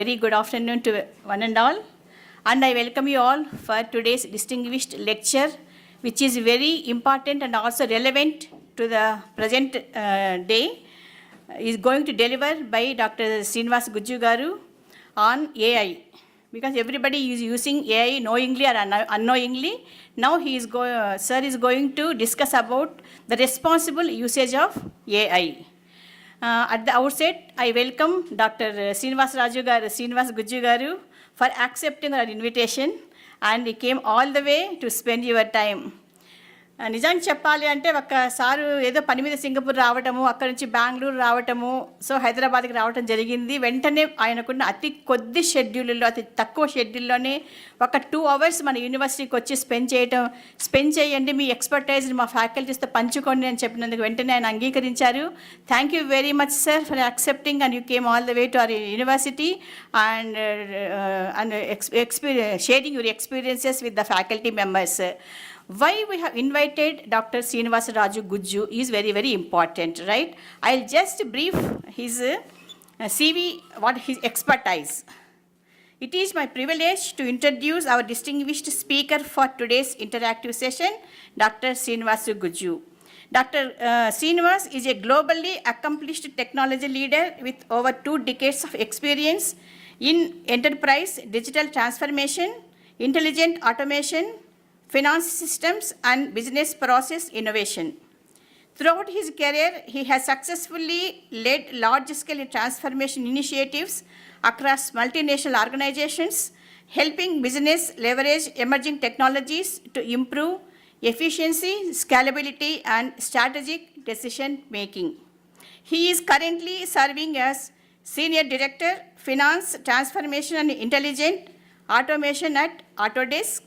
Very good afternoon to one and all, and I welcome you all for today's distinguished lecture, which is very important and also relevant to the present day. Is going to deliver by Dr. Srinivas Gujju garu on AI, because everybody is using AI knowingly or unknowingly. Now sir is going to discuss about the responsible usage of AI. At the outset, I welcome Dr. Srinivas Gujju garu for accepting our invitation, and he came all the way to spend your time. నిజానికి చెప్పాలి అంటే ఒక్కసారి ఏదో పని మీద Singapore రావటము, అక్కడి నుంచి బెంగళూరు రావటము, సో హైదరాబాద్కి రావటం జరిగింది. వెంటనే ఆయనకున్న అతి కొద్ది షెడ్యూల్లో, అతి తక్కువ షెడ్యూల్లోనే ఒక 2 hours మన యూనివర్సిటీకి వచ్చి స్పెండ్ చేయండి, మీ ఎక్స్పర్టైజ్ని మా ఫ్యాకల్టీస్తో పంచుకోండి అని చెప్పినందుకు వెంటనే ఆయన అంగీకరించారు. Thank you very much sir for accepting, and you came all the way to our university and sharing your experiences with the faculty members. Why we have invited Dr. Srinivas Gujju is very, very important, right? I'll just brief his CV, what his expertise. It is my privilege to introduce our distinguished speaker for today's interactive session, Dr. Srinivas Gujju. Dr. Srinivas is a globally accomplished technology leader with over 2 decades of experience in enterprise digital transformation, intelligent automation, finance systems, and business process innovation. Throughout his career, he has successfully led large-scale transformation initiatives across multinational organizations, helping business leverage emerging technologies to improve efficiency, scalability, and strategic decision-making. He is currently serving as Senior Director, Finance, Transformation and Intelligent Automation at Autodesk,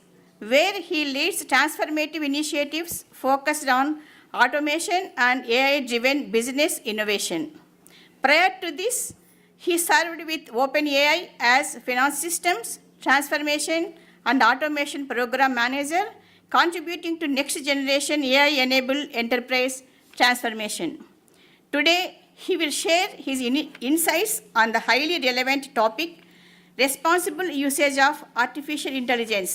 where he leads transformative initiatives focused on automation and AI-driven business innovation. Prior to this, he served with OpenAI as Finance Systems, Transformation and Automation Program Manager, contributing to next-generation AI-enabled enterprise transformation. Today, he will share his insights on the highly relevant topic, responsible usage of artificial intelligence,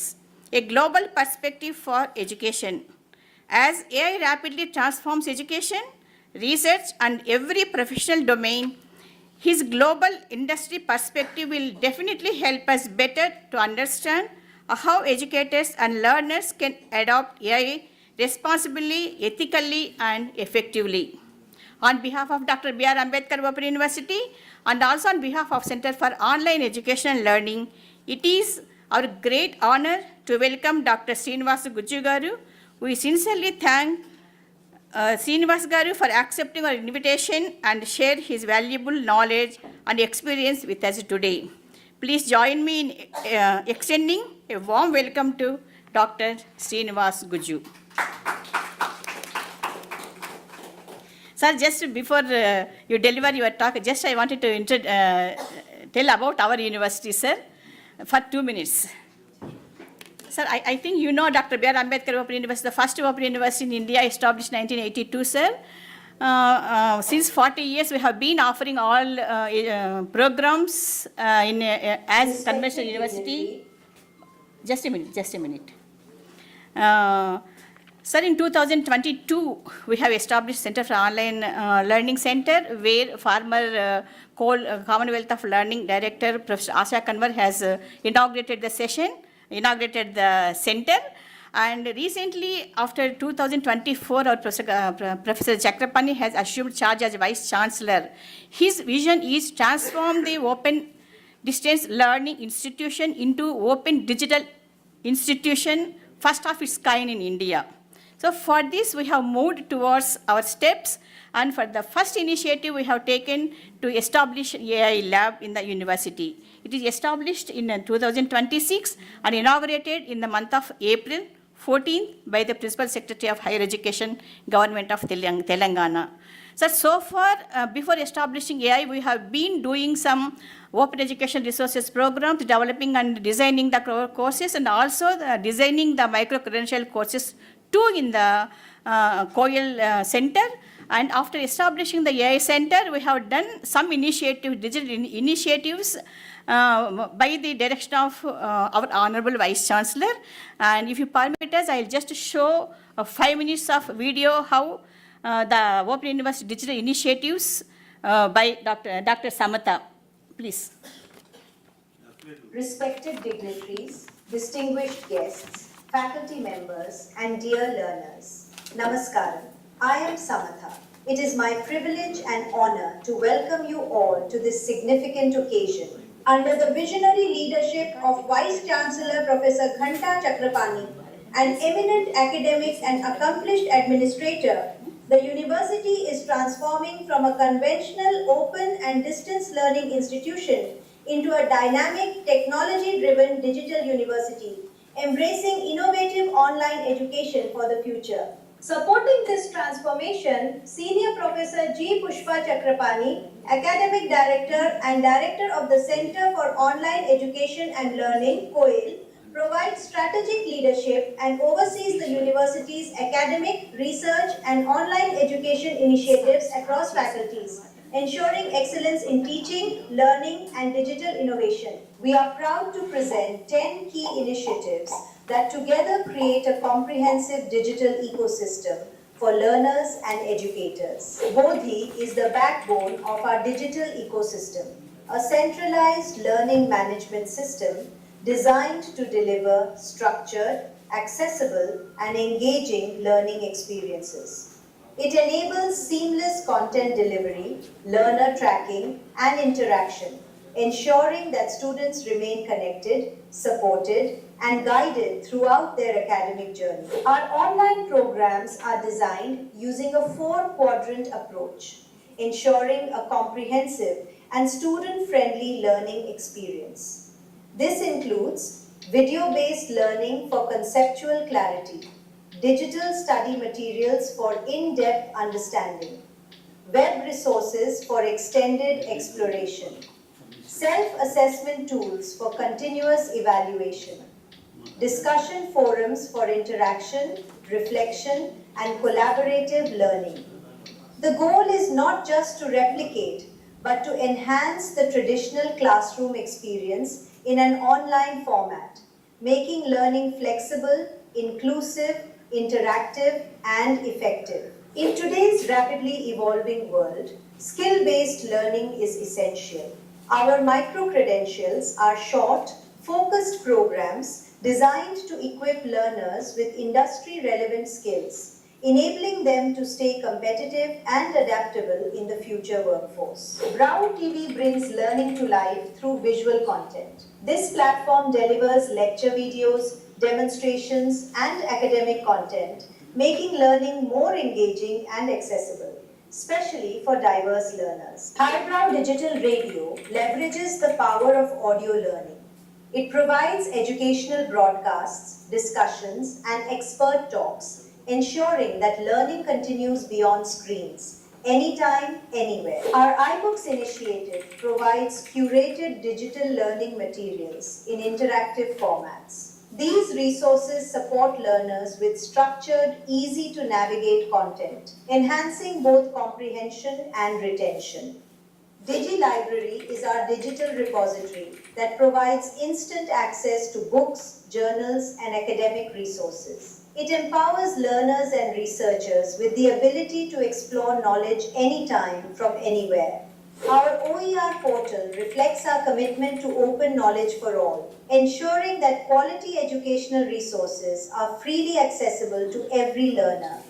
a global perspective for education. As AI rapidly transforms education, research, and every professional domain, his global industry perspective will definitely help us better to understand how educators and learners can adopt AI responsibly, ethically, and effectively. On behalf of Dr. B.R. Ambedkar Open University and also on behalf of Center for Online Education and Learning, it is our great honor to welcome Dr. Srinivas Gujju garu. We sincerely thank Srinivas garu for accepting our invitation and share his valuable knowledge and experience with us today. Please join me in extending a warm welcome to Dr. Srinivas Gujju. Sir, just before you deliver your talk, just I wanted to tell about our university, sir, for 2 minutes. Sir, I think you know Dr. B.R. Ambedkar Open University, the first open university in India, established 1982, sir. Since 40 years, we have been offering all programs as conventional university. Just a minute. Sir, in 2022, we have established Center for Online Learning Center, where former Commonwealth of Learning Director, Professor Asha Kanwar, has inaugurated the center. And recently, after 2024, our Professor Chakrapani has assumed charge as Vice Chancellor. His vision is transform the open distance learning institution into open digital institution, first of its kind in India. So for this, we have moved towards our steps, and for the first initiative we have taken to establish AI lab in the university. It is established in 2026 and inaugurated in the month of April 14th by the Principal Secretary of Higher Education, Government of Telangana. So far, before establishing AI, we have been doing some open education resources programs, developing and designing the courses, and also designing the micro-credential courses too in the COIL Center. And after establishing the AI center, we have done some digital initiatives by the direction of our Honorable Vice Chancellor. And if you permit us, I'll just show 5 minutes of video how the Open University digital initiatives by Dr. Samatha. Please. Respected dignitaries, distinguished guests, faculty members, and dear learners, Namaskaram. I am Samatha. It is my privilege and honor to welcome you all to this significant occasion. Under the visionary leadership of Vice Chancellor Professor Ghanta Chakrapani, an eminent academic and accomplished administrator, the university is transforming from a conventional open and distance learning institution into a dynamic, technology-driven digital university, embracing innovative online education for the future. Supporting this transformation, Senior Professor G. Pushpa Chakrapani, Academic Director and Director of the Center for Online Education and Learning, COIL, provides strategic leadership and oversees the university's academic, research, and online education initiatives across faculties, ensuring excellence in teaching, learning, and digital innovation. We are proud to present 10 key initiatives that together create a comprehensive digital ecosystem for learners and educators. Bodhi is the backbone of our digital ecosystem, a centralized learning management system designed to deliver structured, accessible, and engaging learning experiences. It enables seamless content delivery, learner tracking, and interaction, ensuring that students remain connected, supported, and guided throughout their academic journey. Our online programs are designed using a 4-quadrant approach, ensuring a comprehensive and student-friendly learning experience. This includes video-based learning for conceptual clarity, digital study materials for in-depth understanding, web resources for extended exploration, self-assessment tools for continuous evaluation, discussion forums for interaction, reflection, and collaborative learning. The goal is not just to replicate, but to enhance the traditional classroom experience in an online format, making learning flexible, inclusive, interactive, and effective. In today's rapidly evolving world, skill-based learning is essential. Our micro-credentials are short, focused programs designed to equip learners with industry-relevant skills, enabling them to stay competitive and adaptable in the future workforce. BRAOU TV brings learning to life through visual content. This platform delivers lecture videos, demonstrations, and academic content, making learning more engaging and accessible, especially for diverse learners. Highbrow Digital Radio leverages the power of audio learning. It provides educational broadcasts, discussions, and expert talks, ensuring that learning continues beyond screens, anytime, anywhere. Our iBooks initiative provides curated digital learning materials in interactive formats. These resources support learners with structured, easy-to-navigate content, enhancing both comprehension and retention. DigiLibrary is our digital repository that provides instant access to books, journals, and academic resources. It empowers learners and researchers with the ability to explore knowledge anytime from anywhere. Our OER portal reflects our commitment to open knowledge for all, ensuring that quality educational resources are freely accessible to every learner.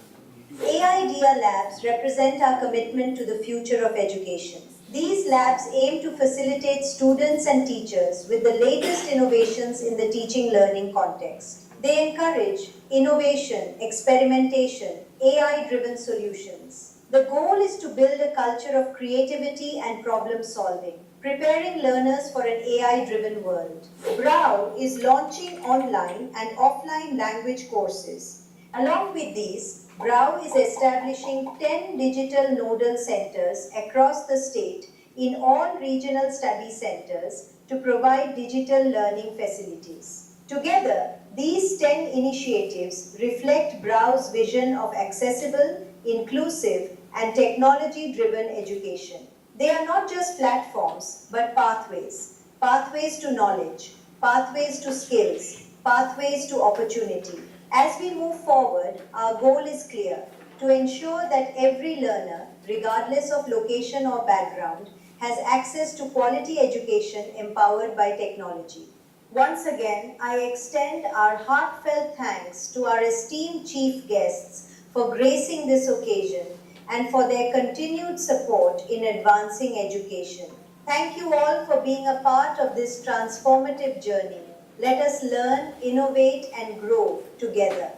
AIDEA labs represent our commitment to the future of education. These labs aim to facilitate students and teachers with the latest innovations in the teaching-learning context. They encourage innovation, experimentation, AI-driven solutions. The goal is to build a culture of creativity and problem-solving, preparing learners for an AI-driven world. BRAOU is launching online and offline language courses. Along with these, BRAOU is establishing 10 digital nodal centers across the state in all regional study centers to provide digital learning facilities. Together, these 10 initiatives reflect BRAOU's vision of accessible, inclusive, and technology-driven education. They are not just platforms, but pathways. Pathways to knowledge, pathways to skills, pathways to opportunity. As we move forward, our goal is clear: to ensure that every learner, regardless of location or background, has access to quality education empowered by technology. Once again, I extend our heartfelt thanks to our esteemed chief guests for gracing this occasion and for their continued support in advancing education. Thank you all for being a part of this transformative journey. Let us learn, innovate, and grow together.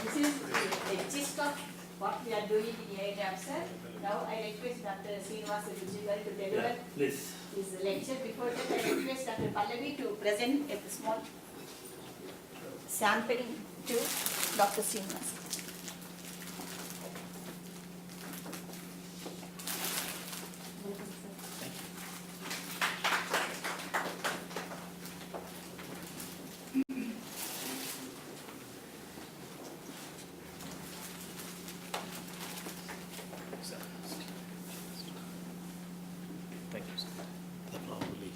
This is the gist of what we are doing in AI Lab, sir. Now I request Dr. Srinivas to deliver Please. his lecture. Before that, I request Dr. Pallavi to present a small sampling to Dr. Srinivas. Thank you, sir. Probably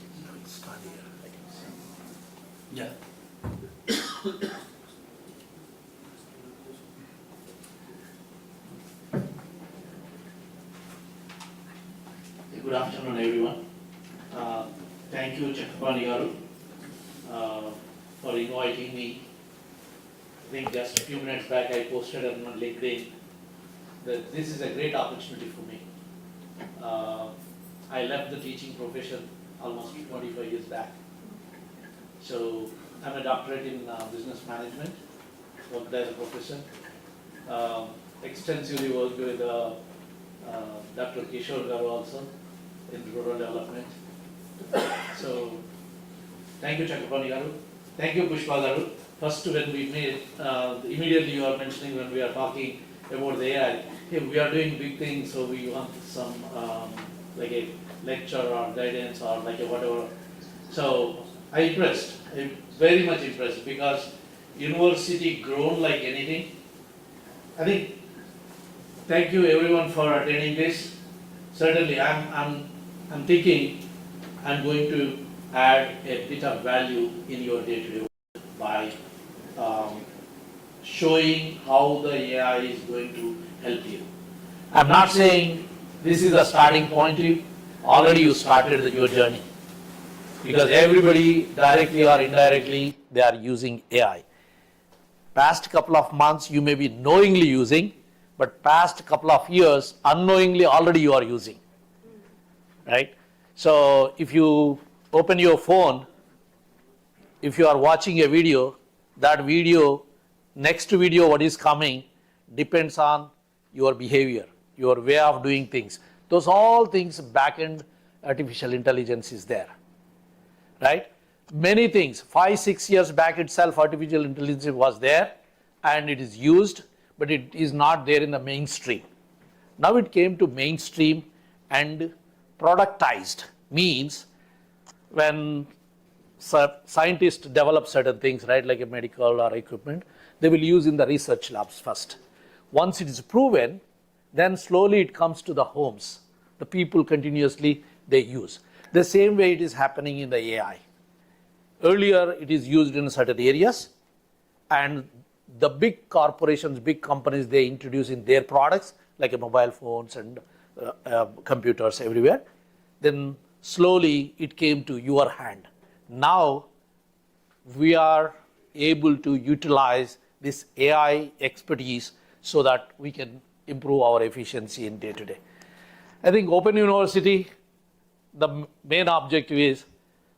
start here, I guess. Yeah. Good afternoon, everyone. Thank you, Chakrapani Garu, for inviting me. I think just a few minutes back I posted on my LinkedIn that this is a great opportunity for me. I left the teaching profession almost 25 years back. So I'm a doctorate in business management, worked as a professor, extensively worked with Dr. Kishore Garu also in rural development. So thank you, Chakrapani Garu. Thank you, Pushpa Garu. First, when we made, immediately you are mentioning when we are talking about the AI, hey, we are doing big things, so we want some like a lecture or guidance or like a whatever. So I'm very much impressed because university grown like anything. I think, thank you everyone for attending this. Certainly, I'm thinking I'm going to add a bit of value in your day-to-day work by showing how the AI is going to help you. I'm not saying this is the starting point. Already you started your journey. Because everybody, directly or indirectly, they are using AI. Past couple of months you may be knowingly using, but past couple of years, unknowingly already you are using. Right? So if you open your phone, if you are watching a video, that video, next video what is coming depends on your behavior, your way of doing things. Those all things back-end artificial intelligence is there. Right? Many things, 5-6 years back itself artificial intelligence was there and it is used, but it is not there in the mainstream. Now it came to mainstream and productized, means when scientists develop certain things, right, like a medical or equipment, they will use in the research labs first. Once it is proven, then slowly it comes to the homes. The people continuously they use. The same way it is happening in the AI. Earlier it is used in certain areas and the big corporations, big companies, they introduce in their products like mobile phones and computers everywhere. Then slowly it came to your hand. Now we are able to utilize this AI expertise so that we can improve our efficiency in day to day. I think Open University, the main objective is,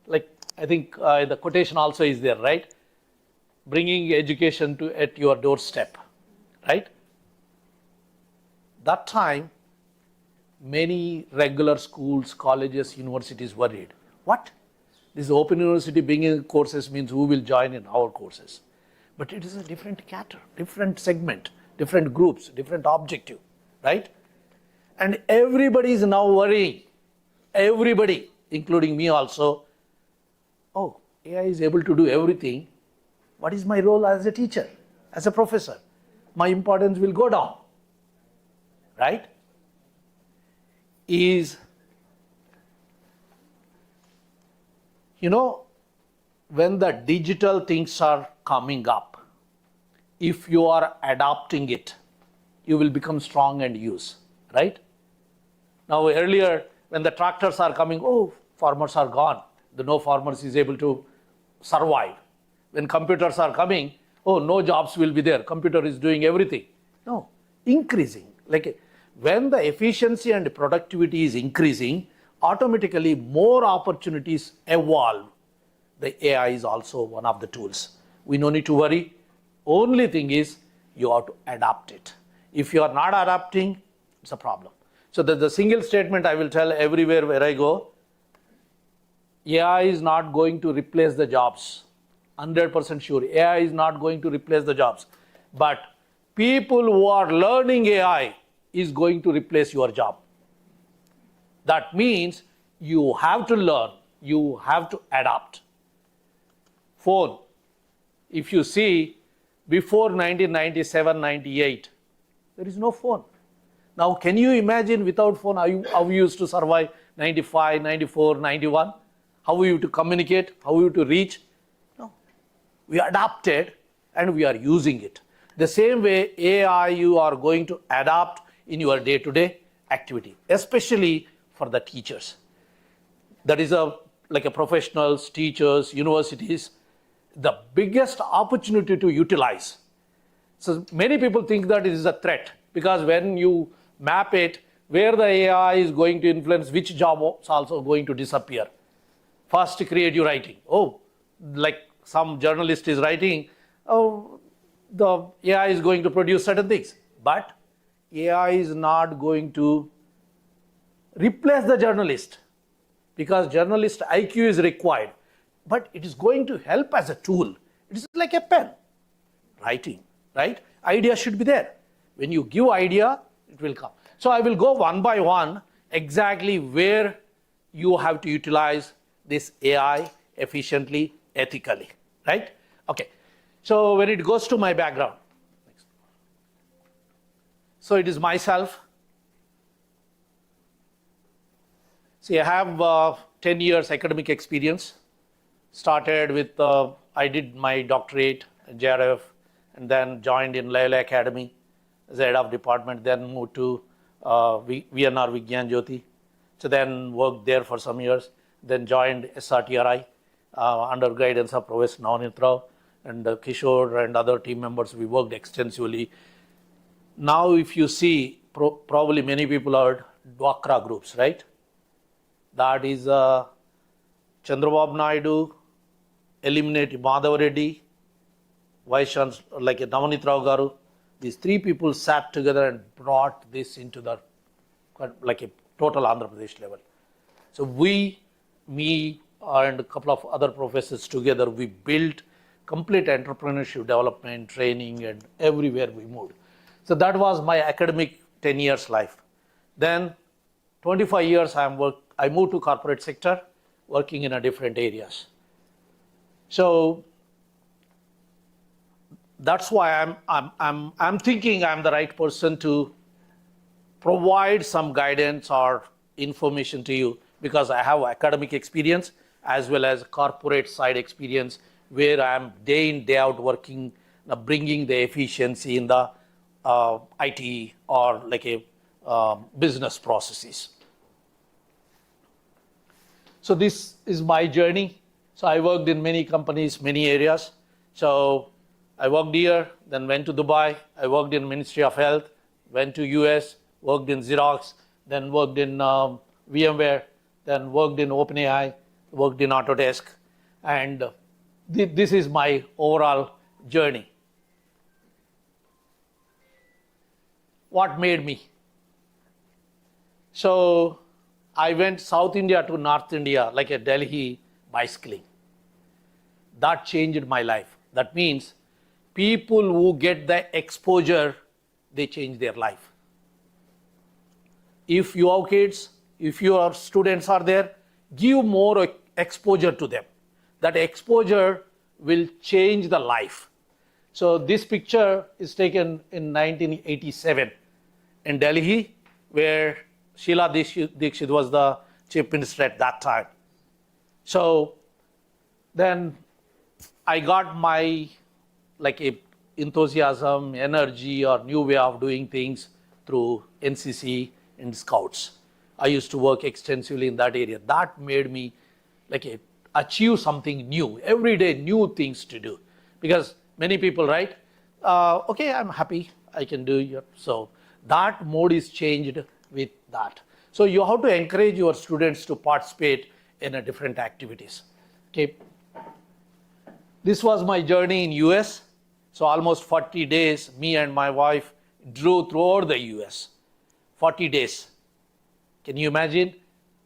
like I think the quotation also is there, right? Bringing education to at your doorstep, right? That time, many regular schools, colleges, universities worried. What? This Open University bringing courses means who will join in our courses? But it is a different category, different segment, different groups, different objective, right? And everybody is now worrying. Everybody, including me also, oh, AI is able to do everything. What is my role as a teacher, as a professor? my importance will go down, right? Is, when the digital things are coming up, if you are adopting it, you will become strong and use, right? Now earlier, when the tractors are coming, farmers are gone. No farmers is able to survive. When computers are coming, no jobs will be there. Computer is doing everything. No, increasing. Like when the efficiency and productivity is increasing, automatically more opportunities evolve. The AI is also one of the tools. We no need to worry. Only thing is you have to adapt it. If you are not adapting, it's a problem. So the single statement I will tell everywhere where I go, AI is not going to replace the jobs. 100% sure. AI is not going to replace the jobs. But people who are learning AI is going to replace your job. That means you have to learn. You have to adapt. Phone. If you see, before 1997, 98, there is no phone. Now, can you imagine without phone how we used to survive 95, 94, 91? How we used to communicate, how we used to reach? No. We adapted and we are using it. The same way AI you are going to adapt in your day-to-day activity, especially for the teachers. That is like a professionals, teachers, universities, the biggest opportunity to utilize. So many people think that it is a threat because when you map it, where the AI is going to influence, which job is also going to disappear. First, creative writing. Like some journalist is writing, the AI is going to produce certain things. But AI is not going to replace the journalist because journalist IQ is required. But it is going to help as a tool. It is like a pen. Writing, right? Idea should be there. When you give idea, it will come. So I will go one by one exactly where you have to utilize this AI efficiently, ethically, right? Okay. So when it goes to my background, so it is myself. See, I have 10 years academic experience. Started with, I did my doctorate at JRF and then joined in Layla Academy as head of department, then moved to VNR Vigyan Jyoti. So then worked there for some years, then joined SRTRI under guidance of Professor Navneet Rao and Kishore and other team members. We worked extensively. Now if you see, probably many people heard Dwakra groups, right? That is Chandrababu Naidu, eliminate Madhav Reddy, Vice Chancellor like Navneet Rao Garu. These three people sat together and brought this into the like a total Andhra Pradesh level. So me and a couple of other professors together, we built complete entrepreneurship development, training, and everywhere we moved. So that was my academic 10 years life. Then 25 years I moved to corporate sector, working in a different areas. So that's why I'm thinking I'm the right person to provide some guidance or information to you because I have academic experience as well as corporate side experience where I'm day in, day out working, bringing the efficiency in the IT or like a business processes. So this is my journey. So I worked in many companies, many areas. So I worked here, then went to Dubai. I worked in Ministry of Health, went to US, worked in Xerox, then worked in VMware, then worked in OpenAI, worked in Autodesk. And this is my overall journey. What made me? So I went South India to North India, like a Delhi bicycling. That changed my life. That means people who get the exposure, they change their life. If you have kids, if your students are there, give more exposure to them. That exposure will change the life. So this picture is taken in 1987 in Delhi, where Sheila Dikshit was the chief minister at that time. So then I got my like a enthusiasm, energy, or new way of doing things through NCC and Scouts. I used to work extensively in that area. That made me like achieve something new. Every day, new things to do. Because many people, right? Okay, I'm happy. I can do it. So that mode is changed with that. So you have to encourage your students to participate in a different activities. Okay. This was my journey in US. So almost 40 days, me and my wife drove throughout the US. 40 days. Can you imagine?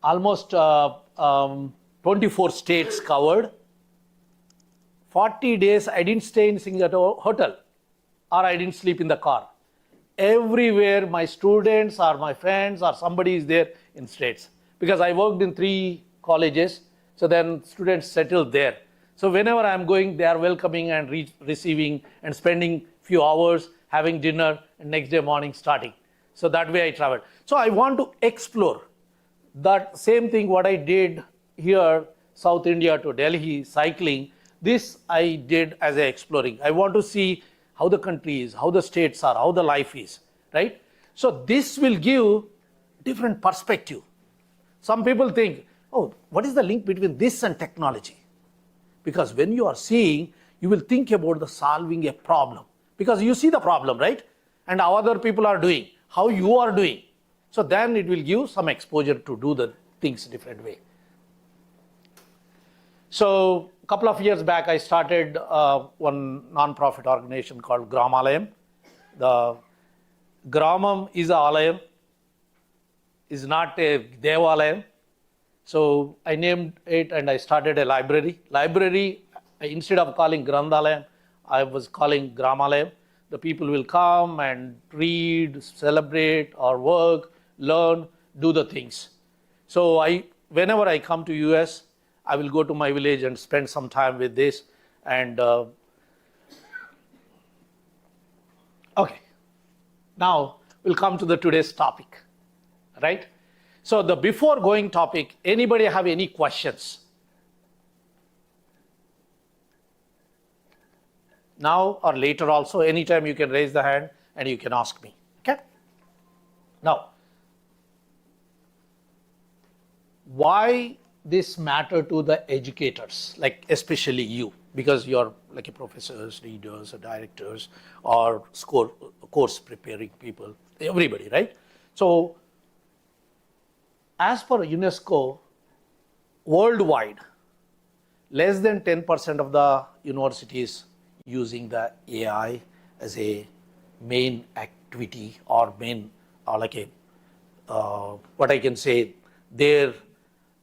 Almost 24 states covered. 40 days, I didn't stay in a single hotel, or I didn't sleep in the car. Everywhere my students or my friends or somebody is there in states. Because I worked in 3 colleges, so then students settled there. So whenever I'm going, they are welcoming and receiving and spending few hours, having dinner, and next day morning starting. So that way I traveled. So I want to explore that same thing what I did here, South India to Delhi, cycling. This I did as a exploring. I want to see how the country is, how the states are, how the life is, right? So this will give different perspective. Some people think, oh, what is the link between this and technology? Because when you are seeing, you will think about the solving a problem. Because you see the problem, right? And how other people are doing, how you are doing. So then it will give some exposure to do the things different way. So a couple of years back, I started one non-profit organization called Gramalayam. The Gramam is a alayam, is not a devalayam. So I named it and I started a library. Library, instead of calling Granthalayam, I was calling Gramalayam. The people will come and read, celebrate, or work, learn, do the things. So whenever I come to US, I will go to my village and spend some time with this. And okay, now we'll come to the today's topic, right? So the before going topic, anybody have any questions? Now or later also, anytime you can raise the hand and you can ask me, okay? Now, why this matter to the educators, like especially you, because you're like a professors, leaders, or directors, or course preparing people, everybody, right? So, as per UNESCO, worldwide, less than 10% of the universities using the AI as a main activity or main, or like a, what I can say, they're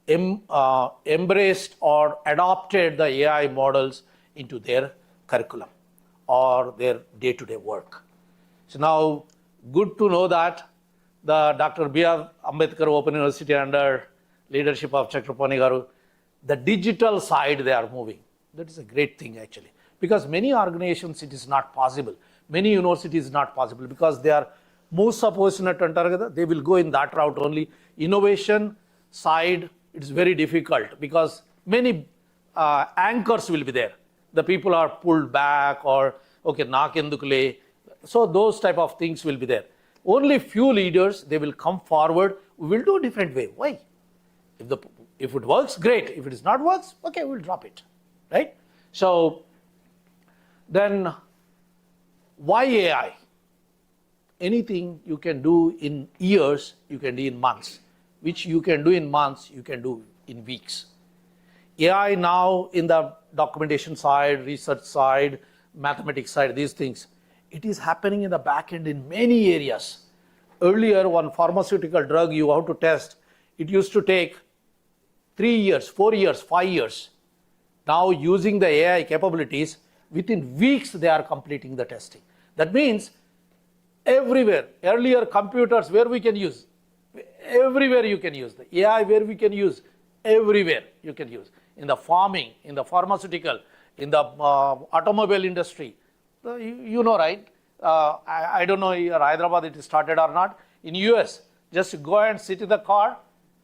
embraced or adopted the AI models into their curriculum or their day-to-day work. So now, good to know that the Dr. B.R. Ambedkar Open University under leadership of Chakrapani Garu, the digital side they are moving. That is a great thing actually. Because many organizations it is not possible. Many universities not possible because they are most supposed they will go in that route only. Innovation side, it's very difficult because many anchors will be there. The people are pulled back or, okay, naakendukule. So those type of things will be there. Only few leaders, they will come forward, we will do a different way. Why? If it works, great. If it is not works, okay, we'll drop it, right? So then why AI? Anything you can do in years, you can do in months. Which you can do in months, you can do in weeks. AI now in the documentation side, research side, mathematics side, these things, it is happening in the back end in many areas. Earlier, one pharmaceutical drug you have to test, it used to take 3 years, 4 years, 5 years. Now using the AI capabilities, within weeks they are completing the testing. That means everywhere, earlier computers where we can use, everywhere you can use. The AI where we can use, everywhere you can use. In the farming, in the pharmaceutical, in the automobile industry, You know, right? I don't know in Hyderabad it started or not. In US, just go and sit in the car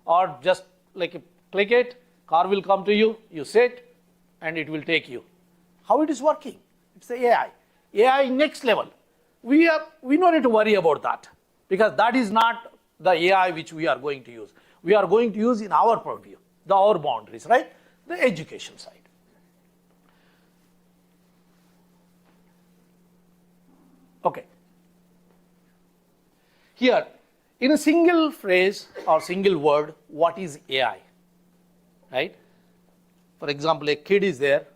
or just like click it, car will come to you, you sit and it will take you. How it is working? It's the AI. AI next level. We don't need to worry about that because that is not the AI which we are going to use. We are going to use in our purview, our boundaries, right? The education side. Okay. Here, in a single phrase or single word, what is AI? Right? For example, a kid is there,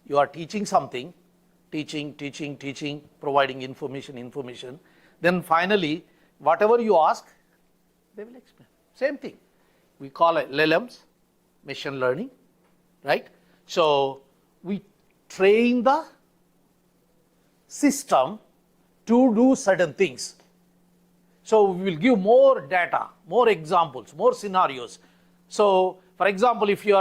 you are teaching something, teaching, providing information. Then finally, whatever you ask, they will explain. Same thing. We call it LLMs, machine learning, right? So we train the system to do certain things. So we will give more data, more examples, more scenarios. So for example, if we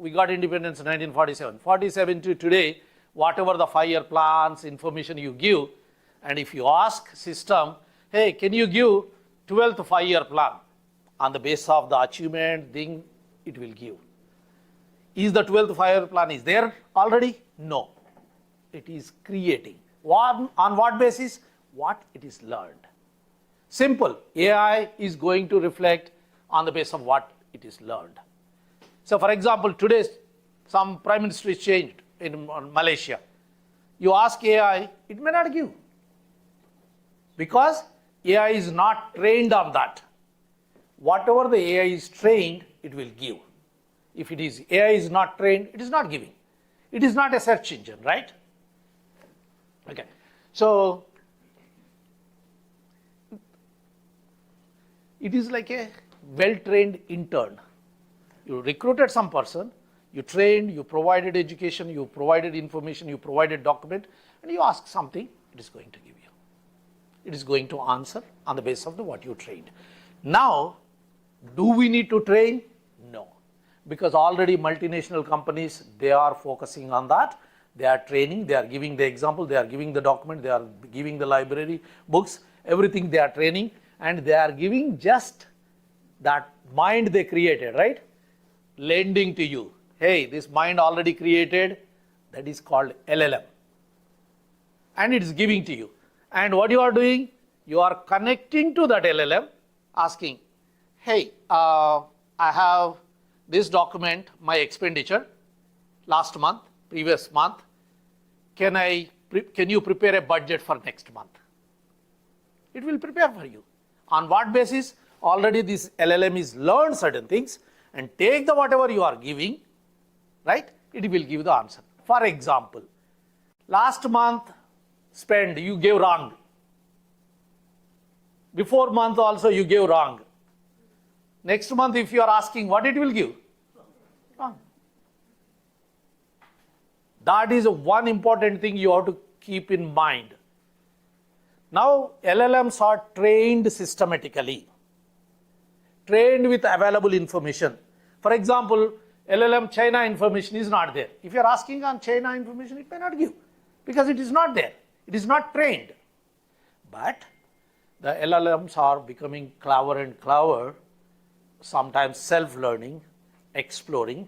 got independence in 1947, 47 to today, whatever the 5-year plans, information you give, and if you ask system, hey, can you give 12th 5-year plan? On the basis of the achievement thing, it will give. Is the 12th 5-year plan is there already? No. It is creating. On what basis? What it is learned. Simple. AI is going to reflect on the basis of what it is learned. So for example, today some prime minister is changed in Malaysia. You ask AI, it may not give. Because AI is not trained on that. Whatever the AI is trained, it will give. If AI is not trained, it is not giving. It is not a search engine, right? Okay. So it is like a well-trained intern. You recruited some person, you trained, you provided education, you provided information, you provided document, and you ask something, it is going to give you. It is going to answer on the basis of what you trained. Now, do we need to train? No. Because already multinational companies, they are focusing on that. They are training, they are giving the example, they are giving the document, they are giving the library, books, everything they are training, and they are giving just that mind they created, right? Lending to you. Hey, this mind already created, that is called LLM. And it is giving to you. And what you are doing? You are connecting to that LLM, asking, hey, I have this document, my expenditure, last month, previous month. Can you prepare a budget for next month? It will prepare for you. On what basis? Already this LLM is learned certain things and take the whatever you are giving, right? It will give the answer. For example, last month spend, you gave wrong. Before month also you gave wrong. Next month if you are asking what it will give? Wrong. That is one important thing you have to keep in mind. Now LLMs are trained systematically, trained with available information. For example, LLM China information is not there. If you are asking on China information, it may not give because it is not there. It is not trained. But the LLMs are becoming clever and clever, sometimes self-learning, exploring,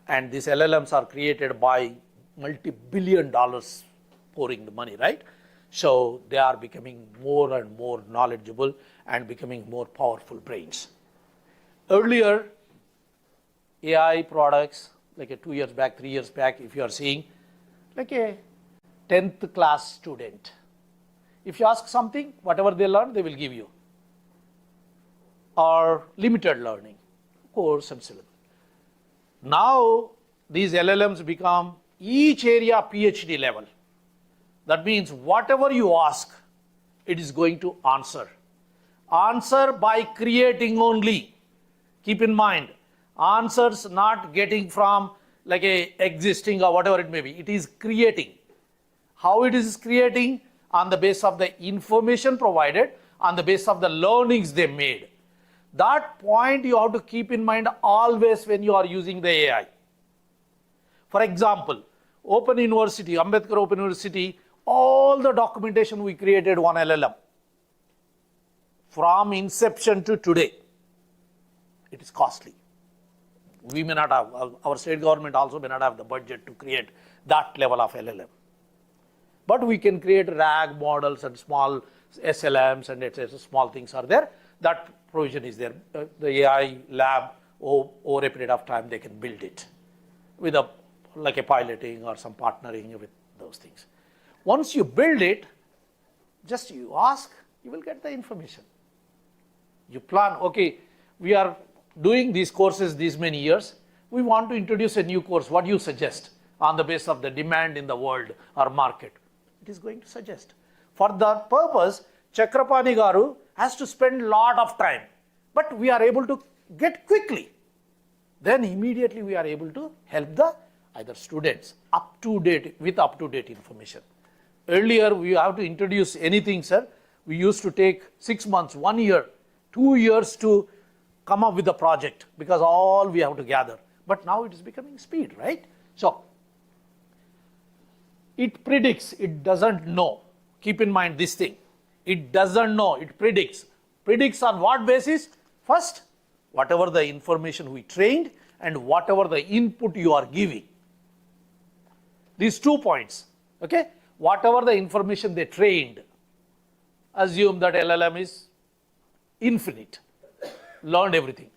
and these LLMs are created by multi-billion dollars pouring the money, right? So they are becoming more and more knowledgeable and becoming more powerful brains. Earlier, AI products, like 2 years back, 3 years back, if you are seeing, like a 10th class student. If you ask something, whatever they learn, they will give you. Or limited learning, course and syllabus. Now, these LLMs become each area PhD level. That means whatever you ask, it is going to answer. Answer by creating only. Keep in mind, answers not getting from like a existing or whatever it may be. It is creating. How it is creating? On the basis of the information provided, on the basis of the learnings they made. That point you have to keep in mind always when you are using the AI. For example, Open University, Ambedkar Open University, all the documentation we created on LLM from inception to today. It is costly. We may not have, our state government also may not have the budget to create that level of LLM. But we can create RAG models and small SLMs and etc. Small things are there. That provision is there. The AI lab, over a period of time, they can build it with like a piloting or some partnering with those things. Once you build it, just you ask, you will get the information. You plan, okay, we are doing these courses these many years. We want to introduce a new course. What do you suggest on the basis of the demand in the world or market? It is going to suggest. For that purpose, Chakrapani Garu has to spend a lot of time, but we are able to get quickly. Then immediately we are able to help the either students up to date with up to date information. Earlier we have to introduce anything, sir. We used to take 6 months, 1 year, 2 years to come up with the project because all we have to gather. But now it is becoming speed, right? So it predicts, it doesn't know. Keep in mind this thing. It doesn't know, it predicts. Predicts on what basis? First, whatever the information we trained and whatever the input you are giving. These 2 points, okay? Whatever the information they trained, assume that LLM is infinite, learned everything.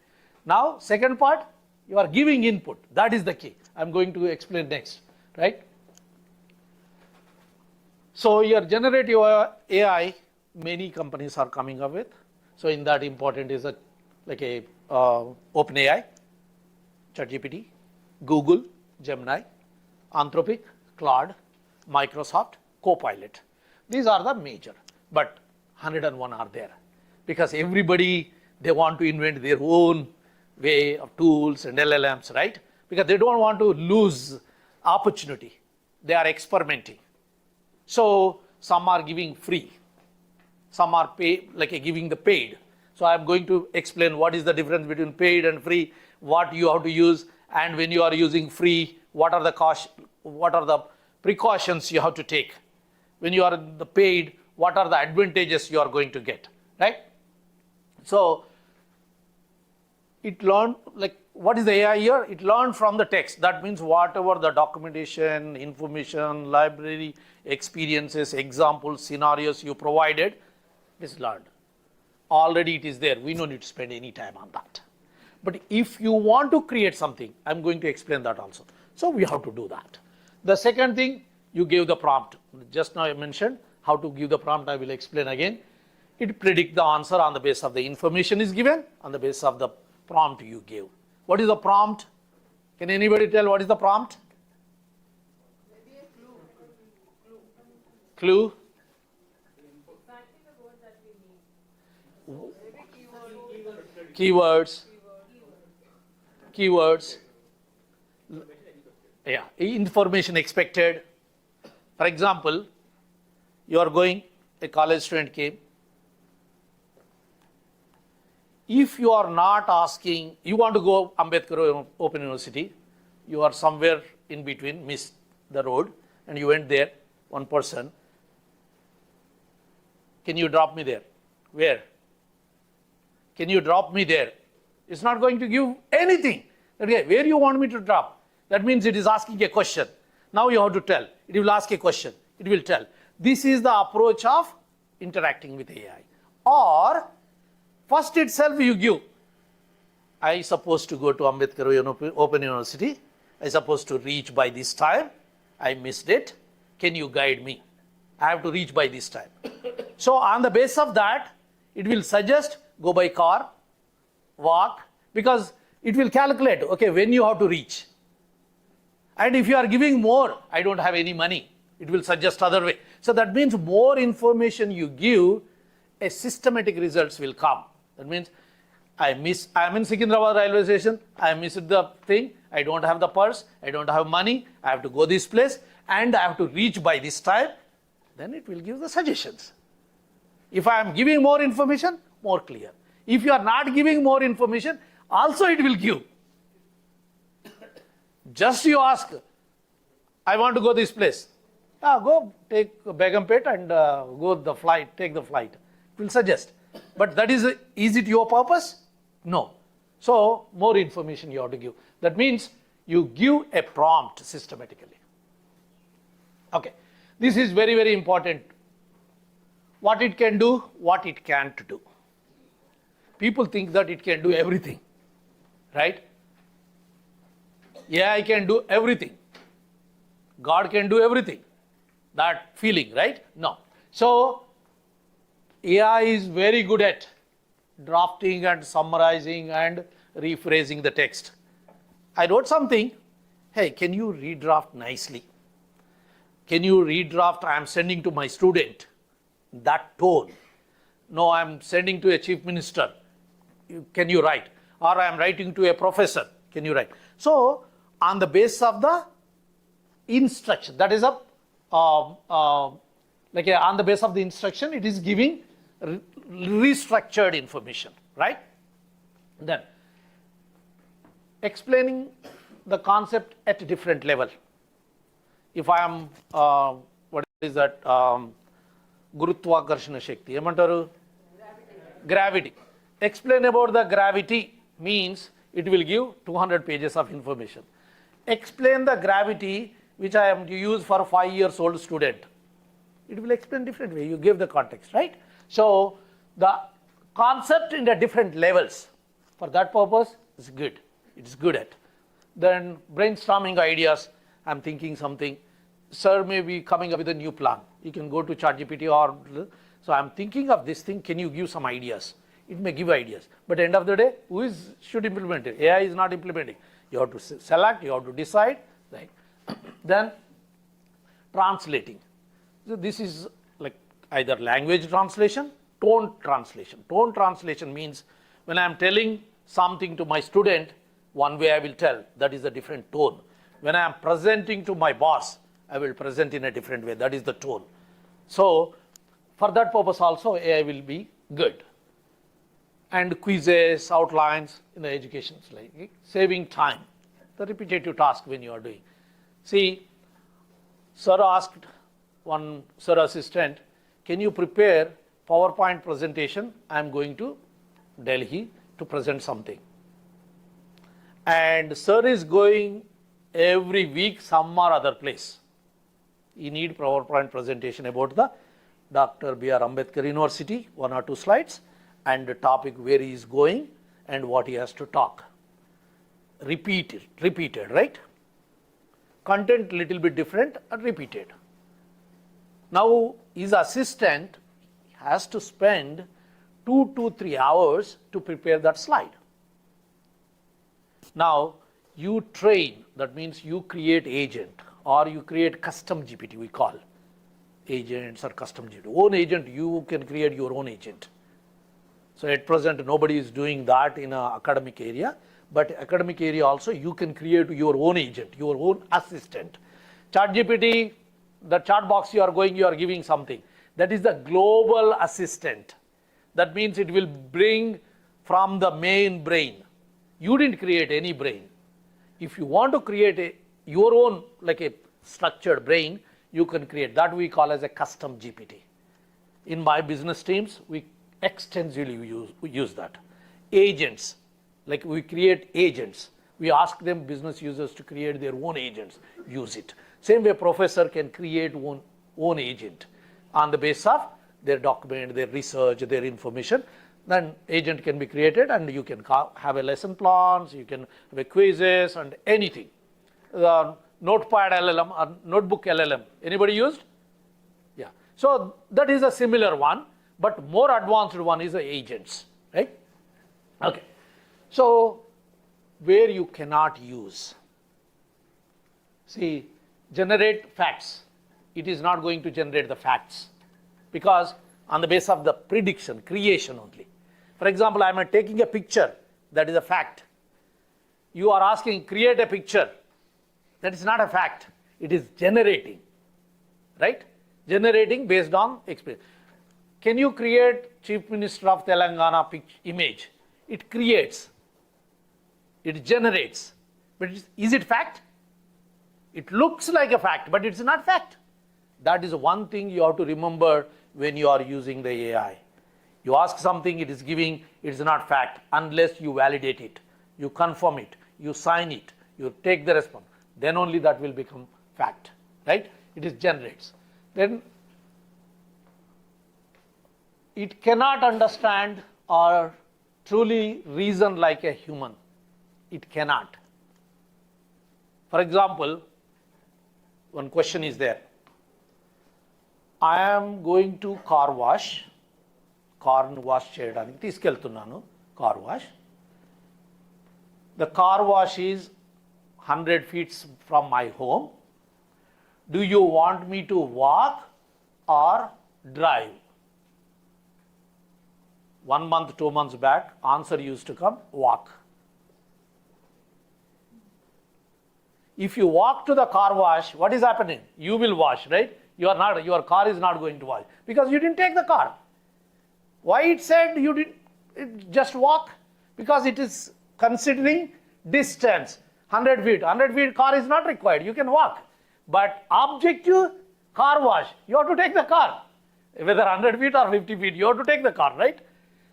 Now, second part, you are giving input. That is the key. I'm going to explain next, right? So your generative AI, many companies are coming up with. So in that important is OpenAI, ChatGPT, Google, Gemini, Anthropic, Claude, Microsoft, Copilot. These are the major, but 101 are there because everybody, they want to invent their own way of tools and LLMs, right? Because they don't want to lose opportunity. They are experimenting. So some are giving free, some are giving the paid. So I'm going to explain what is the difference between paid and free, what you have to use, and when you are using free, what are the costs, what are the precautions you have to take. When you are in the paid, what are the advantages you are going to get, right? So it learned, what is the AI here? It learned from the text. That means whatever the documentation, information, library, experiences, examples, scenarios you provided, it is learned. Already it is there. We don't need to spend any time on that. But if you want to create something, I'm going to explain that also. So we have to do that. The second thing, you gave the prompt. Just now I mentioned how to give the prompt. I will explain again. It predicts the answer on the basis of the information is given, on the basis of the prompt you gave. What is the prompt? Can anybody tell what is the prompt? Maybe a clue. Clue? Exactly the word that we need. Keywords. Keywords. Yeah, information expected. For example, you are going, a college student came. If you are not asking, you want to go Ambedkar Open University, you are somewhere in between, missed the road, and you went there, one person. Can you drop me there? Where? Can you drop me there? It's not going to give anything. Okay, where you want me to drop? That means it is asking a question. Now you have to tell. It will ask a question. It will tell. This is the approach of interacting with AI. Or first itself you give. I supposed to go to Ambedkar Open University. I supposed to reach by this time. I missed it. Can you guide me? I have to reach by this time. So on the basis of that, it will suggest go by car, walk, because it will calculate, okay, when you have to reach. And if you are giving more, I don't have any money. It will suggest other way. So that means more information you give, a systematic results will come. That means I am in Secunderabad railway station, I missed the thing, I don't have the purse, I don't have money, I have to go this place, and I have to reach by this time, then it will give the suggestions. If I am giving more information, more clear. If you are not giving more information, also it will give. Just you ask, I want to go this place. Go take Begumpet and go the flight, take the flight. It will suggest. But that is it your purpose? No. So more information you have to give. That means you give a prompt systematically. Okay. This is very, very important. What it can do, what it can't do. People think that it can do everything, right? AI can do everything. God can do everything. That feeling, right? No. So AI is very good at drafting and summarizing and rephrasing the text. I wrote something. Hey, can you redraft nicely? Can you redraft? I am sending to my student. That tone. No, I am sending to a chief minister. Can you write? Or I am writing to a professor. Can you write? So, on the basis of the instruction, that is on the basis of the instruction, it is giving restructured information, right? Then, explaining the concept at a different level. If I am, what is that? Gurutvakarshana Shakti. Emantaru? Gravity. Explain about the gravity means it will give 200 pages of information. Explain the gravity which I am to use for a 5 years old student. It will explain different way. You give the context, right? So the concept in the different levels for that purpose is good. It's good at. Then brainstorming ideas. I'm thinking something. Sir may be coming up with a new plan. You can go to ChatGPT or so I'm thinking of this thing. Can you give some ideas? It may give ideas. But at the end of the day, should implement it? AI is not implementing. You have to select, you have to decide. Right? Then translating. So this is like either language translation, tone translation. Tone translation means when I am telling something to my student, one way I will tell, that is a different tone. When I am presenting to my boss, I will present in a different way. That is the tone. So for that purpose also AI will be good. And quizzes, outlines in the education, like saving time, the repetitive task when you are doing. See, sir asked one sir assistant, can you prepare PowerPoint presentation? I am going to Delhi to present something. And sir is going every week some or other place. You need PowerPoint presentation about the Dr. B.R. Ambedkar University, 1 or 2 slides, and the topic where he is going and what he has to talk. Repeated, right? Content little bit different and repeated. Now his assistant has to spend 2 to 3 hours to prepare that slide. Now you train, that means you create agent or you create custom GPT, we call agents or custom GPT. Own agent, you can create your own agent. So at present nobody is doing that in an academic area, but academic area also you can create your own agent, your own assistant. ChatGPT, the chat box you are giving something. That is the global assistant. That means it will bring from the main brain. You didn't create any brain. If you want to create your own like a structured brain, you can create. That we call as a custom GPT. In my business teams, we extensively use that. Agents, like we create agents. We ask them, business users, to create their own agents. Use it. Same way professor can create own agent on the basis of their document, their research, their information. Then agent can be created and you can have a lesson plans, you can have a quizzes and anything. Notepad LLM or notebook LLM. Anybody used? Yeah. So that is a similar one, but more advanced one is the agents, right? Okay. So where you cannot use, see, generate facts. It is not going to generate the facts because on the basis of the prediction, creation only. For example, I am taking a picture, that is a fact. You are asking, create a picture. That is not a fact. It is generating, right? Generating based on experience. Can you create Chief Minister of Telangana image? It creates. It generates. But is it fact? It looks like a fact, but it's not fact. That is one thing you have to remember when you are using the AI. You ask something, it is giving, it is not fact unless you validate it, you confirm it, you sign it, you take the response. Then only that will become fact, right? It is generates. Then it cannot understand or truly reason like a human. It cannot. For example, one question is there. I am going to car wash. కార్ను wash చేయడానికి తీసుకెళ్తున్నాను car wash. The car wash is 100 feet from my home. Do you want me to walk or drive? 1 month, 2 months back, answer used to come, walk. If you walk to the car wash, what is happening? You will wash, right? Your car is not going to wash because you didn't take the car. Why it said you did just walk? Because it is considering distance. 100 feet. 100 feet car is not required. You can walk. But objective car wash, you have to take the car. Whether 100 feet or 50 feet, you have to take the car, right?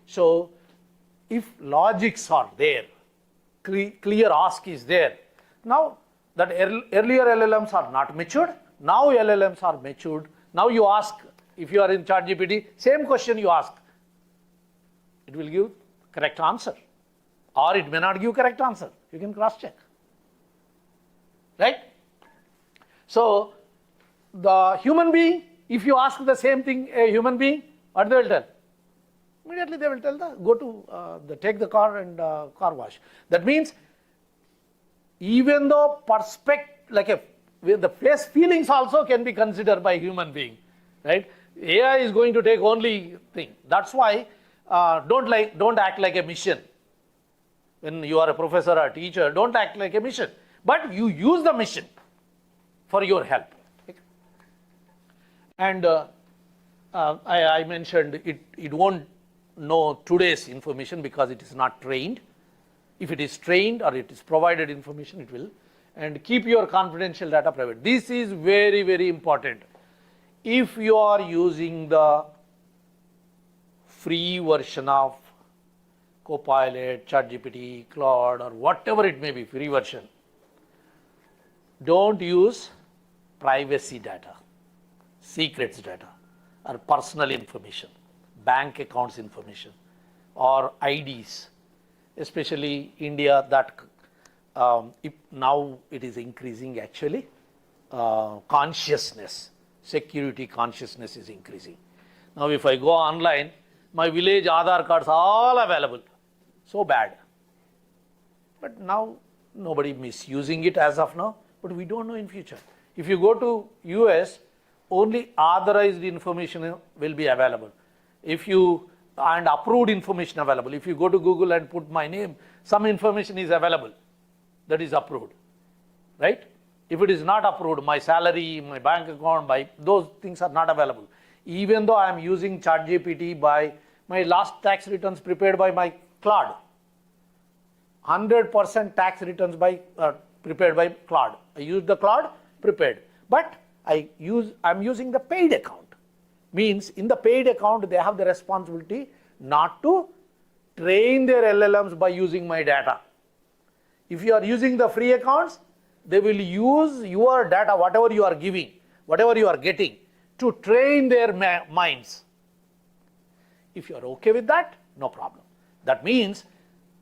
So, if logics are there, clear ask is there. Now, that earlier LLMs are not matured. Now LLMs are matured. Now you ask, if you are in ChatGPT, same question you ask. It will give correct answer. Or it may not give correct answer. You can cross check. Right? So, the human being, if you ask the same thing a human being, what they will tell? Immediately they will tell go to take the car and car wash. That means, even though the face feelings also can be considered by human being, right? AI is going to take only thing. That's why don't act like a mission. When you are a professor or a teacher, don't act like a mission. But you use the mission for your help. And I mentioned it won't know today's information because it is not trained. If it is trained or it is provided information, it will. And keep your confidential data private. This is very, very important. If you are using the free version of Copilot, ChatGPT, Claude, or whatever it may be, free version, don't use privacy data, secrets data, or personal information, bank accounts information, or IDs, especially India, that now it is increasing actually, consciousness, security consciousness is increasing. Now if I go online, my village Aadhaar cards are all available. So bad. But now nobody misusing it as of now, but we don't know in future. If you go to US, only authorized information will be available. And approved information available. If you go to Google and put my name, some information is available that is approved, right? If it is not approved, my salary, my bank account, those things are not available. Even though I am using ChatGPT by my last tax returns prepared by my Claude, 100% tax returns prepared by Claude. I use the Claude prepared, but I'm using the paid account. Means in the paid account they have the responsibility not to train their LLMs by using my data. If you are using the free accounts, they will use your data, whatever you are giving, whatever you are getting, to train their minds. If you are okay with that, no problem. That means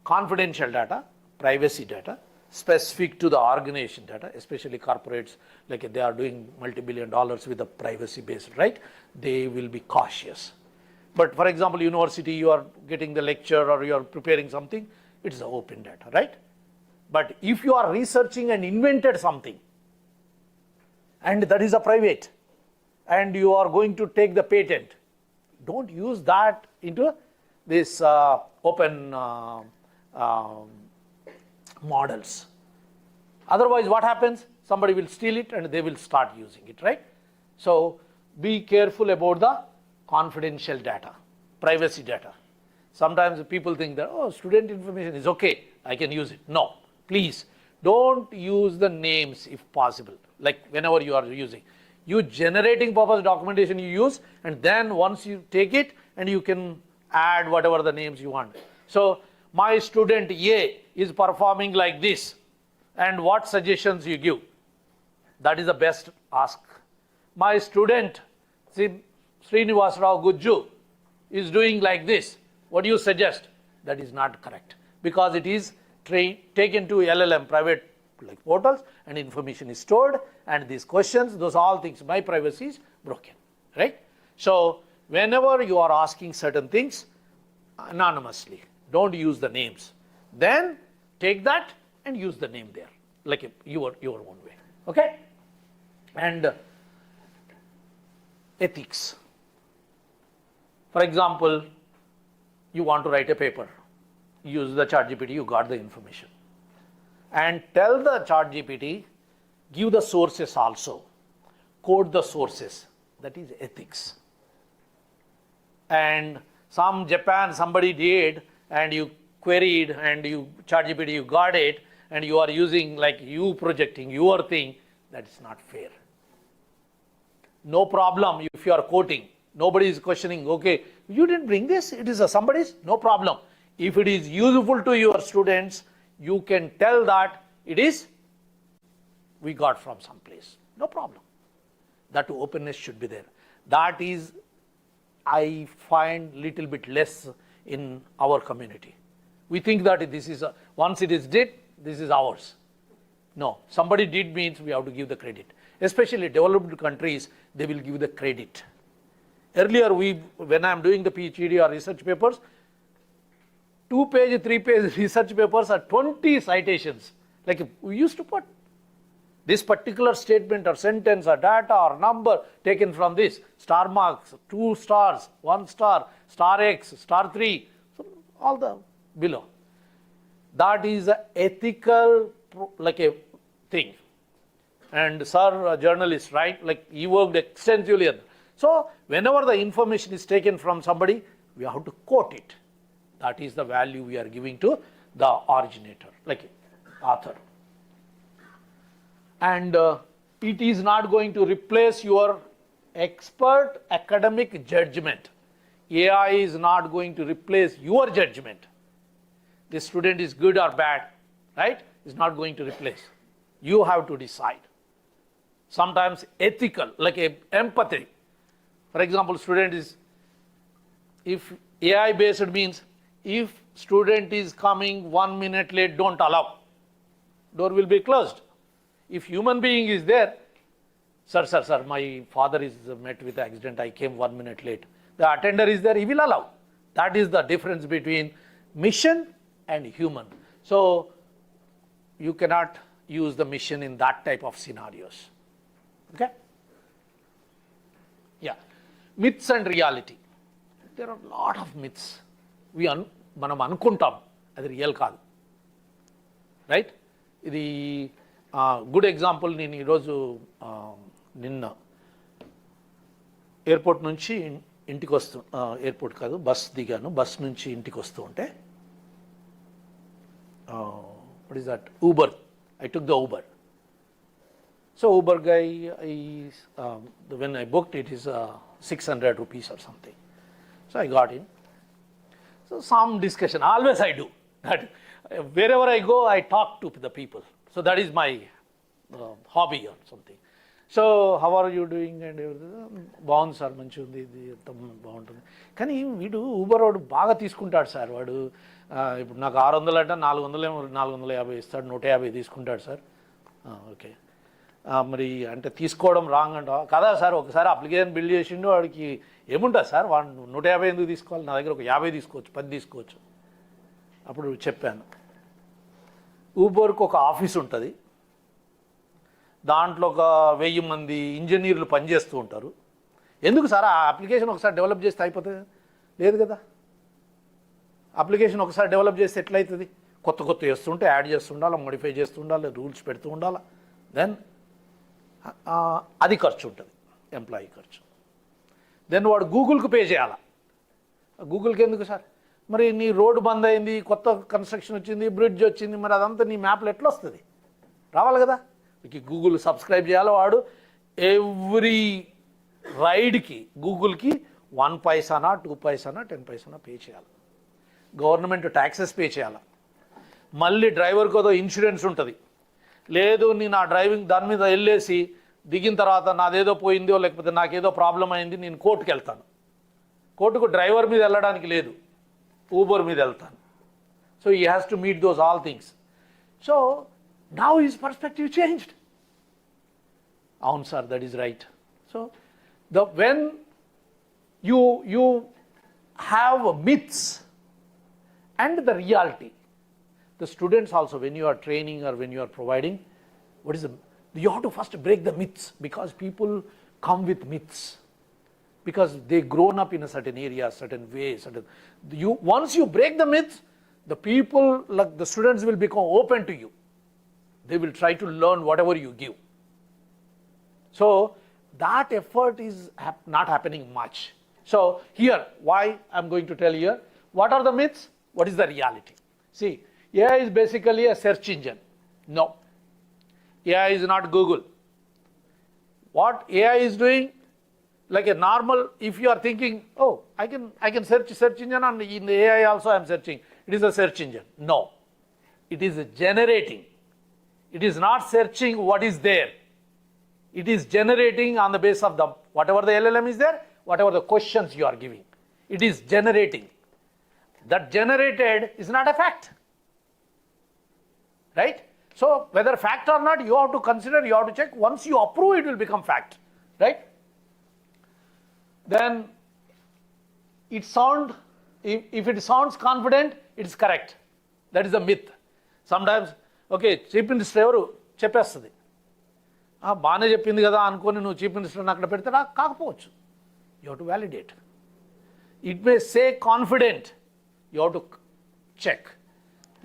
confidential data, privacy data, specific to the organization data, especially corporates, like they are doing multi-billion dollars with the privacy based, right? They will be cautious. But for example, university, you are getting the lecture or you are preparing something, it's the open data, right? But if you are researching and invented something, and that is a private, and you are going to take the patent, don't use that into this open models. Otherwise, what happens? Somebody will steal it and they will start using it, right? So, be careful about the confidential data, privacy data. Sometimes people think that, oh, student information is okay, I can use it. No, please, don't use the names if possible, like whenever you are using. You generating purpose documentation you use, and then once you take it and you can add whatever the names you want. So my student A is performing like this, and what suggestions you give? That is the best ask. My student Srinivas Gujju is doing like this. What do you suggest? That is not correct, because it is taken to LLM private like portals, and information is stored, and these questions, those all things, my privacy is broken, right? So whenever you are asking certain things anonymously, don't use the names. Then take that and use the name there, like your own way, okay? And ethics. For example, you want to write a paper, use the ChatGPT, you got the information. And tell the ChatGPT, give the sources also, quote the sources. That is ethics. And somebody did, and you queried, and you ChatGPT, you got it, and you are using like you projecting your thing. That is not fair. No problem if you are quoting. Nobody is questioning, okay, you didn't bring this, it is somebody's, no problem. If it is useful to your students, you can tell that it is, we got from some place, no problem. That openness should be there. That is, I find little bit less in our community. We think that this is, once it is did, this is ours. No, somebody did means we have to give the credit. Especially developed countries, they will give the credit. Earlier, when I am doing the PhD or research papers, 2-page, 3-page research papers are 20 citations. Like we used to put this particular statement or sentence or data or number taken from this, star marks, 2 stars, 1 star, star X, star 3, so all the below. That is an ethical like a thing. And sir, a journalist, right? Like he worked extensively on that. So whenever the information is taken from somebody, we have to quote it. That is the value we are giving to the originator, like author. And it is not going to replace your expert academic judgment. AI is not going to replace your judgment. The student is good or bad, right? It's not going to replace. You have to decide. Sometimes ethical, like empathy. For example, student is, if AI based means, if student is coming 1 minute late, don't allow. Door will be closed. If human being is there, sir, my father is met with accident, I came 1 minute late. The attender is there, he will allow. That is the difference between mission and human. So you cannot use the mission in that type of scenarios. Okay? Yeah. Myths and reality. There are a lot of myths. మనం అనుకుంటాం, అది real కాదు, right? ఇది good example. నేను ఈరోజు నిన్న airport నుంచి ఇంటికి వస్తూ, ఎయిర్పోర్ట్ కాదు, బస్ దిగాను. బస్ నుంచి ఇంటికి వస్తూ ఉంటే, what is that? Uber. I took the Uber. So Uber guy, when I booked it is 600 rupees or something. So I got in. So some discussion, always I do that. Wherever I go, I talk to the people. So that is my hobby or something. So how are you doing? And బాగుంది sir, మంచిగా ఉంది, ఇది బాగుంటుంది. కానీ వీడు Uber వాడు బాగా తీసుకుంటాడు సార్. వాడు ఇప్పుడు నాకు 600 అంటే 450 ఇస్తాడు, 150 తీసుకుంటాడు సార్. ఓకే, మరి అంటే తీసుకోవడం రాంగ్ అంట కదా సార్. ఒకసారి అప్లికేషన్ బిల్డ్ చేసిండు, వాడికి ఏముంటుంది సార్, వాడు 150 ఎందుకు తీసుకోవాలి, నా దగ్గర ఒక 50 తీసుకోవచ్చు, 10 తీసుకోవచ్చు. అప్పుడు చెప్పాను, ఊబర్కి ఒక ఆఫీస్ ఉంటుంది, దాంట్లో ఒక 1000 మంది ఇంజనీర్లు పనిచేస్తూ ఉంటారు. ఎందుకు సార్ ఆ అప్లికేషన్ ఒకసారి డెవలప్ చేస్తే అయిపోతుంది? లేదు కదా. అప్లికేషన్ ఒకసారి డెవలప్ చేస్తే ఎట్లయితుంది? కొత్త చేస్తుంటే యాడ్ చేస్తుండాలి, మోడిఫై చేస్తుండాలి, రూల్స్ పెడుతూ ఉండాలి. దెన్ అది ఖర్చు ఉంటుంది, ఎంప్లాయీ ఖర్చు. దెన్ వాడు గూగుల్కి పే చేయాలా. గూగుల్కి ఎందుకు సార్? మరి నీ రోడ్డు బంద్ అయింది, కొత్త కన్స్ట్రక్షన్ వచ్చింది, బ్రిడ్జ్ వచ్చింది, మరి అదంతా నీ మ్యాప్లో ఎట్లా వస్తుంది? రావాలి కదా. గూగుల్ సబ్స్క్రైబ్ చేయాలి. వాడు ఎవ్రీ రైడ్కి గూగుల్కి 1 పైసానా 2 పైసానా 10 పైసానా పే చేయాలి. గవర్నమెంట్ ట్యాక్సెస్ పే చేయాలి. మళ్ళీ డ్రైవర్కి ఏదో ఇన్సూరెన్స్ ఉంటుంది. లేదు నేను ఆ డ్రైవింగ్ దాని మీద వెళ్ళేసి దిగిన తర్వాత నాదేదో పోయిందో లేకపోతే నాకేదో ప్రాబ్లం అయింది, నేను కోర్టుకు వెళ్తాను. కోర్టుకు డ్రైవర్ మీద వెళ్ళడానికి లేదు, ఊబర్ మీద వెళ్తాను. So he has to meet those all things. So now his perspective changed. అవును sir, that is right. So when you have myths and the reality, the students also, when you are training or when you are providing, you have to first break the myths, because people come with myths because they grown up in a certain area, certain way, once you break the myths, the people, like the students, will become open to you. They will try to learn whatever you give. So that effort is not happening much. So here, why I'm going to tell here, what are the myths, what is the reality. See, AI is basically a search engine. No, AI is not Google. What AI is doing, like a normal, if you are thinking, oh, I can search engine, and in the AI also I am searching, it is a search engine. No, it is generating. It is not searching what is there. It is generating on the basis of the whatever the LLM is there, whatever the questions you are giving. It is generating. That generated is not a fact. Right? So whether fact or not, you have to consider, you have to check. Once you approve, it will become fact. Right? Then if it sounds confident, it is correct. That is a myth. Sometimes, okay, chief minister evaru cheppestadi. బాగానే చెప్పింది కదా అనుకొని నువ్వు chief మినిస్టర్ని అక్కడ పెడితే కాకపోవచ్చు. You have to validate. It may say confident, you have to check.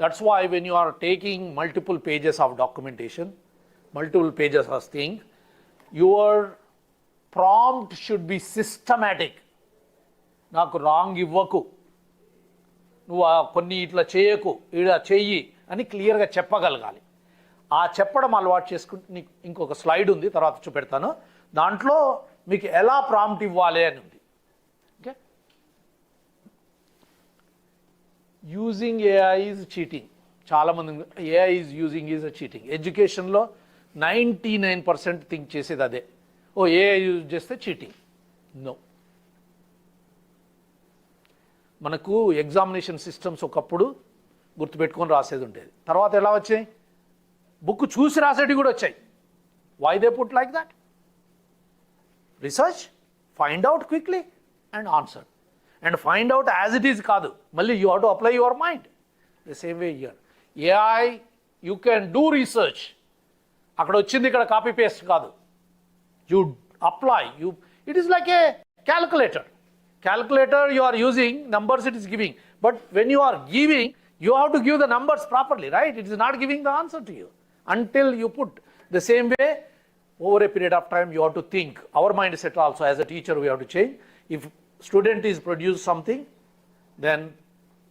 That's why when you are taking multiple pages of documentation, multiple pages of thing, your prompt should be systematic. నాకు wrong ఇవ్వకు, నువ్వు కొన్ని ఇట్లా చేయకు, ఇలా చెయ్యి అని క్లియర్గా చెప్పగలగాలి. ఆ చెప్పడం అలవాటు చేసుకుంటే, ఇంకొక స్లైడ్ ఉంది తర్వాత చూపెడతాను, దాంట్లో మీకు ఎలా ప్రాంప్ట్ ఇవ్వాలి అని ఉంది. Okay, using AI is cheating. చాలామంది AI is using is cheating. ఎడ్యుకేషన్లో 99% థింక్ చేసేది అదే, ఓ ఏఐ యూజ్ చేస్తే చీటింగ్. నో. మనకు ఎగ్జామినేషన్ సిస్టమ్స్ ఒకప్పుడు గుర్తుపెట్టుకొని రాసేది ఉండేది, తర్వాత ఎలా వచ్చాయి, బుక్ చూసి రాసేటివి కూడా వచ్చాయి. Why they put like that? Research, find out quickly and answer. And find out as it is కాదు, మళ్ళీ you have to apply your mind. The same way here, AI you can do research, అక్కడ వచ్చింది ఇక్కడ copy paste కాదు. You apply, it is like a calculator. You are using numbers, it is giving. But when you are giving, you have to give the numbers properly, right? It is not giving the answer to you until you put. The same way, over a period of time, you have to think. Our mindset also, as a teacher, we have to change. If student is produced something, then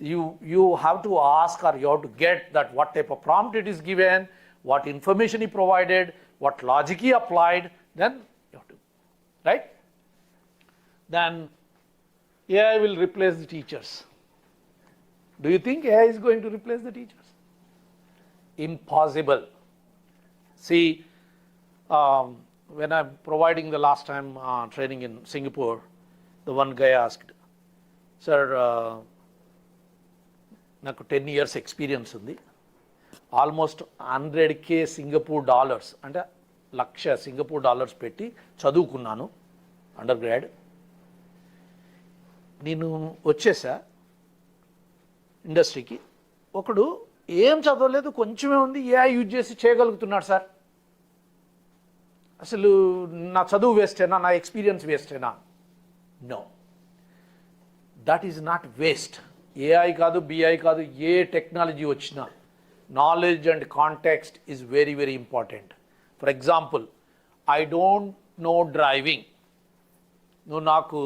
you have to ask, or you have to get that what type of prompt it is given, what information he provided, what logic he applied, then you have to, right? Then AI will replace the teachers. Do you think AI is going to replace the teachers? Impossible. See, when I'm providing the last time training in Singapore, the one guy asked, sir, నాకు 10 years experience ఉంది, almost 100K Singapore dollars, అంటే $1,00,000 Singapore dollars పెట్టి చదువుకున్నాను under grad. నేను వచ్చేసా ఇండస్ట్రీకి, ఒకడు ఏం చదవలేదు, కొంచెమే ఉంది, ఏఐ యూజ్ చేసి చేయగలుగుతున్నాడు సార్. అసలు నా చదువు వేస్టేనా, నా ఎక్స్పీరియన్స్ వేస్టేనా? No, that is not waste. AI కాదు, బిఐ కాదు, ఏ టెక్నాలజీ వచ్చినా knowledge and context is very very important. For example, I don't know driving, నువ్వు నాకు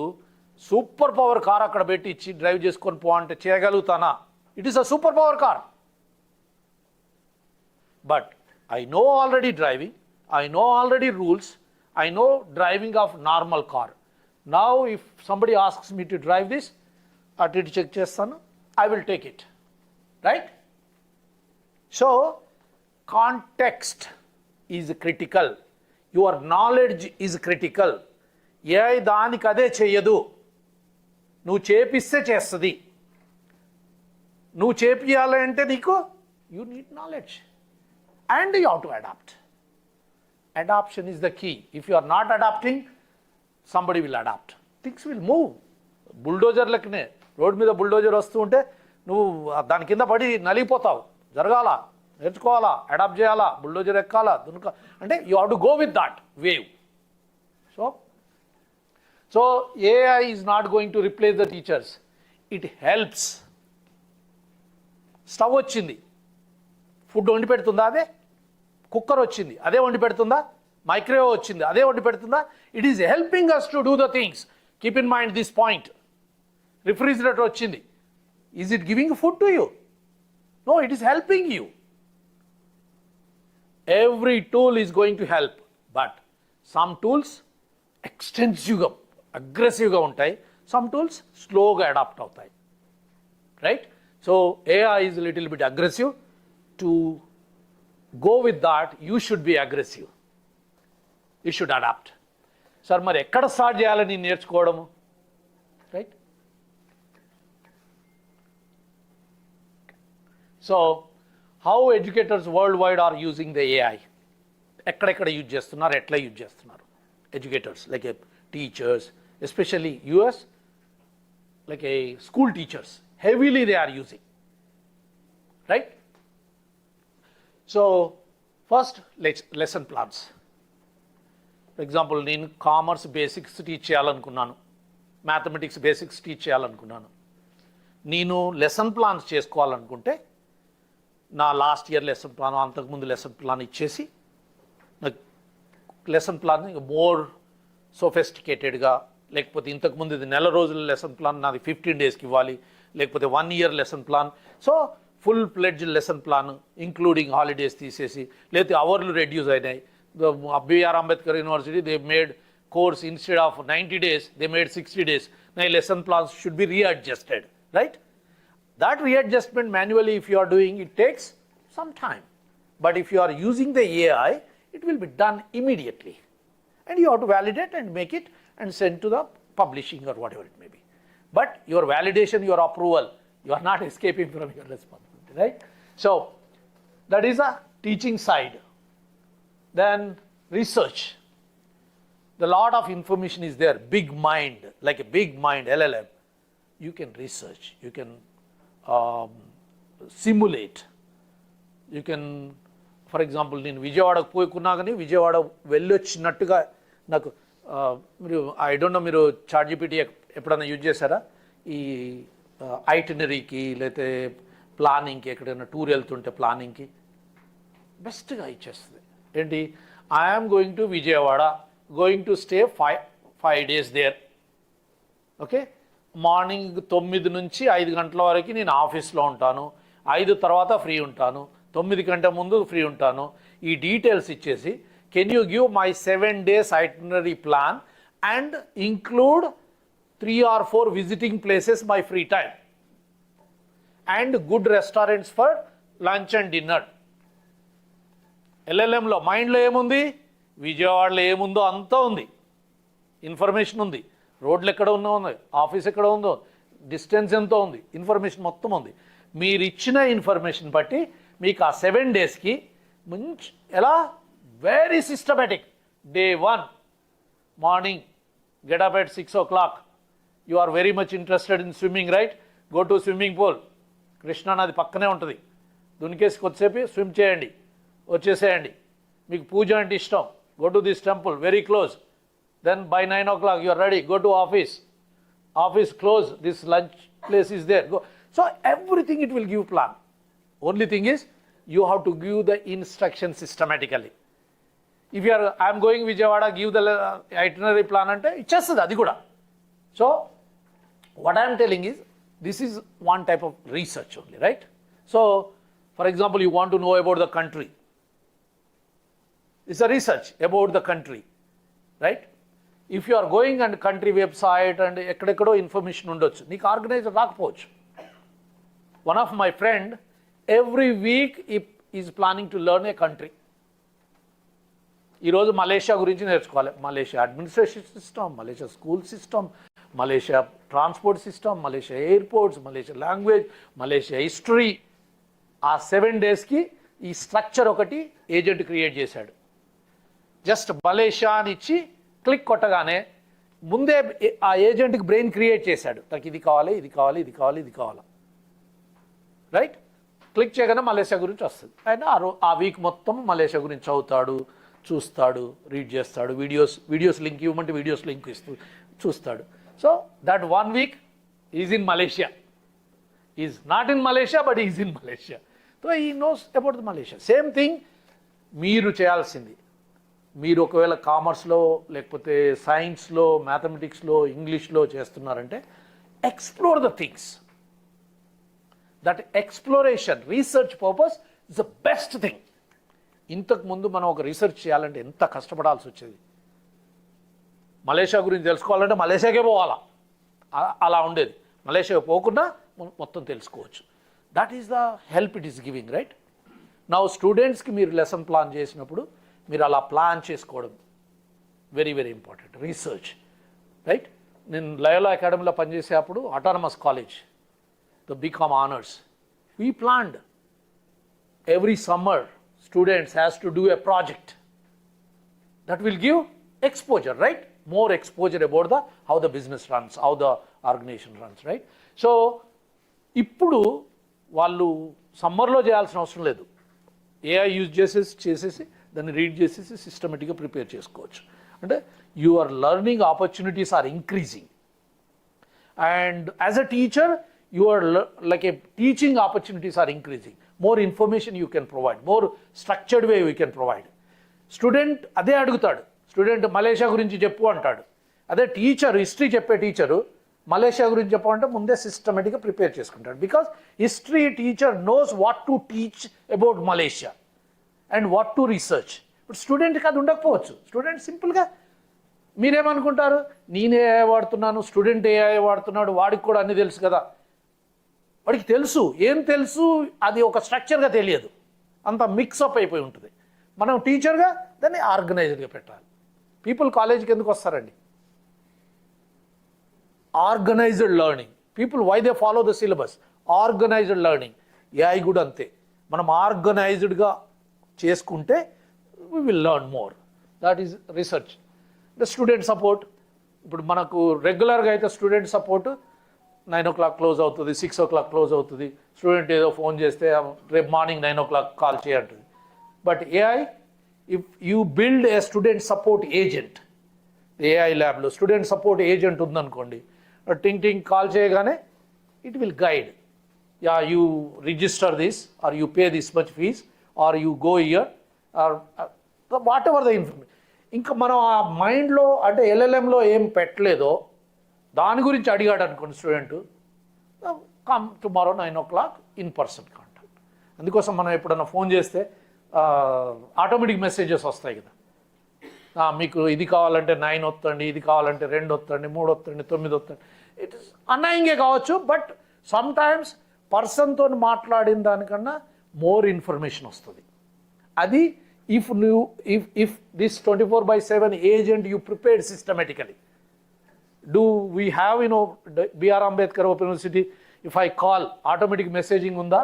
సూపర్ పవర్ కార్ అక్కడ పెట్టి ఇచ్చి డ్రైవ్ చేసుకొని పో అంటే చేయగలుగుతానా? It is a super power car. But I know already driving, I know already rules, I know driving of normal car. Now if somebody asks me to drive this, అటు ఇటు check చేస్తాను, I will take it. Right? So, context is critical. Your knowledge is critical. AI దానికి అదే చెయ్యదు, నువ్వు చేపిస్తే చేస్తుంది. నువ్వు చేపియాలంటే నీకు you need knowledge and you have to adapt. Adoption is the key. If you are not adapting, somebody will adapt. Things will move. Bulldozer లెక్కనే road మీద బుల్డోజర్ వస్తూ ఉంటే నువ్వు దాని కింద పడి నలిగిపోతావు. జరగాల, నేర్చుకోవాలా, అడాప్ట్ చేయాలా, బుల్డోజర్ ఎక్కాలా, దునక అంటే you have to go with that wave. So AI is not going to replace the teachers, it helps. Stove వచ్చింది, ఫుడ్ వండి పెడుతుందా? అదే. కుక్కర్ వచ్చింది, అదే వండి పెడుతుందా? మైక్రోవేవ్ వచ్చింది, అదే వండి పెడుతుందా? It is helping us to do the things. Keep in mind this point. Refrigerator వచ్చింది, is it giving food to you? No, it is helping you. Every tool is going to help, but some tools ఎక్స్టెన్సివ్గా అగ్రెసివ్గా ఉంటాయి, some tools స్లోగా adapt అవుతాయి. Right? So AI is a little bit aggressive. To go with that, you should be aggressive. You should adapt. Sir మరి ఎక్కడ start చేయాలని నేర్చుకోవడము? Right? So how educators worldwide are using the AI? ఎక్కడెక్కడ use చేస్తున్నారు, ఎట్లా use చేస్తున్నారు educators? Like teachers, especially US, like a school teachers, heavily they are using. Right? So first, lesson plans. For example, నేను commerce basics teach చేయాలనుకున్నాను, mathematics basics teach చేయాలనుకున్నాను. నేను lesson plans చేసుకోవాలనుకుంటే నా లాస్ట్ ఇయర్ లెసన్ ప్లాన్, అంతకుముందు lesson plan ఇచ్చేసి నాకు lesson plan more సోఫిస్టికేటెడ్గా, లేకపోతే ఇంతకుముందు ఇది నెల రోజుల లెసన్ ప్లాన్ నాది 15 డేస్కి ఇవ్వాలి, లేకపోతే 1 year lesson plan. So full pledge lesson plan including holidays తీసేసి, లేకపోతే అవర్లు రెడ్యూస్ అయినాయి. BR Ambedkar university they made course instead of 90 days, they made 60 days. Now lesson plans should be readjusted, right? That readjustment manually if you are doing, it takes some time. But if you are using the AI, it will be done immediately. And you have to validate and make it and send to the publishing or whatever it may be. But your validation, your approval, you are not escaping from your responsibility, right? So that is a teaching side. Then research. The lot of information is there, big mind, like a big mind, LLM. You can research, you can simulate, you can, for example, నేను విజయవాడకు పోయికున్నా కానీ విజయవాడ వెళ్ళొచ్చినట్టుగా నాకు మీరు I don't know, మీరు ChatGPT ఎప్పుడైనా use చేశారా? ఈ ఐటినరీకి లేకపోతే ప్లానింగ్కి, ఎక్కడైనా టూర్ వెళ్తుంటే ప్లానింగ్కి బెస్ట్గా ఇచ్చేస్తుంది. ఏంటి? I'm going to Vijayawada, going to stay 5 days there. Okay, morning 9 నుంచి 5 గంటల వరకు నేను ఆఫీస్లో ఉంటాను, 5 తర్వాత ఫ్రీ ఉంటాను, 9 కంటే ముందు ఫ్రీ ఉంటాను. ఈ డీటెయిల్స్ ఇచ్చేసి, can you give my 7 days itinerary plan and include 3 or 4 visiting places by free time and good restaurants for lunch and dinner. LLMలో మైండ్లో ఏముంది? విజయవాడలో ఏముందో అంతా ఉంది, ఇన్ఫర్మేషన్ ఉంది. రోడ్లు ఎక్కడ ఉంది, ఆఫీస్ ఎక్కడ ఉందో, డిస్టెన్స్ ఎంతో ఉంది, ఇన్ఫర్మేషన్ మొత్తం ఉంది. మీరు ఇచ్చిన ఇన్ఫర్మేషన్ బట్టి మీకు ఆ 7 daysకి మంచి ఎలా very systematic. Day 1 morning get up at 6 o'clock. You are very much interested in swimming, right? Go to swimming pool. Krishna నది పక్కనే ఉంటుంది, దునికేసి కొద్దిసేపు స్విమ్ చేయండి, వచ్చేసేయండి. మీకు పూజ అంటే ఇష్టం, go to this temple, very close. Then by 9 o'clock you are ready, go to office. Office close, this lunch place is there. Go. So everything it will give plan. Only thing is you have to give the instruction systematically. If you are, I am going Vijayawada, give the itinerary plan ante ichestadi adi kuda. So what I am telling is, this is one type of research only, right? So for example, you want to know about the country. It's a research about the country. Right? If you are going and country website and ఎక్కడెక్కడో information ఉండొచ్చు, నీకు organiser రాకపోవచ్చు. One of my friend every week is planning to learn a country. ఈరోజు Malaysia గురించి నేర్చుకోవాలి, Malaysia administration system, Malaysia school system, Malaysia transport system, Malaysia airports, Malaysia language, Malaysia history. ఆ 7 daysకి ఈ స్ట్రక్చర్ ఒకటి ఏజెంట్ క్రియేట్ చేశాడు. Just Malaysia అని ఇచ్చి క్లిక్ కొట్టగానే ముందే ఆ ఏజెంట్కి బ్రెయిన్ క్రియేట్ చేశాడు, నాకు ఇది కావాలి, ఇది కావాలి, ఇది కావాలి, ఇది కావాలి. రైట్? క్లిక్ చేయగానే మలేషియా గురించి వస్తుంది. ఆయన ఆ వీక్ మొత్తం మలేషియా గురించి చదువుతాడు, చూస్తాడు, రీడ్ చేస్తాడు, వీడియోస్ లింక్ ఇవ్వమంటే వీడియోస్ లింక్ ఇస్తూ చూస్తాడు. So that 1 week is in Malaysia. Is not in Malaysia but is in Malaysia. So he knows about the Malaysia. Same thing మీరు చేయాల్సింది, మీరు ఒకవేళ కామర్స్లో లేకపోతే సైన్స్లో, మ్యాథమెటిక్స్లో, ఇంగ్లీష్లో చేస్తున్నారంటే explore the things. That exploration, research purpose is the best thing. ఇంతకుముందు మనం ఒక రీసెర్చ్ చేయాలంటే ఎంత కష్టపడాల్సి వచ్చేది. మలేషియా గురించి తెలుసుకోవాలంటే మలేషియాకే పోవాలా, అలా ఉండేది. మలేషియా పోకుండా మొత్తం తెలుసుకోవచ్చు. That is the help it is giving, right? నా స్టూడెంట్స్కి మీరు లెసన్ ప్లాన్ చేసినప్పుడు మీరు అలా ప్లాన్ చేసుకోవడం very very important. Research, right? నేను లయోలా అకాడమీలో పనిచేసేటప్పుడు autonomous college, the BCom honours, we planned every summer students has to do a project that will give exposure, right? More exposure about how the business runs, how the organization runs, right? So ఇప్పుడు వాళ్ళు సమ్మర్లో చేయాల్సిన అవసరం లేదు, AI use చేసేసి దాన్ని read చేసేసి సిస్టమేటిక్గా ప్రిపేర్ చేసుకోవచ్చు. అంటే your learning opportunities are increasing. And as a teacher, your like a teaching opportunities are increasing. More information you can provide, more structured way we can provide. Student అదే అడుగుతాడు, student Malaysia గురించి చెప్పు అంటాడు. అదే teacher history చెప్పే teacher Malaysia గురించి చెప్పాలంటే ముందే సిస్టమేటిక్గా ప్రిపేర్ చేసుకుంటాడు. Because history teacher knows what to teach about Malaysia and what to research. ఇప్పుడు స్టూడెంట్కి అది ఉండకపోవచ్చు. స్టూడెంట్ సింపుల్గా మీరేమనుకుంటారు, నేనే ఏఐ వాడుతున్నాను, స్టూడెంట్ ఏఐ వాడుతున్నాడు, వాడికి కూడా అన్నీ తెలుసు కదా. వాడికి తెలుసు, ఏం తెలుసు అది ఒక స్ట్రక్చర్గా తెలియదు, అంత మిక్సప్ అయిపోయి ఉంటుంది. మనం టీచర్గా దాన్ని ఆర్గనైజ్డ్గా పెట్టాలి. పీపుల్ కాలేజీకి ఎందుకు వస్తారండి? Organised learning. People why they follow the syllabus? Organised learning. AI కూడా అంతే. మనం ఆర్గనైజ్డ్గా చేసుకుంటే we will learn more. That is research. The student support. ఇప్పుడు మనకు రెగ్యులర్గా అయితే స్టూడెంట్ సపోర్ట్ 9 o'clock క్లోజ్ అవుతుంది, 6 o'clock క్లోజ్ అవుతుంది. స్టూడెంట్ ఏదో ఫోన్ చేస్తే రేపు మార్నింగ్ 9 o'clock కాల్ చేయంటుంది. But AI, if you build a student support agent, AI ల్యాబ్లో స్టూడెంట్ సపోర్ట్ ఏజెంట్ ఉందనుకోండి, టింగ్ టింగ్ కాల్ చేయగానే it will guide. Yeah, you register this or you pay this much fees or you go year or whatever the information. ఇంకా మనం ఆ మైండ్లో అంటే ఎల్ఎల్ఎంలో ఏం పెట్టలేదో దాని గురించి అడిగాడు అనుకోండి student, come tomorrow 9 o'clock in person contact. అందుకోసం మనం ఎప్పుడన్నా ఫోన్ చేస్తే ఆటోమేటిక్ మెసేజెస్ వస్తాయి కదా, మీకు ఇది కావాలంటే 9 వస్తుంది, ఇది కావాలంటే 2 వస్తుంది, 3 వస్తుంది, 9 వస్తుంది. ఇట్ ఇస్ అన్నాయింగే కావచ్చు, బట్ సమ్ టైమ్స్ పర్సన్తో మాట్లాడిన దానికన్నా మోర్ ఇన్ఫర్మేషన్ వస్తుంది. అది if this 24/7 agent you prepared systematically. Do we have, BR Ambedkar Open University, if I call, automatic messaging unda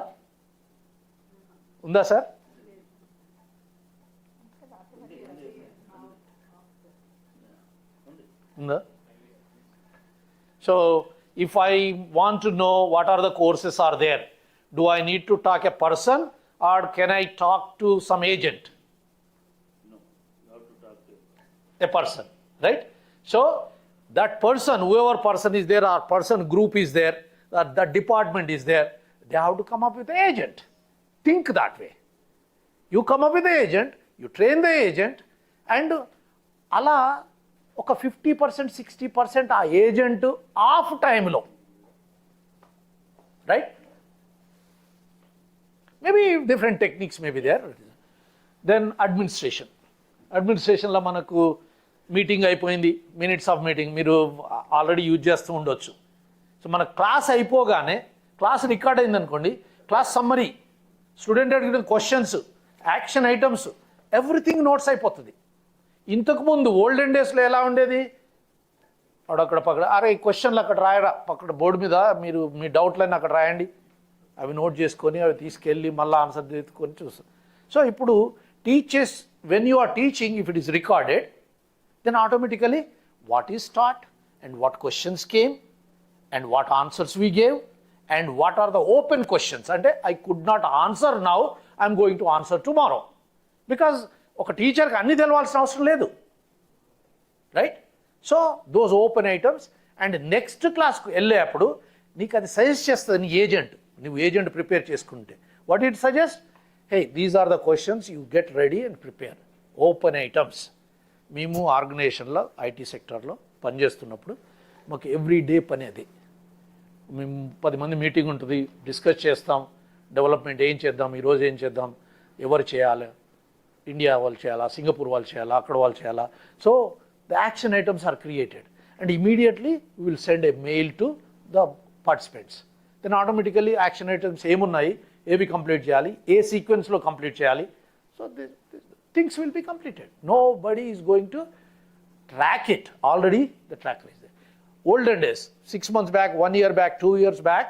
sir? Unda. So if I want to know what are the courses are there, do I need to talk a person or can I talk to some agent? A person, right? So that person, whoever person is there, or person group is there, that department is there, they have to come up with an agent. Think that way. You come up with the agent, you train the agent, and అలా ఒక 50%, 60% ఆ agent of టైంలో, right? Maybe different techniques may be there. Then అడ్మినిస్ట్రేషన్లో మనకు meeting అయిపోయింది, minutes of meeting మీరు already use చేస్తూ ఉండొచ్చు. సో మన క్లాస్ అయిపోగానే క్లాస్ రికార్డ్ అయిందనుకోండి, క్లాస్ సమ్మరీ, స్టూడెంట్ అడిగిన questions, action items, everything notes అయిపోతుంది. ఇంతకుముందు ఓల్డెన్ డేస్లో ఎలా ఉండేది, అక్కడ పక్కన అరే క్వశ్చన్లు అక్కడ రాయరా, పక్కన బోర్డు మీద మీరు మీ డౌట్లన్నీ అక్కడ రాయండి, అవి నోట్ చేసుకొని అవి తీసుకెళ్ళి మళ్ళీ ఆన్సర్ తెచ్చుకొని చూస్తారు. సో ఇప్పుడు teachers when you are teaching, if it is recorded, then automatically what is taught and what questions came and what answers we gave and what are the open questions. And I could not answer now, I am going to answer tomorrow. Because ఒక టీచర్కి అన్ని తెలవాల్సిన అవసరం లేదు, right? So those open items. And next క్లాస్కి వెళ్ళేటప్పుడు నీకు అది సజెస్ట్ చేస్తుంది నీ ఏజెంట్. నువ్వు ఏజెంట్ ప్రిపేర్ చేసుకుంటే what it suggest, hey these are the questions, you get ready and prepare. Open items. మేము ఆర్గనైజేషన్లో ఐటీ సెక్టర్లో పనిచేస్తున్నప్పుడు మాకు ఎవ్రీ డే పని అది. మేము 10 మంది మీటింగ్ ఉంటుంది, డిస్కస్ చేస్తాం, డెవలప్మెంట్ ఏం చేద్దాం, ఈరోజు ఏం చేద్దాం, ఎవరు చేయాలి, ఇండియా వాళ్ళు చేయాలా, సింగపూర్ వాళ్ళు చేయాలా, అక్కడ వాళ్ళు చేయాలా. So the action items are created and immediately we will send a mail to the participants. Then automatically action items ఏమున్నాయి, ఏవి కంప్లీట్ చేయాలి, ఏ సీక్వెన్స్లో కంప్లీట్ చేయాలి. So things will be completed. Nobody is going to track it. Already the tracker is there. Olden days, 6 months back, 1 year back, 2 years back,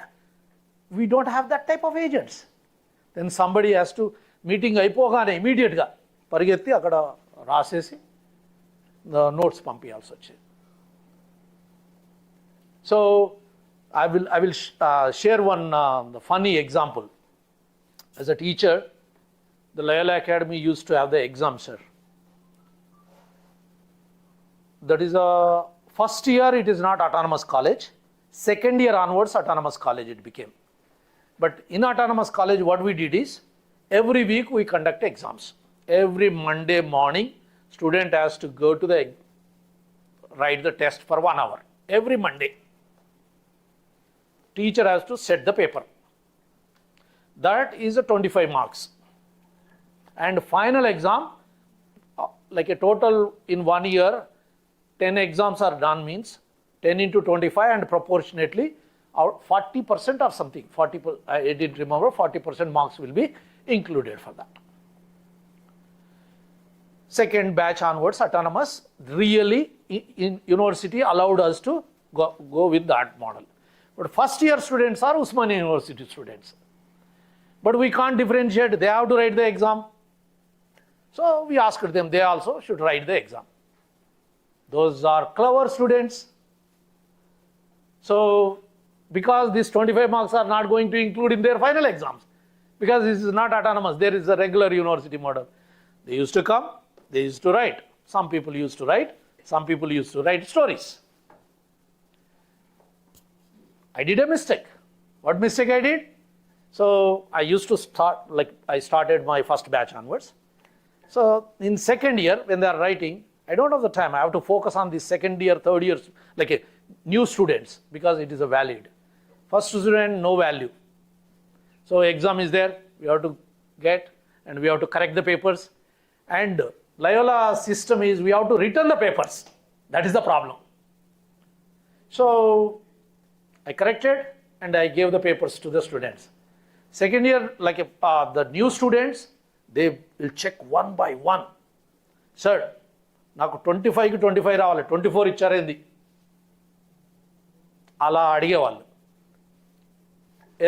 we don't have that type of agents. Then somebody has to, meeting అయిపోగానే ఇమీడియట్గా పరిగెత్తి అక్కడ రాసేసి notes పంపించాల్సి వచ్చేది. So I will share one funny example. As a teacher, the Loyola Academy used to have the exam, sir. That is first year it is not autonomous college. Second year onwards autonomous college it became. But in autonomous college what we did is every week we conduct exams. Every Monday morning student has to go to the write the test for 1 hour. Every Monday. Teacher has to set the paper. That is a 25 marks. And final exam, like a total in 1 year, 10 exams are done, means 10 into 25 and proportionately 40% or something, I didn't remember, 40% marks will be included for that. Second batch onwards, autonomous, really in university allowed us to go with that model. But first year students are Usmania University students. But we can't differentiate, they have to write the exam. So we asked them, they also should write the exam. Those are clever students. So because these 25 marks are not going to include in their final exams, because this is not autonomous, there is a regular university model. They used to come, they used to write. Some people used to write, some people used to write stories. I did a mistake. What mistake I did? So I used to start, like I started my first batch onwards. So in second year when they are writing, I don't have the time, I have to focus on the second year, third year, like new students, because it is a valid. First student, no value. So exam is there, we have to get and we have to correct the papers. And Loyola system is we have to return the papers. That is the problem. So I corrected and I gave the papers to the students. Second year, like the new students, they will check one by one. Sir, నాకు 25కి 25 రావాలి, 24 ఇచ్చారేంది, అలా అడిగేవాళ్ళు.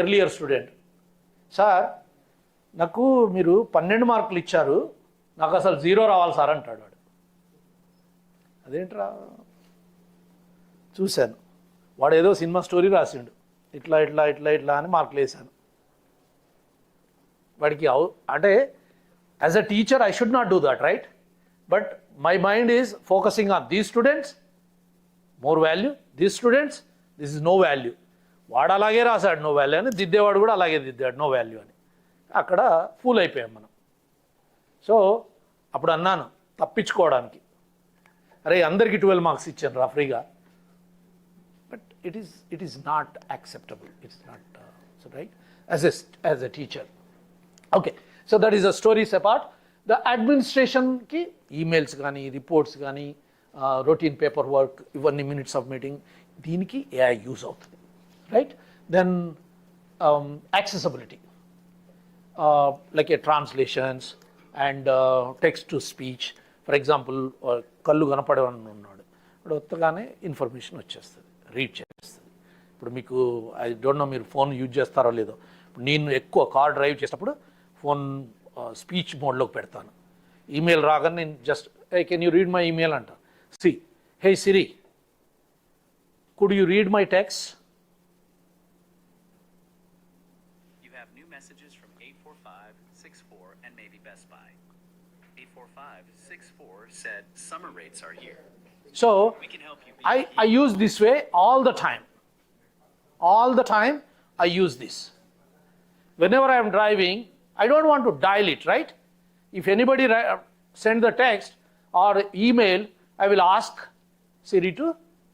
Earlier student, sir నాకు మీరు 12 మార్కులు ఇచ్చారు, నాకు అసలు 0 రావాలి సార్ అంటాడు వాడు. అదేంట్రా, చూశాను వాడు ఏదో సినిమా స్టోరీ రాసిండు, ఇట్లా ఇట్లా ఇట్లా ఇట్లా అని మార్కులు వేసాను వాడికి. అంటే as a teacher I should not do that, right? But my mind is focusing on these students, more value, these students, this is no value. వాడు అలాగే రాశాడు నో వాల్యూ అని, దిద్దేవాడు కూడా అలాగే దిద్దాడు నో వాల్యూ అని. అక్కడ ఫూల్ అయిపోయాం మనం. సో అప్పుడు అన్నాను తప్పించుకోవడానికి, అరే అందరికీ 12 మార్క్స్ ఇచ్చాను రా ఫ్రీగా. But it is not acceptable, it's not so right as a teacher. Okay, so that is the stories apart. The అడ్మినిస్ట్రేషన్కి ఈమెయిల్స్ కానీ రిపోర్ట్స్ కానీ రొటీన్ పేపర్ వర్క్, ఇవన్నీ మినిట్స్ ఆఫ్ మీటింగ్, దీనికి ఏఐ యూజ్ అవుతుంది, right? Then accessibility, like a translations and text to speech. For example, కళ్ళు కనపడవని ఉన్నాడు, ఇప్పుడు ఒత్తగానే ఇన్ఫర్మేషన్ వచ్చేస్తుంది, రీడ్ చేస్తుంది. ఇప్పుడు మీకు ఐ డోంట్ నో మీరు ఫోన్ యూజ్ చేస్తారో లేదో, నేను ఎక్కువ కార్ డ్రైవ్ చేసినప్పుడు ఫోన్ స్పీచ్ మోడ్లోకి పెడతాను. ఈమెయిల్ రాగానే నేను just can you read my email అంట. సి, hey Siri, could you read my text? You have new messages from 84564 and maybe Best Buy. 84564 said summer rates are here. So We can help you. I use this way all the time. All the time I use this. Whenever I am driving, I don't want to dial it, right? If anybody send the text or email, I will ask Siri to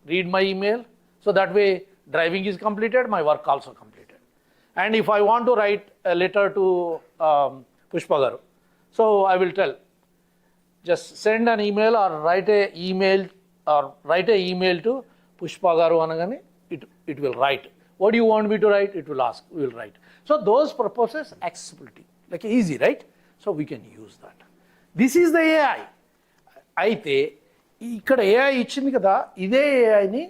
read my email. So that way driving is completed, my work also completed. And if I want to write a letter to Pushpa Garu, so I will tell, just send an email or write a email to Pushpa Garu anagane, it will write. What do you want me to write? It will ask, we will write. So those purposes, accessibility, like easy, right? So we can use that. This is the AI. అయితే ఇక్కడ AI ఇచ్చింది కదా, ఇదే ఏఐని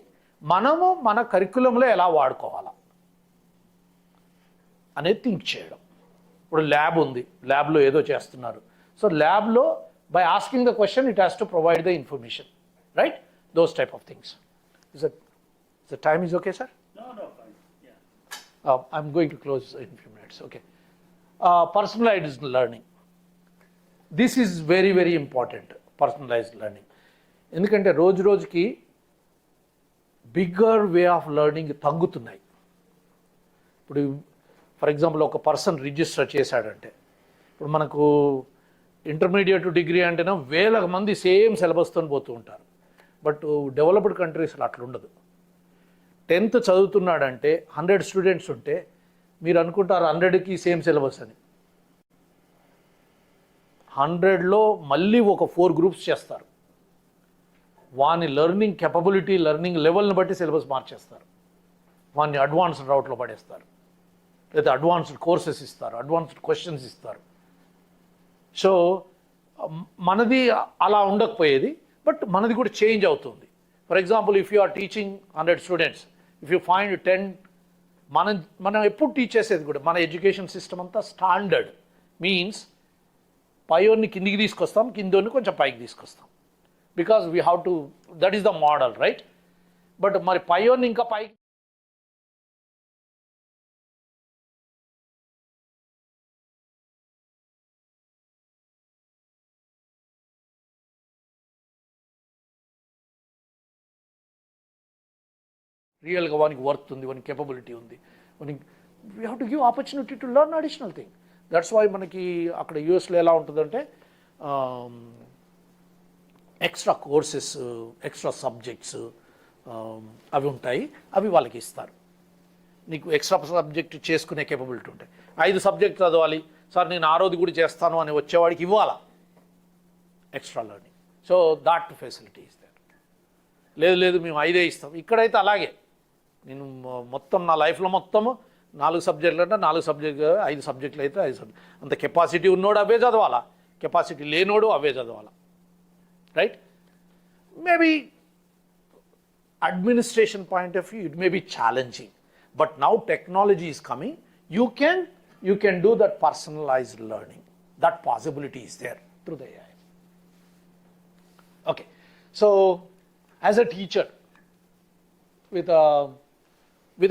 మనము మన కరికులంలో ఎలా వాడుకోవాలా అనేది థింక్ చేయడం. ఇప్పుడు ల్యాబ్ ఉంది, ల్యాబ్లో ఏదో చేస్తున్నారు. సో ల్యాబ్లో by asking the question it has to provide the information, right? Those type of things. The time is okay, sir? No, fine. Yeah. I'm going to close in a few minutes. Okay. Personalized learning. This is very, very important, personalized learning. ఎందుకంటే రోజు రోజుకి bigger way of learning తగ్గుతున్నాయి. ఇప్పుడు for example ఒక person register చేశాడంటే, ఇప్పుడు మనకు intermediate degree అంటేనే వేల మంది సేమ్ సిలబస్తో పోతూ ఉంటారు. బట్ డెవలప్డ్ కంట్రీస్లో అట్లా ఉండదు. 10th చదువుతున్నాడంటే 100 స్టూడెంట్స్ ఉంటే మీరు అనుకుంటారు 100కి సేమ్ సిలబస్ అని. 100లో మళ్ళీ ఒక 4 గ్రూప్స్ చేస్తారు. వాని లెర్నింగ్ కెపబిలిటీ, లెర్నింగ్ లెవెల్ని బట్టి సిలబస్ మార్చేస్తారు. వాడిని అడ్వాన్స్డ్ రౌట్లో పడేస్తారు, లేదా అడ్వాన్స్డ్ కోర్సెస్ ఇస్తారు, అడ్వాన్స్డ్ క్వశ్చన్స్ ఇస్తారు. సో మనది అలా ఉండకపోయేది, బట్ మనది కూడా చేంజ్ అవుతుంది. For example, if you are teaching 100 students, if you find 10, మనం ఎప్పుడు టీచ్ చేసేది కూడా మన ఎడ్యుకేషన్ సిస్టమ్ అంతా స్టాండర్డ్ మీన్స్ పైయోన్ని కిందికి తీసుకొస్తాం, కిందోని కొంచెం పైకి తీసుకొస్తాం. Because we have to, that is the model, right? But మరి పైయోన్ని ఇంకా పైకి రియల్గా వానికి వర్త్ ఉంది, వానికి కేపబిలిటీ ఉంది, వానికి we have to give opportunity to learn additional thing. That's why మనకి అక్కడ యూఎస్లో ఎలా ఉంటుందంటే ఎక్స్ట్రా కోర్సెస్, ఎక్స్ట్రా సబ్జెక్ట్స్ అవి ఉంటాయి, అవి వాళ్ళకి ఇస్తారు. నీకు ఎక్స్ట్రా సబ్జెక్ట్ చేసుకునే కేపబిలిటీ ఉంటాయి. 5 సబ్జెక్ట్ చదవాలి సార్, నేను 6ది కూడా చేస్తాను అని వచ్చేవాడికి ఇవ్వాలా extra learning. So that facility is there. లేదు మేము 5 ఇస్తాం. ఇక్కడైతే అలాగే, నేను మొత్తం నా లైఫ్లో మొత్తము 4 సబ్జెక్టులు అంటే 4 సబ్జెక్టు, 5 సబ్జెక్టులు అయితే 5 సబ్జెక్ట్. అంత కెపాసిటీ ఉన్నోడు అవే చదవాలా, కెపాసిటీ లేనోడు అవే చదవాలా, right? Maybe administration point of view, it may be challenging, but now technology is coming. You can do that personalized learning. That possibility is there through the AI. Okay, so as a teacher, with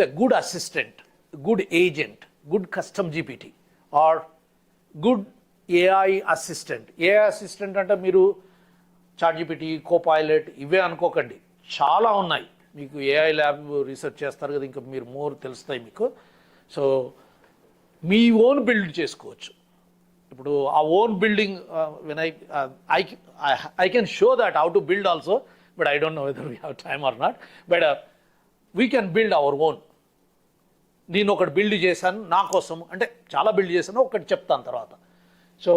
a good assistant, good agent, good custom GPT, or good AI assistant. AI assistant అంటే మీరు chat GPT, Copilot ఇవే అనుకోకండి, చాలా ఉన్నాయి. మీకు AI lab research చేస్తారు కదా, ఇంకా మీరు మోర్ తెలుస్తాయి మీకు. సో మీ ఓన్ బిల్డ్ చేసుకోవచ్చు. ఇప్పుడు ఆ own building when I can show that how to build also, but I don't know whether we have time or not, but we can build our own. నేను ఒకటి build చేశాను నా కోసం, అంటే చాలా బిల్డ్ చేశాను, ఒకటి చెప్తాను తర్వాత. So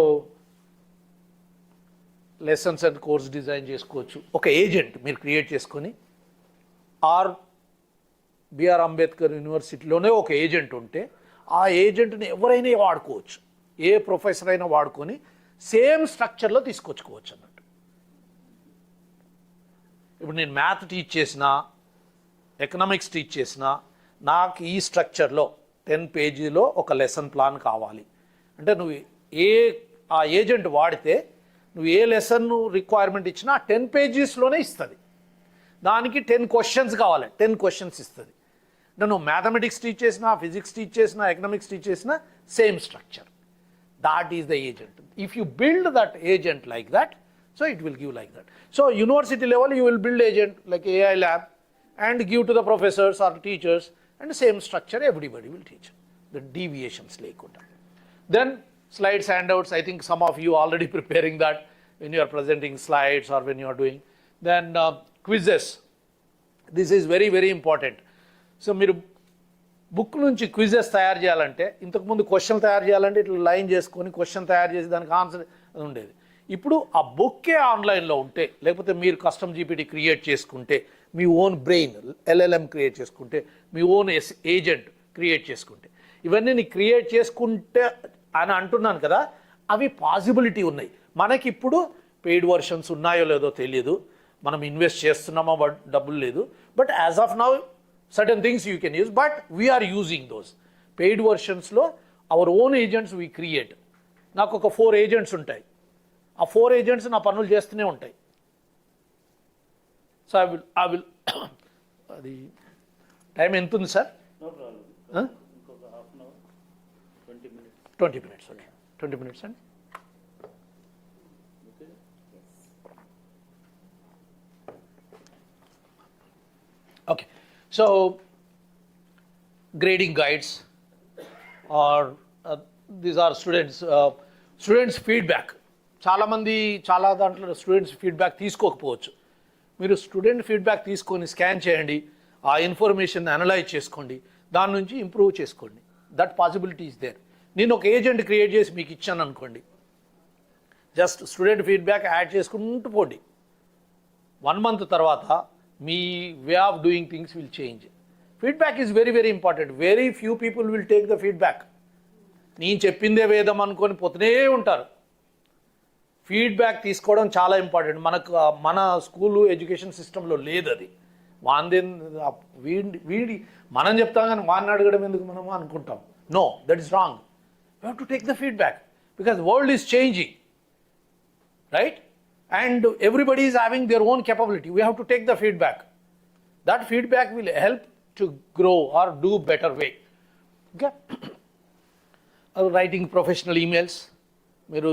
lessons and course design చేసుకోవచ్చు. ఒక ఏజెంట్ మీరు క్రియేట్ చేసుకొని ఆర్ బిఆర్ అంబేద్కర్ యూనివర్సిటీలోనే ఒక ఏజెంట్ ఉంటే ఆ ఏజెంట్ని ఎవరైనా వాడుకోవచ్చు, ఏ ప్రొఫెసర్ అయినా వాడుకొని సేమ్ స్ట్రక్చర్లో తీసుకొచ్చుకోవచ్చు అన్నట్టు. ఇప్పుడు నేను మ్యాథ్ టీచ్ చేసినా ఎకనామిక్స్ టీచ్ చేసినా నాకు ఈ స్ట్రక్చర్లో 10 పేజీలో ఒక లెసన్ ప్లాన్ కావాలి అంటే నువ్వు ఆ ఏజెంట్ వాడితే నువ్వు ఏ లెసన్ రిక్వైర్మెంట్ ఇచ్చినా 10 పేజీస్లోనే ఇస్తుంది. దానికి 10 క్వశ్చన్స్ కావాలి, 10 క్వశ్చన్స్ ఇస్తుంది. నువ్వు మ్యాథమెటిక్స్ టీచ్ చేసినా, ఫిజిక్స్ టీచ్ చేసినా, ఎకనామిక్స్ టీచ్ చేసినా same structure. That is the agent. If you build that agent like that, so it will give like that. So university level you will build agent like AI lab and give to the professors or teachers, and same structure everybody will teach. The deviations lekunda. Then slides, handouts, I think some of you already preparing that when you are presenting slides or when you are doing. Then quizzes. This is very, very important. So మీరు book నుంచి quizzes తయారు చేయాలంటే ఇంతకుముందు question తయారు చేయాలంటే ఇట్లా line చేసుకొని question తయారు చేసి దానికి ఆన్సర్ అది ఉండేది. ఇప్పుడు ఆ బుక్కే ఆన్లైన్లో ఉంటే, లేకపోతే మీరు కస్టమ్ జీపీటీ క్రియేట్ చేసుకుంటే, మీ ఓన్ బ్రెయిన్ ఎల్ఎల్ఎం క్రియేట్ చేసుకుంటే, మీ ఓన్ ఏజెంట్ క్రియేట్ చేసుకుంటే, ఇవన్నీ నేను క్రియేట్ చేసుకుంటే అని అంటున్నాను కదా, అవి పాసిబిలిటీ ఉన్నాయి. మనకి ఇప్పుడు పెయిడ్ వర్షన్స్ ఉన్నాయో లేదో తెలియదు, మనం ఇన్వెస్ట్ చేస్తున్నామో డబ్బులు లేదు. But as of now certain things you can use, but we are using those paid versions లో our own agents we create. నాకు ఒక 4 agents ఉంటాయి, ఆ 4 agents నా పనులు చేస్తూనే ఉంటాయి. సో ఐ విల్ అది టైం ఎంత ఉంది సార్? నో ప్రాబ్లం, ఇంకొక half an hour 20 minutes. 20 minutes, okay. 20 minutes అండి. Okay. So, grading guides or these are students feedback. చాలా దాంట్లో స్టూడెంట్స్ ఫీడ్బ్యాక్ తీసుకోకపోవచ్చు. మీరు స్టూడెంట్ ఫీడ్బ్యాక్ తీసుకొని స్కాన్ చేయండి, ఆ ఇన్ఫర్మేషన్ అనలైజ్ చేసుకోండి, దాని నుంచి ఇంప్రూవ్ చేసుకోండి. That possibility is there. నేను ఒక ఏజెంట్ క్రియేట్ చేసి మీకు ఇచ్చాను అనుకోండి, జస్ట్ స్టూడెంట్ ఫీడ్బ్యాక్ యాడ్ చేసుకుంటూ పోండి. 1 month తర్వాత మీ way of doing things will change. Feedback is very, very important. Very few people will take the feedback. నేను చెప్పిందే వేదం అనుకొని పోతూనే ఉంటారు. ఫీడ్బ్యాక్ తీసుకోవడం చాలా ఇంపార్టెంట్. మన స్కూలు ఎడ్యుకేషన్ సిస్టంలో లేదు అది. వీడి మనం చెప్తాం కానీ వాడిని అడగడం ఎందుకు మనము అనుకుంటాం. No, that is wrong. You have to take the feedback because world is changing, right? And everybody is having their own capability. We have to take the feedback. That feedback will help to grow or do better way. Okay? Writing professional emails. మీరు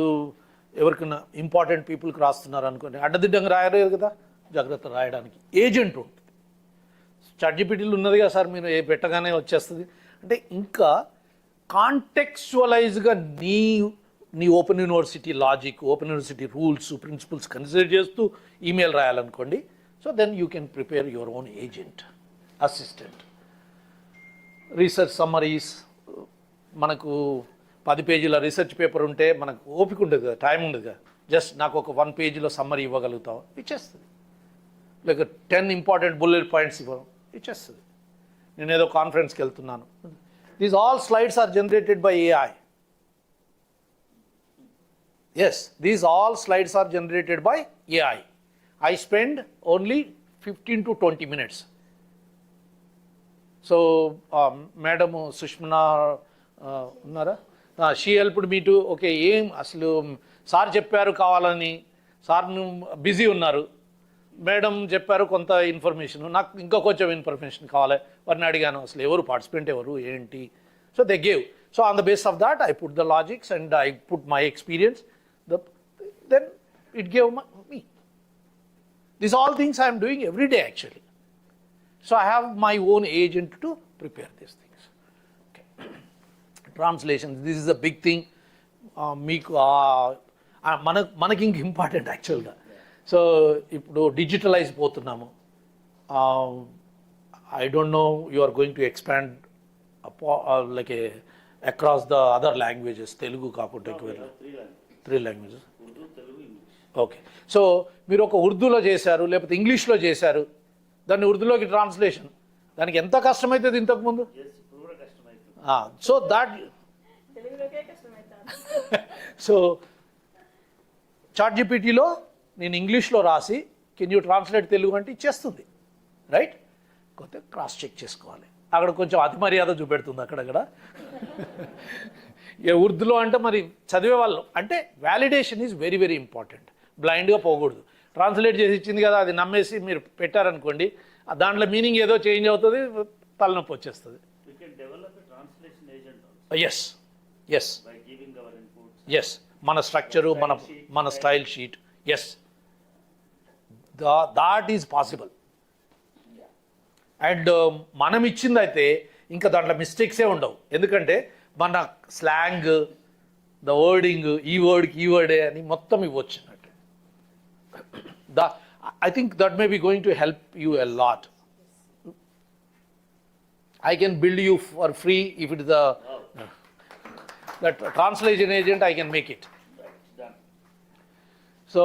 ఎవరికైనా important పీపుల్కి రాస్తున్నారు అనుకోండి, అడ్డదిడ్డంగా రాయలేదు కదా, జాగ్రత్త రాయడానికి ఏజెంట్ ఉంటుంది. చాట్‌జీపీటీలు ఉన్నది కదా సార్, మీరు పెట్టగానే వచ్చేస్తుంది. అంటే ఇంకా కాంటెక్చువలైజ్గా నీ open university logic, open university rules, principles consider చేస్తూ ఈమెయిల్ రాయాలనుకోండి. So then you can prepare your own agent, assistant. Research summaries, మనకు 10 పేజీల రీసెర్చ్ పేపర్ ఉంటే మనకు ఓపిక ఉండదు కదా, టైం ఉండదు కదా. జస్ట్ నాకు ఒక 1 పేజీలో సమ్మరీ ఇవ్వగలుగుతాం, ఇచ్చేస్తుంది. లేక 10 ఇంపార్టెంట్ బుల్లెట్ పాయింట్స్ ఇవ్వడం, ఇచ్చేస్తుంది. నేను ఏదో కాన్ఫరెన్స్కి వెళ్తున్నాను. These all slides are generated by AI. Yes, these all slides are generated by AI. I spend only 15 to 20 minutes. So, Madam Sushmana, she helped me to, okay, అసలు sir చెప్పారు కావాలని, sir busy ఉన్నారు, madam చెప్పారు కొంత information, నాకు ఇంకా కొంచెం information కావాలి, వారిని అడిగాను అసలు ఎవరు పార్టిసిపెంట్ ఎవరు ఏంటి. So they gave. So on the base of that I put the logics and I put my experience. Then it gave me. These all things I am doing every day actually. So I have my own agent to prepare these things. Okay. Translations, this is a big thing. మనకి ఇంక important యాక్చువల్గా. So ఇప్పుడు digitalize పోతున్నాము. I don't know you are going to expand like across the other languages, Telugu కాకుండా 3 languages. Okay, so మీరు ఒక ఉర్దూలో చేశారు లేకపోతే ఇంగ్లీష్లో చేశారు, దాన్ని ఉర్దూలోకి ట్రాన్స్లేషన్, దానికి ఎంత కష్టమవుతుంది ఇంతకుముందు? సో దాట్ తెలుగులోకే కష్టమవుతాను. సో చాట్ జీపీటీలో నేను ఇంగ్లీష్లో రాసి కెన్ యూ ట్రాన్స్లేట్ తెలుగు అంటే ఇచ్చేస్తుంది, రైట్? కొంత క్రాస్ చెక్ చేసుకోవాలి, అక్కడ కొంచెం అతి మర్యాద చూపెడుతుంది అక్కడక్కడ. ఏ ఉర్దూలో అంటే మరి చదివే వాళ్ళు అంటే validation is very very important. బ్లైండ్గా పోకూడదు. ట్రాన్స్లేట్ చేసి ఇచ్చింది కదా అది నమ్మేసి మీరు పెట్టారనుకోండి, దాంట్లో మీనింగ్ ఏదో చేంజ్ అవుతుంది, తలనొప్పి వచ్చేస్తుంది. ఎస్ ఎస్ ఎస్, మన స్ట్రక్చరు, మన style sheet, yes, that is possible. And మనం ఇచ్చింది అయితే ఇంకా దాంట్లో మిస్టేక్సే ఉండవు, ఎందుకంటే మన స్లాంగ్, ద వర్డింగ్, ఈ వర్డ్కి ఈ వర్డే అని మొత్తం ఇవ్వచ్చు అన్నట్టు. I think that may be going to help you a lot. I can build you for free if it is that translation agent, I can make it. So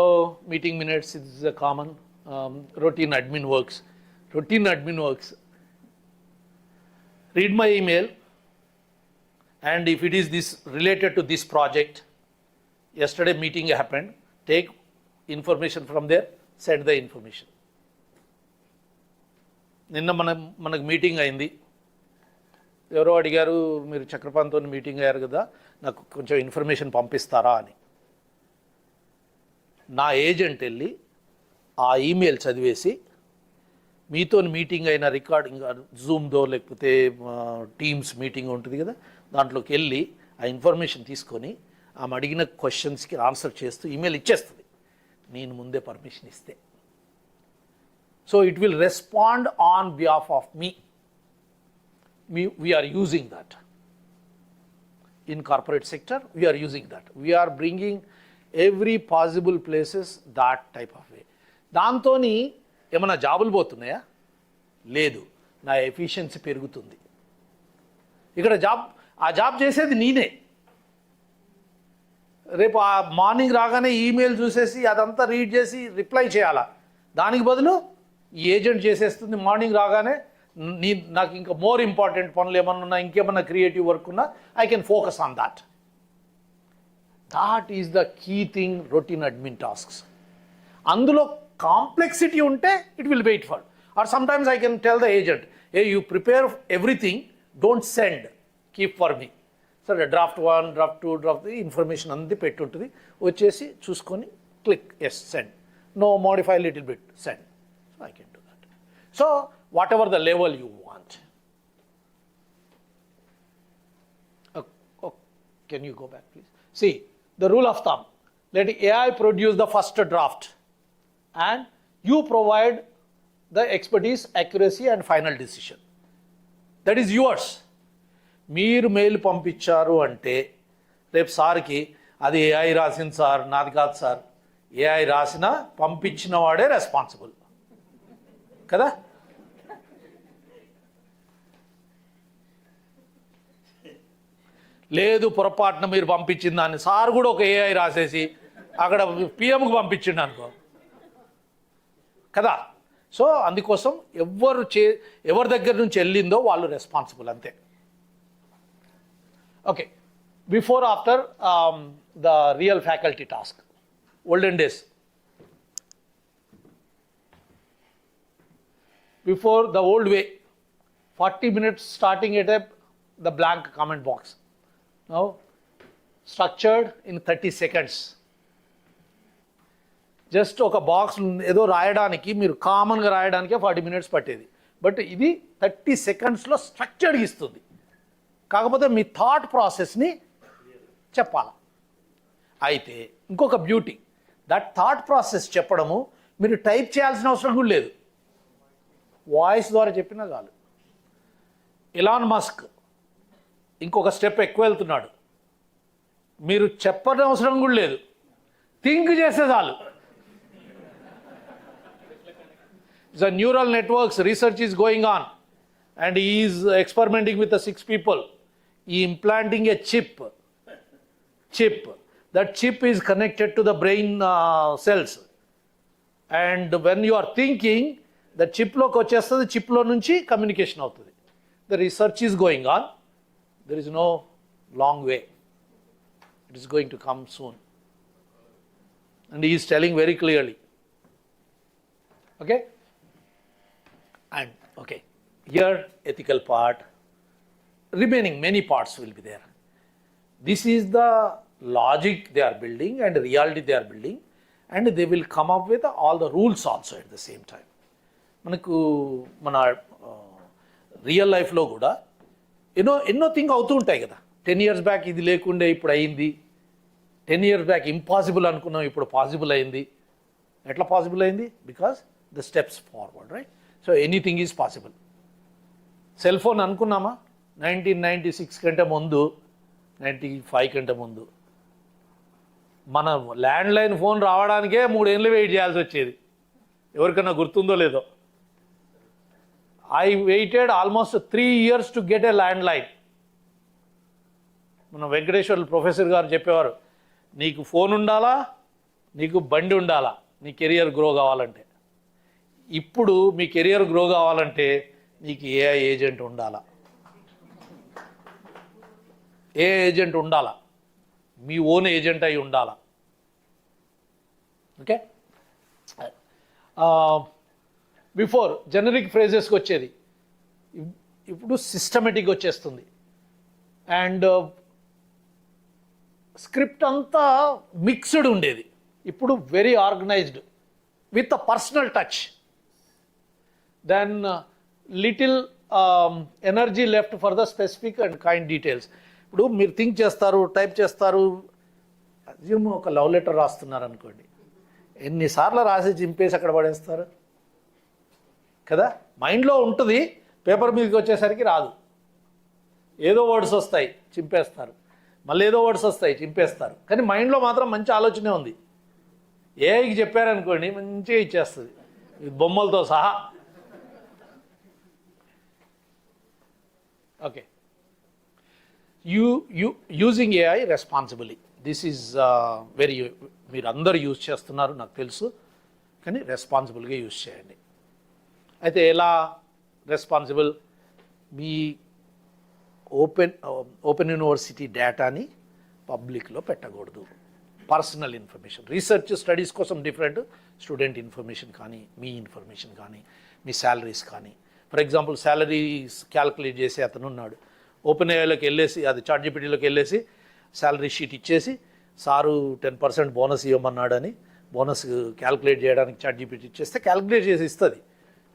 meeting minutes is a common routine admin works. Routine admin works. Read my email, and if it is this related to this project, yesterday meeting happened, take information from there, send the information. నిన్న మనకు meeting అయింది, ఎవరో అడిగారు మీరు చక్రపాణితో meeting అయ్యారు కదా, నాకు కొంచెం ఇన్ఫర్మేషన్ పంపిస్తారా అని. నా ఏజెంట్ వెళ్ళి ఆ ఈమెయిల్ చదివేసి మీతో మీటింగ్ అయిన రికార్డింగ్ జూమ్దో లేకపోతే టీమ్స్ మీటింగ్ ఉంటుంది కదా, దాంట్లోకి వెళ్ళి ఆ ఇన్ఫర్మేషన్ తీసుకొని ఆమె అడిగిన క్వశ్చన్స్కి ఆన్సర్ చేస్తూ ఈమెయిల్ ఇచ్చేస్తుంది, నేను ముందే పర్మిషన్ ఇస్తే. So it will respond on behalf of me. We are using that. In corporate sector, we are using that. We are bringing every possible places that type of way. దాంతోని ఏమైనా జాబులు పోతున్నాయా? లేదు, నా efficiency పెరుగుతుంది. ఇక్కడ ఆ job చేసేది నేనే. రేపు ఆ మార్నింగ్ రాగానే ఈమెయిల్ చూసేసి అదంతా రీడ్ చేసి రిప్లై చేయాలా, దానికి బదులు ఈ ఏజెంట్ చేసేస్తుంది. మార్నింగ్ రాగానే నాకు ఇంకా మోర్ ఇంపార్టెంట్ పనులు ఏమన్నా ఉన్నా, ఇంకేమన్నా క్రియేటివ్ వర్క్ ఉన్నా, I can focus on that. That is the key thing routine admin tasks. అందులో కాంప్లెక్సిటీ ఉంటే it will wait for, or sometimes I can tell the agent, hey you prepare everything, don't send, keep for me. సరే, draft 1, draft 2, draft 3 information అంది పెట్టి ఉంటుంది, వచ్చేసి చూసుకొని click yes send, no modify little bit send. So I can do that. So whatever the level you want. Can you go back please? See, the rule of thumb, let AI produce the first draft and you provide the expertise, accuracy and final decision. That is yours. మీరు mail పంపించారు అంటే రేపు సార్కి అది AI రాసింది sir, నాది కాదు sir, AI రాసిన పంపించిన వాడే రెస్పాన్సిబుల్ కదా. లేదు, పొరపాటున మీరు పంపించిన దాన్ని సార్ కూడా ఒక ఏఐ రాసేసి అక్కడ పిఎంకి పంపించిండు అనుకో కదా. సో అందుకోసం ఎవరి దగ్గర నుంచి వెళ్ళిందో వాళ్ళు రెస్పాన్సిబుల్ అంతే. Okay, before after the real faculty task, olden days, before the old way, 40 minutes starting at the blank comment box. Now structured in 30 seconds. Just ఒక బాక్స్ ఏదో రాయడానికి మీరు కామన్గా రాయడానికే 40 minutes పట్టేది, బట్ ఇది 30 secondsలో స్ట్రక్చర్డ్ ఇస్తుంది. కాకపోతే మీ థాట్ ప్రాసెస్ని చెప్పాలి. అయితే ఇంకొక బ్యూటీ, దట్ థాట్ ప్రాసెస్ చెప్పడము మీరు టైప్ చేయాల్సిన అవసరం కూడా లేదు, వాయిస్ ద్వారా చెప్పినా చాలు. ఎలాన్ మస్క్ ఇంకొక స్టెప్ ఎక్కువ వెళ్తున్నాడు, మీరు చెప్పని అవసరం కూడా లేదు, థింక్ చేస్తే చాలు. The neural networks research is going on and he is experimenting with the 6 people. He implanting a chip. That chip is connected to the brain cells. And when you are thinking, the chip lo kochestadi, chip lo nunchi communication avutadi. The research is going on. There is no long way. It is going to come soon. And he is telling very clearly. Okay? And okay, here ethical part, remaining many parts will be there. This is the logic they are building and reality they are building, and they will come up with all the rules also at the same time. మనకు మన real లైఫ్లో కూడా ఎన్నో thing అవుతూ ఉంటాయి కదా. 10 years back ఇది లేకుండే ఇప్పుడు అయింది, 10 years బ్యాక్ ఇంపాసిబుల్ అనుకున్నాం ఇప్పుడు పాసిబుల్ అయింది. ఎట్లా పాసిబుల్ అయింది? Because the steps forward, right? So anything is possible. Cell phone అనుకున్నామా 1996 కంటే ముందు, 95 కంటే ముందు మన ల్యాండ్లైన్ ఫోన్ రావడానికే 3 ఏళ్ళు వెయిట్ చేయాల్సి వచ్చేది. ఎవరికైనా గుర్తుందో లేదో. I weighted almost 3 years to get a landline. మన వెంకటేశ్వర్లు ప్రొఫెసర్ గారు చెప్పేవారు, నీకు ఫోన్ ఉండాలా, నీకు బండి ఉండాలా నీ కెరియర్ గ్రో కావాలంటే. ఇప్పుడు మీ కెరియర్ గ్రో కావాలంటే నీకు ఏఐ ఏజెంట్ ఉండాలా. ఏ ఏజెంట్ ఉండాలా, మీ ఓన్ ఏజెంట్ అయి ఉండాలా. ఓకే, బిఫోర్ జనరిక్ ఫ్రేజెస్కి వచ్చేది, ఇప్పుడు సిస్టమేటిక్ వచ్చేస్తుంది. అండ్ స్క్రిప్ట్ అంతా మిక్స్డ్ ఉండేది, ఇప్పుడు very organised with a personal touch. Then little energy left for the specific and kind details. ఇప్పుడు మీరు థింక్ చేస్తారు, టైప్ చేస్తారు, అజ్యూమ్ ఒక లవ్ లెటర్ రాస్తున్నారు అనుకోండి, ఎన్నిసార్లు రాసి చింపేసి అక్కడ పడేస్తారు కదా. మైండ్లో ఉంటుంది, పేపర్ మీదకి వచ్చేసరికి రాదు. ఏదో వర్డ్స్ వస్తాయి చింపేస్తారు, మళ్ళీ ఏదో వర్డ్స్ వస్తాయి చింపేస్తారు, కానీ మైండ్లో మాత్రం మంచి ఆలోచనే ఉంది. ఏఐకి చెప్పారనుకోండి మంచిగా ఇచ్చేస్తుంది బొమ్మలతో సహా. Okay, using AI responsibly. This is very, మీరు అందరు యూజ్ చేస్తున్నారు నాకు తెలుసు, కానీ రెస్పాన్సిబుల్గా యూజ్ చేయండి. అయితే ఎలా రెస్పాన్సిబుల్? మీ ఓపెన్ యూనివర్సిటీ డేటాని పబ్లిక్లో పెట్టకూడదు. పర్సనల్ ఇన్ఫర్మేషన్, రీసెర్చ్ స్టడీస్ కోసం డిఫరెంట్, స్టూడెంట్ ఇన్ఫర్మేషన్ కానీ, మీ ఇన్ఫర్మేషన్ కానీ, మీ శాలరీస్ కానీ. ఫర్ ఎగ్జాంపుల్ శాలరీస్ క్యాల్కులేట్ చేసి అతను ఉన్నాడు, ఓపెన్ ఏఐలోకి వెళ్ళేసి, అది చాట్ జీపీటీలోకి వెళ్ళేసి శాలరీ షీట్ ఇచ్చేసి, సారు 10% బోనస్ ఇవ్వమన్నాడని బోనస్ క్యాల్కులేట్ చేయడానికి చాట్ జీపీటీ ఇచ్చేస్తే క్యాల్కులేట్ చేసి ఇస్తుంది.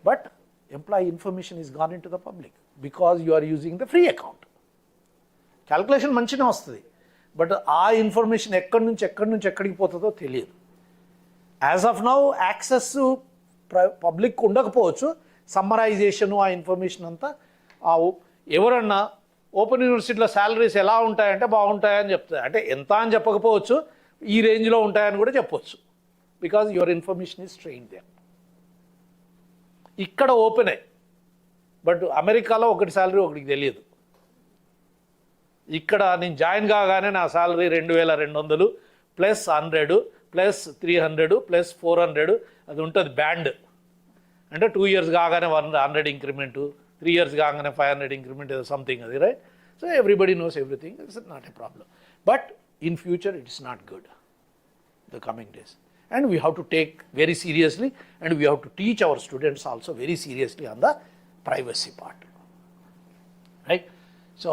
But employee information is gone in to the public because you are using the free account. Calculation మంచిగా వస్తుంది, బట్ ఆ ఇన్ఫర్మేషన్ ఎక్కడి నుంచి ఎక్కడికి పోతుందో తెలియదు. As of now access public ఉండకపోవచ్చు, సమ్మరైజేషను ఆ ఇన్ఫర్మేషన్ అంతా ఎవరన్నా ఓపెన్ యూనివర్సిటీలో శాలరీస్ ఎలా ఉంటాయంటే బాగుంటాయని చెప్తాయి. అంటే ఎంత అని చెప్పకపోవచ్చు, ఈ రేంజ్లో ఉంటాయని కూడా చెప్పవచ్చు, because your information is trained there. ఇక్కడ ఓపెనే, బట్ అమెరికాలో ఒకటి శాలరీ ఒకటికి తెలియదు. ఇక్కడ నేను జాయిన్ కాగానే నా శాలరీ 2200 ప్లస్ 100 ప్లస్ 300 ప్లస్ 400 అది ఉంటుంది బ్యాండ్. అంటే 2 years కాగానే 100 ఇంక్రిమెంటు, 3 years కాగానే 500 ఇంక్రిమెంట్, ఏదో సంథింగ్ అది, right? So everybody knows everything, it's not a problem. But in future it is not good the coming days. And we have to take very seriously, and we have to teach our students also very seriously on the privacy part, right? So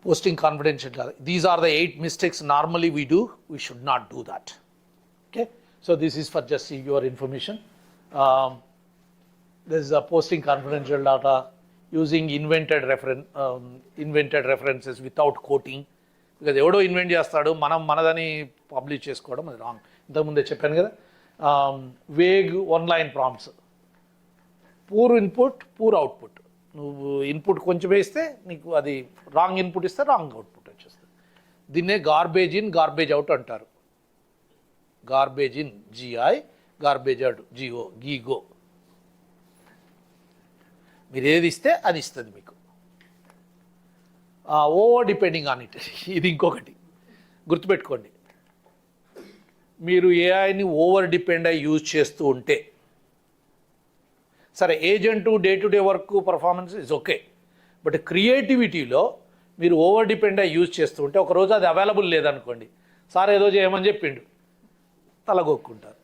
posting confidential, these are the 8 mistakes normally we do. We should not do that. Okay, so this is for just your information. This is posting confidential data using invented references without quoting. Because ఎవడో invent చేస్తాడు, మనం మనదని publish చేసుకోవడం అది wrong. ఇంతకుముందే చెప్పాను కదా, vague online prompts, poor input poor output. నువ్వు input కొంచెం వేస్తే నీకు అది రాంగ్ ఇన్పుట్ ఇస్తే రాంగ్ అవుట్పుట్ వచ్చేస్తుంది. దీన్నే గార్బేజ్ ఇన్ గార్బేజ్ అవుట్ అంటారు. Garbage in GI, garbage out GO, GIGO. మీరు ఏది ఇస్తే అది ఇస్తుంది మీకు. Over depending on it. ఇది ఇంకొకటి గుర్తుపెట్టుకోండి. మీరు ఏఐని ఓవర్ డిపెండ్ అయ్యి యూజ్ చేస్తూ ఉంటే, సరే agent day to day work performance is okay, but క్రియేటివిటీలో మీరు ఓవర్ డిపెండ్ అయ్యి యూజ్ చేస్తూ ఉంటే ఒకరోజు అది అవైలబుల్ లేదనుకోండి, సార్ ఏదో చేయమని చెప్పిండు, తలగొక్కుంటారు.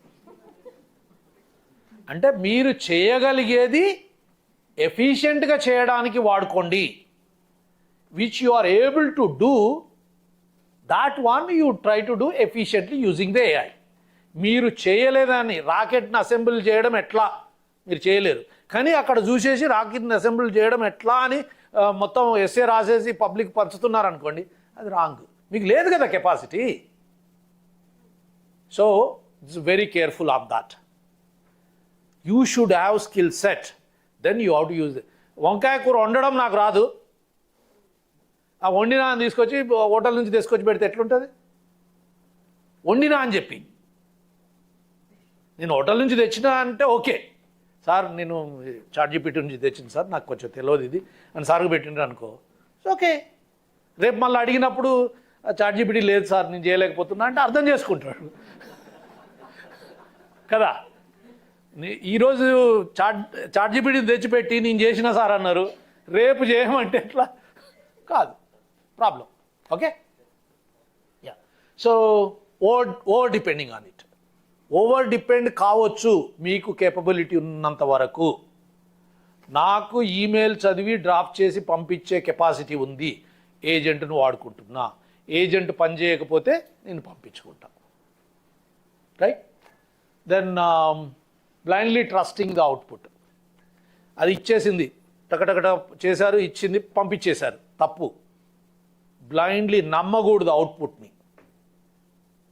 అంటే మీరు చేయగలిగేది ఎఫిషియెంట్గా చేయడానికి వాడుకోండి. Which you are able to do, that one you try to do efficiently using the AI. మీరు చేయలేదని రాకెట్ని అసెంబుల్ చేయడం ఎట్లా మీరు చేయలేరు, కానీ అక్కడ చూసేసి రాకెట్ని అసెంబుల్ చేయడం ఎట్లా అని మొత్తం ఎస్ఏ రాసేసి పబ్లిక్ పంచుతున్నారు అనుకోండి, అది రాంగ్. మీకు లేదు కదా capacity. So it's very careful of that. You should have skill set, then you have to use. వంకాయ కూర వండడం నాకు రాదు, ఆ వండినా అని తీసుకొచ్చి హోటల్ నుంచి తీసుకొచ్చి పెడితే ఎట్లుంటుంది? వండినా అని చెప్పి నేను హోటల్ నుంచి తెచ్చినా అంటే ఓకే, సార్ నేను చాట్‌జీపీటీ నుంచి తెచ్చింది సార్, నాకు కొంచెం తెలియదు ఇది అని సార్కు పెట్టిండ్రు అనుకో, ఓకే. రేపు మళ్ళీ అడిగినప్పుడు చాట్‌జీపీటీ లేదు సార్ నేను చేయలేకపోతున్నా అంటే అర్థం చేసుకుంటాడు కదా. ఈరోజు చాట్‌జీపీటీని తెచ్చిపెట్టి నేను చేసిన సార్ అన్నారు, రేపు చేయమంటే ఎట్లా? కాదు, problem. Okay, yeah. So over depending on it. Over depend కావచ్చు మీకు కేపబిలిటీ ఉన్నంత వరకు. నాకు ఈమెయిల్ చదివి డ్రాప్ చేసి పంపించే కెపాసిటీ ఉంది, ఏజెంట్ను వాడుకుంటున్నా, ఏజెంట్ పని చేయకపోతే నేను పంపించుకుంటా, right? Then blindly trusting the output. అది ఇచ్చేసింది, టకటకట చేశారు, ఇచ్చింది, పంపించేశారు, తప్పు. బ్లైండ్లీ నమ్మకూడదు అవుట్పుట్ని,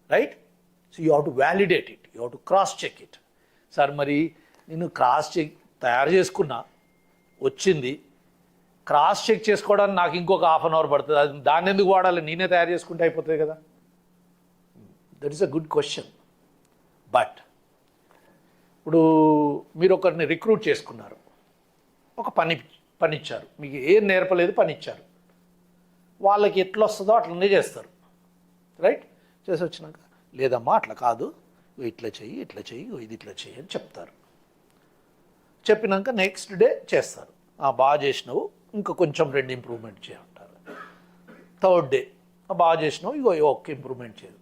right? So you have to validate it, you have to cross check it. Sir మరి నేను క్రాస్ చెక్ తయారు చేసుకున్నా, వచ్చింది, క్రాస్ చెక్ చేసుకోవడానికి నాకు ఇంకొక ½ అన్ అవర్ పడుతుంది, అది దాన్ని ఎందుకు వాడాలి? నేనే తయారు చేసుకుంటే అయిపోతుంది కదా. That is a good question. But ఇప్పుడు మీరు ఒకరిని రిక్రూట్ చేసుకున్నారు, ఒక పని ఇచ్చారు, మీకు ఏం నేర్పలేదు, పని ఇచ్చారు, వాళ్ళకి ఎట్లా వస్తుందో అట్లనే చేస్తారు, రైట్? చేసి వచ్చినాక లేదమ్మా అట్లా కాదు, ఇట్లా చెయ్యి, ఇట్లా చెయ్యి, ఇది ఇట్లా చెయ్యి అని చెప్తారు. చెప్పినాక నెక్స్ట్ డే చేస్తారు, బాగా చేసినావు, ఇంకా కొంచెం 2 ఇంప్రూవ్మెంట్ చేయమంటారు. థర్డ్ డే బాగా చేసినావు, ఇగో ఒక్క ఇంప్రూవ్మెంట్ చేయదు,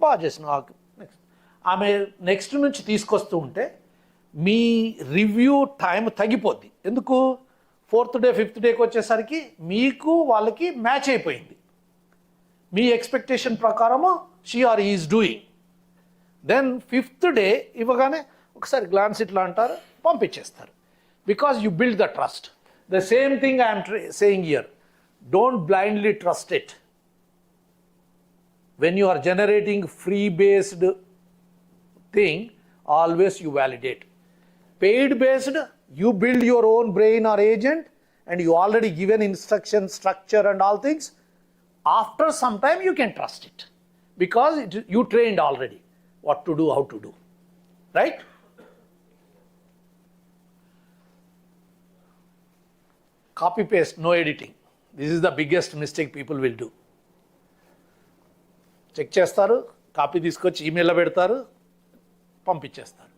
బాగా చేసినావు. నెక్స్ట్ ఆమె నెక్స్ట్ నుంచి తీసుకొస్తూ ఉంటే మీ రివ్యూ టైం తగ్గిపోద్ది. ఎందుకు? 4th డే 5th డేకి వచ్చేసరికి మీకు వాళ్ళకి మ్యాచ్ అయిపోయింది, మీ ఎక్స్పెక్టేషన్ ప్రకారము she are is doing. Then 5th day ఇవ్వగానే ఒకసారి గ్లాన్స్ ఇట్లా అంటారు, పంపించేస్తారు. Because you build the trust. The same thing I'm saying here, don't blindly trust it. When you are generating free based thing, always you validate. Paid based, you build your own brain or agent and you already given instruction, structure and all things. After some time you can trust it because you trained already what to do, how to do, right? Copy paste, no editing. This is the biggest mistake people will do. Check చేస్తారు, copy తీసుకొచ్చి ఈమెయిల్లో పెడతారు, పంపించేస్తారు.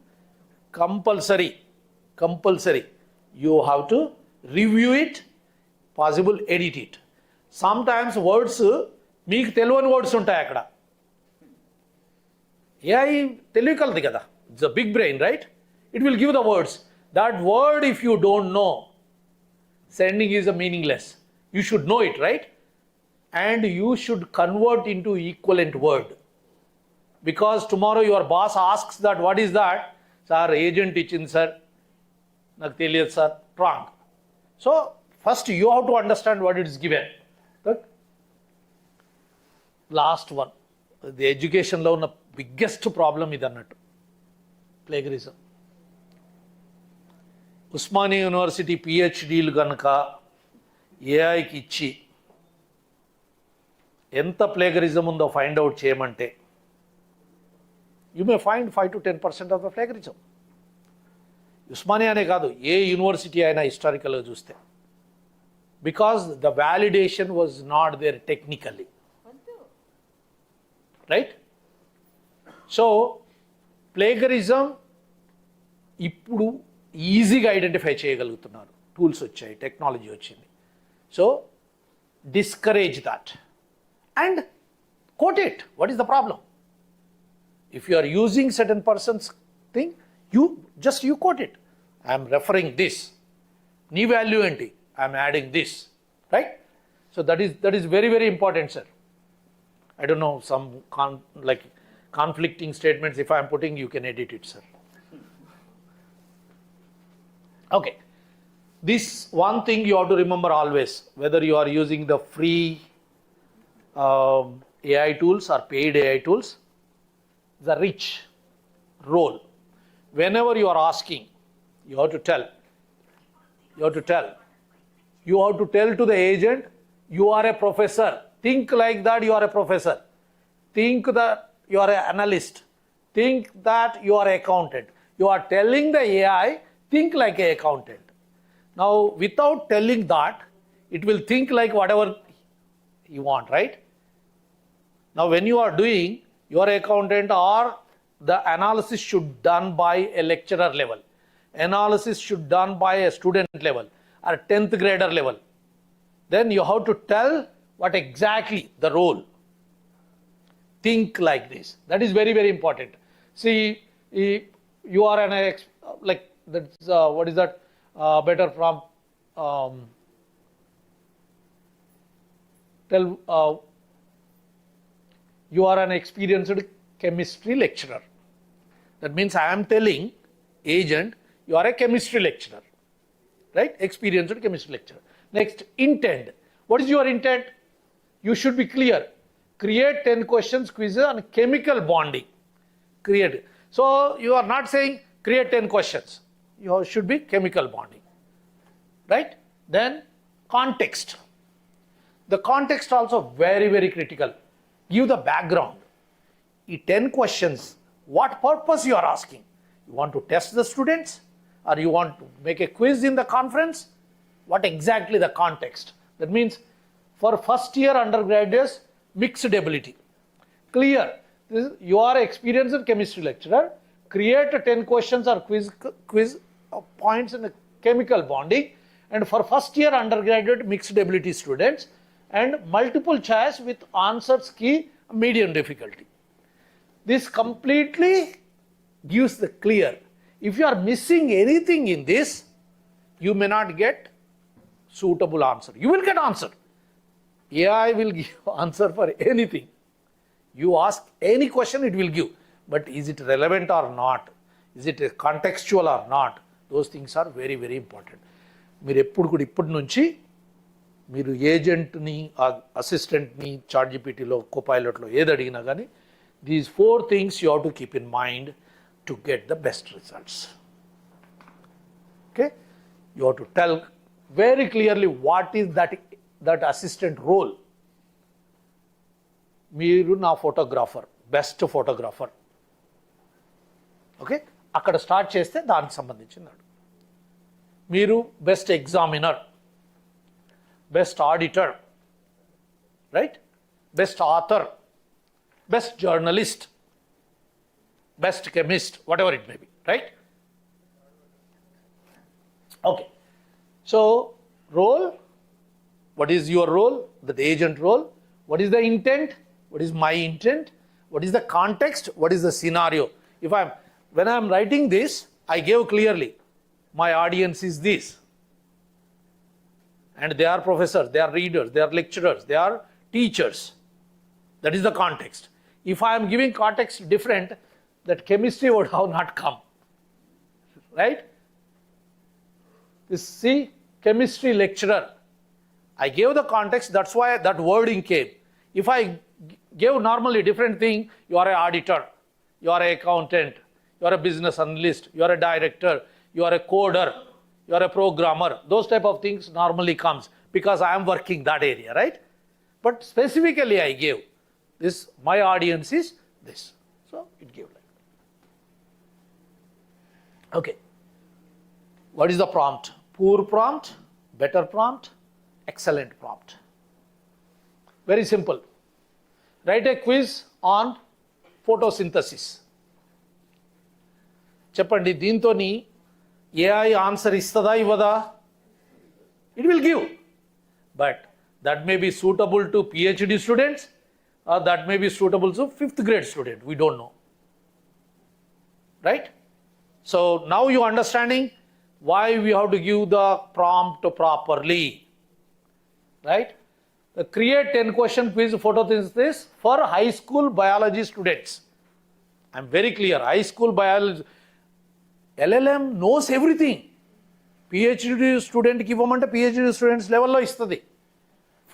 Compulsory you have to review it, possible edit it. Sometimes words మీకు తెలియని words ఉంటాయి అక్కడ. AI తెలియగలదు కదా, it's a big brain, right? It will give the words. That word if you don't know, sending is a meaningless. You should know it, right? And you should convert into equivalent word. Because tomorrow your boss asks that, what is that? Sir, agent ichindi sir, నాకు తెలియదు sir, wrong. So first you have to understand what it is given. Right? Last one, the education లో ఉన్న biggest problem ఇది అన్నట్టు, plagiarism. Osmania university పిహెచ్డీలు కనుక ఏఐకి ఇచ్చి ఎంత plagiarism ఉందో ఫైండ్ అవుట్ చేయమంటే, you may find 5 to 10% of the plagiarism. ఉస్మానియానే కాదు, ఏ యూనివర్సిటీ అయినా హిస్టారికల్గా చూస్తే because the validation was not there technically. Right? So, plagiarism ఇప్పుడు ఈజీగా ఐడెంటిఫై చేయగలుగుతున్నారు, టూల్స్ వచ్చాయి, టెక్నాలజీ వచ్చింది. So discourage that and quote it. What is the problem? If you are using certain person's thing, you quote it. I am referring this. Nee value enti, I am adding this. Right? So that is very, very important, sir. I don't know, some conflicting statements if I am putting, you can edit it, sir. Okay. This one thing you have to remember always, whether you are using the free AI tools or paid AI tools, the rich role. Whenever you are asking, you have to tell. You have to tell to the agent, you are a professor. Think like that you are a professor. Think that you are an analyst. Think that you are an accountant. You are telling the AI, think like an accountant. Now, without telling that, it will think like whatever you want, right? Now, when you are doing your accountant, or the analysis should done by a lecturer level, analysis should done by a student level or 10th grader level, then you have to tell what exactly the role. Think like this. That is very, very important. See, you are an like that's what is that? Better from tell you are an experienced chemistry lecturer. That means I am telling agent, you are a chemistry lecturer, right? Experienced chemistry lecturer. Next, intent. What is your intent? You should be clear. Create 10 questions quizzes on chemical bonding. Create. So you are not saying create 10 questions. You should be chemical bonding, right? Then context. The context also very, very critical. Give the background. 10 questions, what purpose you are asking? You want to test the students, or you want to make a quiz in the conference? What exactly the context? That means for first year undergraduates, mixed ability. Clear. You are an experienced chemistry lecturer. Create 10 questions or quiz points in the chemical bonding, and for first year undergraduate mixed ability students, and multiple choice with answers key medium difficulty. This completely gives the clear. If you are missing anything in this, you may not get suitable answer. You will get answer. AI will give answer for anything. You ask any question, it will give. But is it relevant or not? Is it contextual or not? Those things are very, very important. మీరు ఇప్పటి నుంచి మీరు ఏజెంట్ని, అసిస్టెంట్ని, చాట్‌జిపిటిలో, కోపైలట్లో ఏది అడిగినా కానీ these 4 things you have to keep in mind to get the best results. Okay? You have to tell very clearly what is that assistant role. మీరు నా photographer, best photographer. Okay, అక్కడ స్టార్ట్ చేస్తే దానికి సంబంధించినాడు. మీరు best examiner, best auditor, right, best author, best journalist, best chemist, whatever it may be, right? Okay, so role, what is your role, the agent role, what is the intent, what is my intent, what is the context, what is the scenario. When I am writing this, I gave clearly, my audience is this, and they are professors, they are readers, they are lecturers, they are teachers. That is the context. If I am giving context different, that chemistry would have not come, right? See, chemistry lecturer, I gave the context, that's why that wording came. If I gave normally different thing, you are an auditor, you are an accountant, you are a business analyst, you are a director, you are a coder, you are a programmer, those type of things normally comes because I am working that area, right? But specifically I gave this, my audience is this. So it gave like that. Okay. What is the prompt? Poor prompt, better prompt, excellent prompt. Very simple. Write a quiz on photosynthesis. చెప్పండి దీంతోని AI answer ఇస్తుందా ఇవ్వదా? It will give, but that may be suitable to PhD students or that may be suitable to 5th grade student. We don't know, right? So now you understanding why we have to give the prompt properly, right? Create 10 question quiz photosynthesis for high school biology students. I'm very clear, high school biology, LLM knows everything. PhD student కి ఇవ్వమంటే PhD students లెవెల్లో ఇస్తుంది,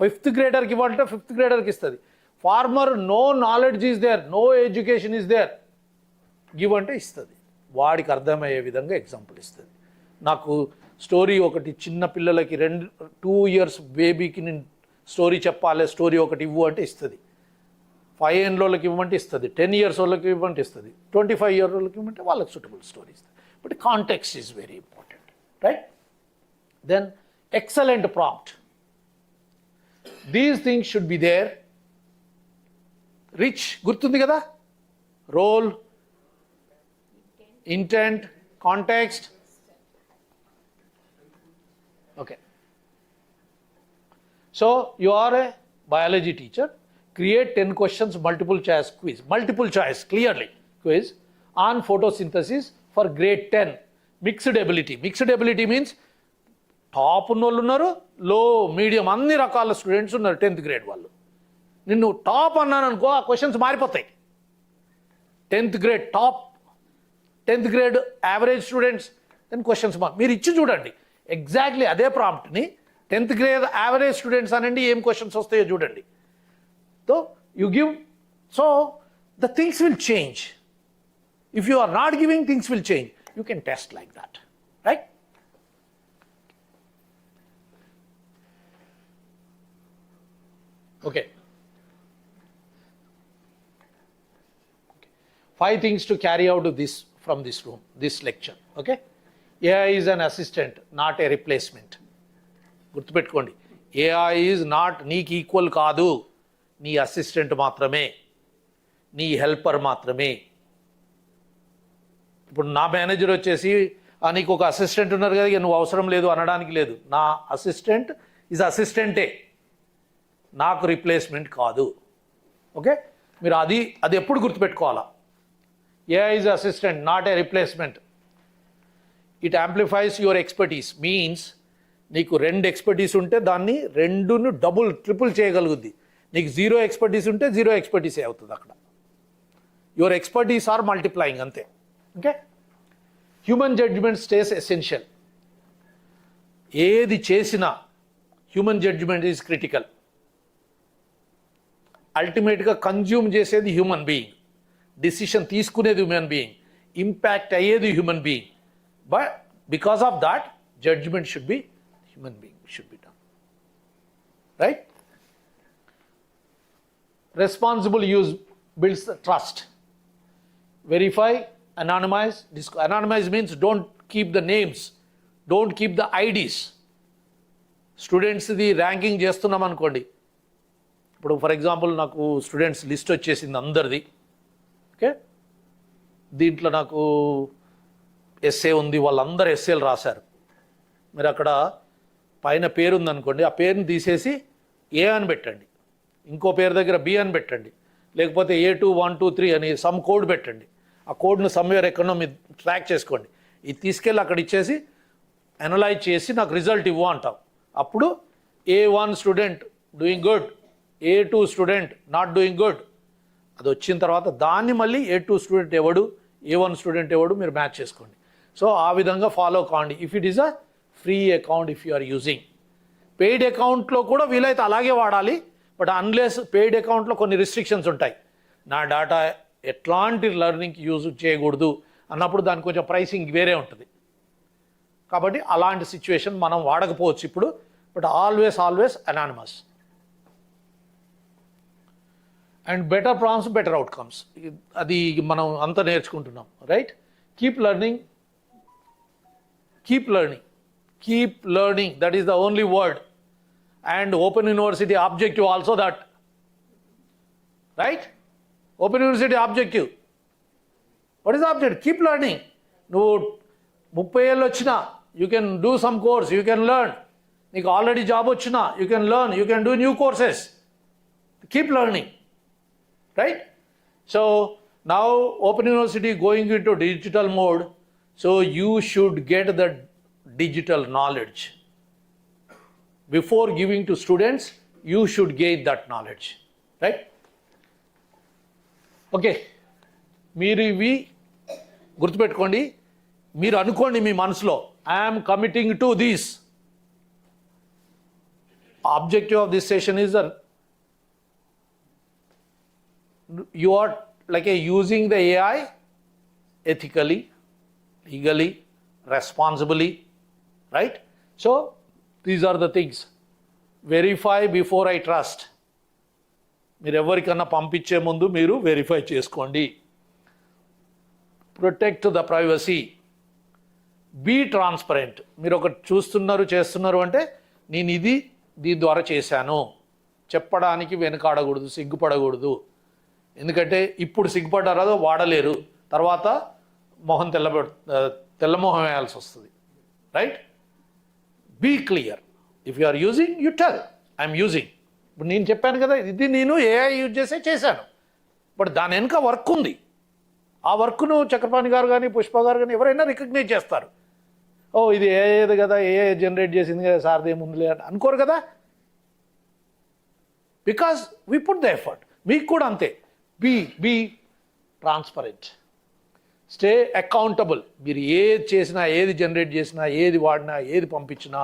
5th గ్రేడర్కి ఇవ్వాలంటే 5th గ్రేడర్కి ఇస్తుంది. Farmer no knowledge is there, no education is there, give అంటే ఇస్తుంది, వాడికి అర్థమయ్యే విధంగా ఎగ్జాంపుల్ ఇస్తుంది. నాకు స్టోరీ ఒకటి చిన్న పిల్లలకి 2 years బేబీకి నేను స్టోరీ చెప్పాలి, స్టోరీ ఒకటి ఇవ్వు అంటే ఇస్తుంది. 5 years వాళ్ళకి ఇవ్వమంటే ఇస్తుంది, 10 years వాళ్ళకి ఇవ్వమంటే ఇస్తుంది, 25 years వాళ్ళకి ఇవ్వమంటే వాళ్ళకి సూటబుల్ స్టోరీ ఇస్తుంది. But context is very important, right? Then excellent prompt. These things should be there. Rich, గుర్తుంది కదా? Role, intent, context. Okay. So you are a biology teacher. Create 10 questions multiple choice quiz. Multiple choice, clearly quiz on photosynthesis for grade 10. Mixed ability. Mixed ability means top ఉన్న వాళ్ళు ఉన్నారు, లో, medium, అన్ని రకాల students ఉన్నారు 10th grade వాళ్ళు. నిన్ను top అన్నాను అనుకో, ఆ క్వశ్చన్స్ మారిపోతాయి. 10th grade top, 10th grade average students, then questions మీరు ఇచ్చి చూడండి. ఎగ్జాక్ట్లీ అదే ప్రాంప్ట్ని 10th grade యావరేజ్ స్టూడెంట్స్ అనండి, ఏం క్వశ్చన్స్ వస్తాయో చూడండి. So you give, so the things will change. If you are not giving, things will change. You can test like that, right? Okay. 5 things to carry out this from this room, this lecture. Okay. AI is an assistant, not a replacement. గుర్తుపెట్టుకోండి, AI is not నీకు equal కాదు, నీ assistant మాత్రమే, నీ helper మాత్రమే. ఇప్పుడు నా manager వచ్చేసి నీకు ఒక అసిస్టెంట్ ఉన్నారు కదా, ఇక నువ్వు అవసరం లేదు అనడానికి లేదు. నా అసిస్టెంట్ ఈజ్ అసిస్టెంటే, నాకు రిప్లేస్మెంట్ కాదు. ఓకే, మీరు అది ఎప్పుడు గుర్తుపెట్టుకోవాలా. AI is assistant, not a replacement. It amplifies your expertise. Means నీకు 2 ఎక్స్పర్టీస్ ఉంటే దాన్ని 2ను డబుల్ ట్రిపుల్ చేయగలుగుద్ది. నీకు 0 ఎక్స్పర్టీస్ ఉంటే 0 ఎక్స్పర్టీసే అవుతుంది అక్కడ. యువర్ ఎక్స్పర్టీస్ ఆర్ మల్టిప్లయింగ్, అంతే. Okay. Human judgement stays essential. ఏది చేసినా హ్యూమన్ జడ్జిమెంట్ ఈజ్ క్రిటికల్. అల్టిమేట్గా కన్జ్యూమ్ చేసేది హ్యూమన్ బీయింగ్, డిసిషన్ తీసుకునేది హ్యూమన్ బీయింగ్, ఇంపాక్ట్ అయ్యేది human being. But because of that judgement should be human being, should be done, right? Responsible use builds the trust. Verify, anonymize. Anonymize means don't keep the names, don't keep the IDs. స్టూడెంట్స్ది ranking చేస్తున్నాం అనుకోండి, ఇప్పుడు for example నాకు students list వచ్చేసింది అందరిది. Okay, దీంట్లో నాకు SA ఉంది, వాళ్ళందరూ ఎస్ఏలు రాశారు. మీరు అక్కడ పైన పేరు ఉందనుకోండి, ఆ పేరుని తీసేసి ఏ అని పెట్టండి, ఇంకో పేరు దగ్గర బి అని పెట్టండి, లేకపోతే A2 1 2 3 అని సమ్ కోడ్ పెట్టండి. ఆ కోడ్ను సమ్వేర్ ఎక్కడో మీరు ట్రాక్ చేసుకోండి. ఇది తీసుకెళ్ళి అక్కడ ఇచ్చేసి అనలైజ్ చేసి నాకు రిజల్ట్ ఇవ్వు అంటాం. అప్పుడు A1 student doing good, A2 student not doing good. అది వచ్చిన తర్వాత దాన్ని మళ్ళీ A2 స్టూడెంట్ ఎవడు, A1 స్టూడెంట్ ఎవడు మీరు మ్యాచ్ చేసుకోండి. సో ఆ విధంగా ఫాలో కావండి. If it is a free account, if you are using paid అకౌంట్లో కూడా వీలైతే అలాగే వాడాలి. బట్ అన్లెస్ పెయిడ్ అకౌంట్లో కొన్ని రిస్ట్రిక్షన్స్ ఉంటాయి. నా డేటా ఎట్లాంటి లెర్నింగ్కి యూజ్ చేయకూడదు అన్నప్పుడు దానికి కొంచెం ప్రైసింగ్ వేరే ఉంటుంది. కాబట్టి అలాంటి సిచ్యువేషన్ మనం వాడకపోవచ్చు ఇప్పుడు. But always anonymous. And better prompts, better outcomes. అది మనం అంతా నేర్చుకుంటున్నాం, right? Keep learning, keep learning, that is the only word. and Open University objective also that. Right? Open University objective. What is the objective? Keep learning. నువ్వు 30 ఏళ్ళు వచ్చినా you can do some course, you can learn. నీకు already job వచ్చినా you can learn, you can do new courses. Keep learning. Right? So now Open University going into digital mode, so you should get the digital knowledge. Before giving to students, you should gain that knowledge. Right? Okay, మీరు ఇవి గుర్తుపెట్టుకోండి. మీరు అనుకోండి మీ మనసులో, I'm committing to this. Objective of this session is you are like using the AI ethically, legally, responsibly, right? So these are the things. Verify before I trust. మీరు ఎవరికన్నా పంపించే ముందు మీరు వెరిఫై చేసుకోండి. Protect the privacy. Be transparent. మీరు ఒకటి చూస్తున్నారు చేస్తున్నారు అంటే నేను ఇది దీని ద్వారా చేశాను చెప్పడానికి వెనకాడకూడదు, సిగ్గుపడకూడదు. ఎందుకంటే ఇప్పుడు సిగ్గుపడ్డారో వాడలేరు, తర్వాత మొహం తెల్లమొహం వేయాల్సి వస్తుంది. Right? Be clear. If you are using, you tell I'm using. ఇప్పుడు నేను చెప్పాను కదా, ఇది నేను ఏఐ యూజ్ చేసే చేశాను, బట్ దాని వెనుక వర్క్ ఉంది. ఆ వర్క్ను చక్రపాణి గారు కానీ పుష్ప గారు కానీ ఎవరైనా రికగ్నైజ్ చేస్తారు. ఓ ఇది ఏఐది కదా, ఏఐ జనరేట్ చేసింది కదా, సార్ది ఏముందిలే అని అనుకోరు కదా. Because we put the effort. మీకు కూడా అంతే. Be transparent, stay accountable. మీరు ఏది చేసినా, ఏది జనరేట్ చేసినా, ఏది వాడినా, ఏది పంపించినా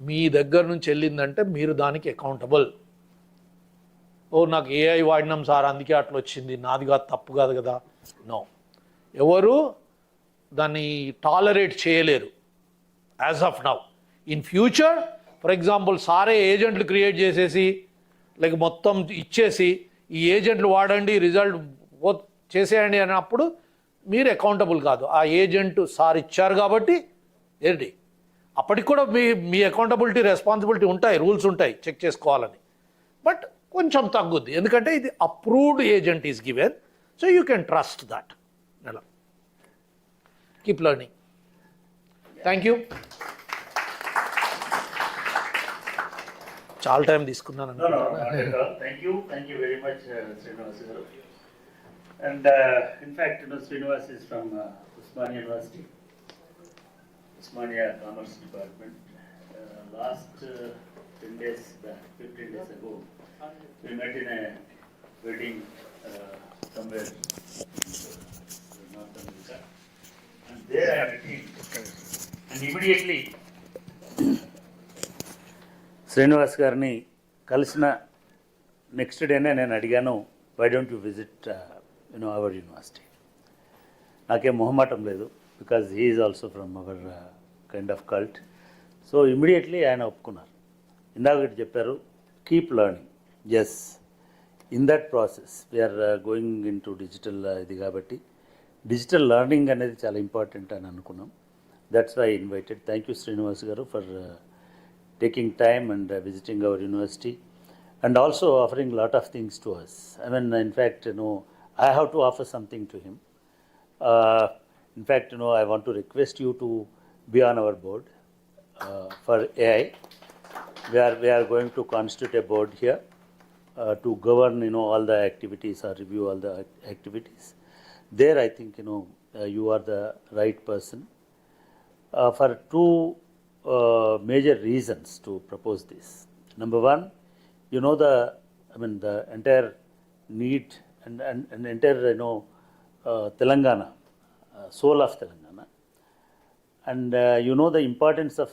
మీ దగ్గర నుంచి వెళ్ళిందంటే మీరు దానికి అకౌంటబుల్. ఓ నాకు ఏఐ వాడినాం సార్ అందుకే అట్లా వచ్చింది, నాది కాదు, తప్పు కాదు కదా. నో, ఎవరు దాన్ని టాలరేట్ చేయలేరు as of now. In future for example సారే ఏజెంట్లు క్రియేట్ చేసేసి లైక్ మొత్తం ఇచ్చేసి ఈ ఏజెంట్లు వాడండి రిజల్ట్ చేసేయండి అన్నప్పుడు మీరు అకౌంటబుల్ కాదు. ఆ ఏజెంట్ సార్ ఇచ్చారు కాబట్టి ఏంటి, అప్పటికి కూడా మీ అకౌంటబిలిటీ రెస్పాన్సిబిలిటీ ఉంటాయి, రూల్స్ ఉంటాయి చెక్ చేసుకోవాలని. బట్ కొంచెం తగ్గుద్ది, ఎందుకంటే ఇది approved agent is given, so you can trust that. అలా కీప్ లెర్నింగ్. Thank you. చాలా టైం తీసుకున్నాను. No, not at all. Thank you very much, Srinivas garu. And in fact, Srinivas is from Usmania University, Usmania Commerce Department. Last 15 days ago, we met in a wedding somewhere in North America, and there I met him, and immediately Srinivas గారిని కలిసిన next డేనే నేను అడిగాను, why don't you visit our university. నాకేం మొహమాటం లేదు, because he is also from our kind of cult. So immediately ఆయన ఒప్పుకున్నారు. ఇందాక చెప్పారు keep learning. Yes, in that process we're going into digital ఇది కాబట్టి డిజిటల్ లెర్నింగ్ అనేది చాలా ఇంపార్టెంట్ అని అనుకున్నాం. That's why invited. Thank you Srinivas గారు for taking time and visiting our university and also offering a lot of things to us. I mean, in fact, I have to offer something to him. In fact, I want to request you to be on our board for AI. We are going to constitute a board here to govern, all the activities or review all the activities. There, I think, you are the right person for two major reasons to propose this. Number one, the entire need and entire Telangana, soul of Telangana, and the importance of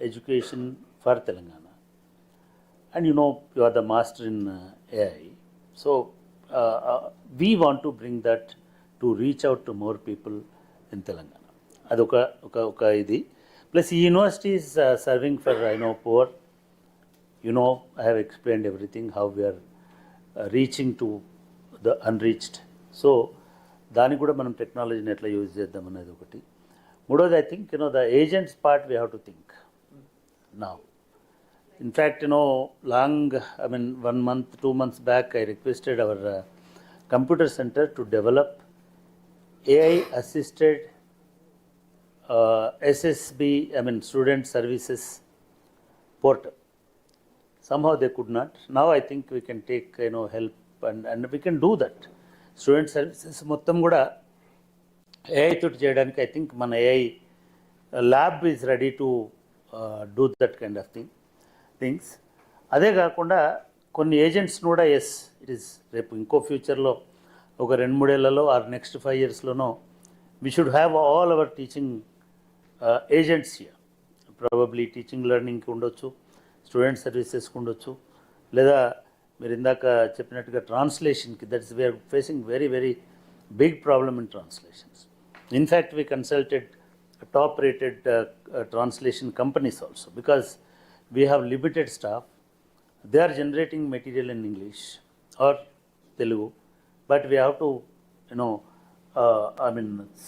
education for Telangana, and you are the master in AI. So we want to bring that to reach out to more people in Telangana. Adoka idi. Plus, university is serving for, poor. I have explained everything, how we are reaching to the unreached. So, దానికి కూడా మనం టెక్నాలజీని ఎట్లా use చేద్దాం అనేది ఒకటి. మూడోది, I think, the agents part we have to think now. In fact, I mean, 1 month, 2 months back, I requested our computer center to develop AI assisted SSB, I mean, student services portal. Somehow they could not. Now I think we can take, help and we can do that. Student services మొత్తం కూడా AI తోటి చేయడానికి I think మన AI lab is ready to do that kind of things. అదే కాకుండా కొన్ని agents కూడా yes it is రేపు ఇంకో ఫ్యూచర్లో ఒక 2-3 ఏళ్లలో ఆర్ నెక్స్ట్ 5 ఇయర్స్లోనో we should have all our teaching agents here. Probably teaching లెర్నింగ్కి ఉండొచ్చు, స్టూడెంట్ సర్వీసెస్కి ఉండొచ్చు, లేదా మీరు ఇందాక చెప్పినట్టుగా ట్రాన్స్లేషన్కి. That's we are facing very very big problem in translations. In fact we consulted top rated translation companies also, because we have limited staff. They are generating material in English or Telugu, but we have to,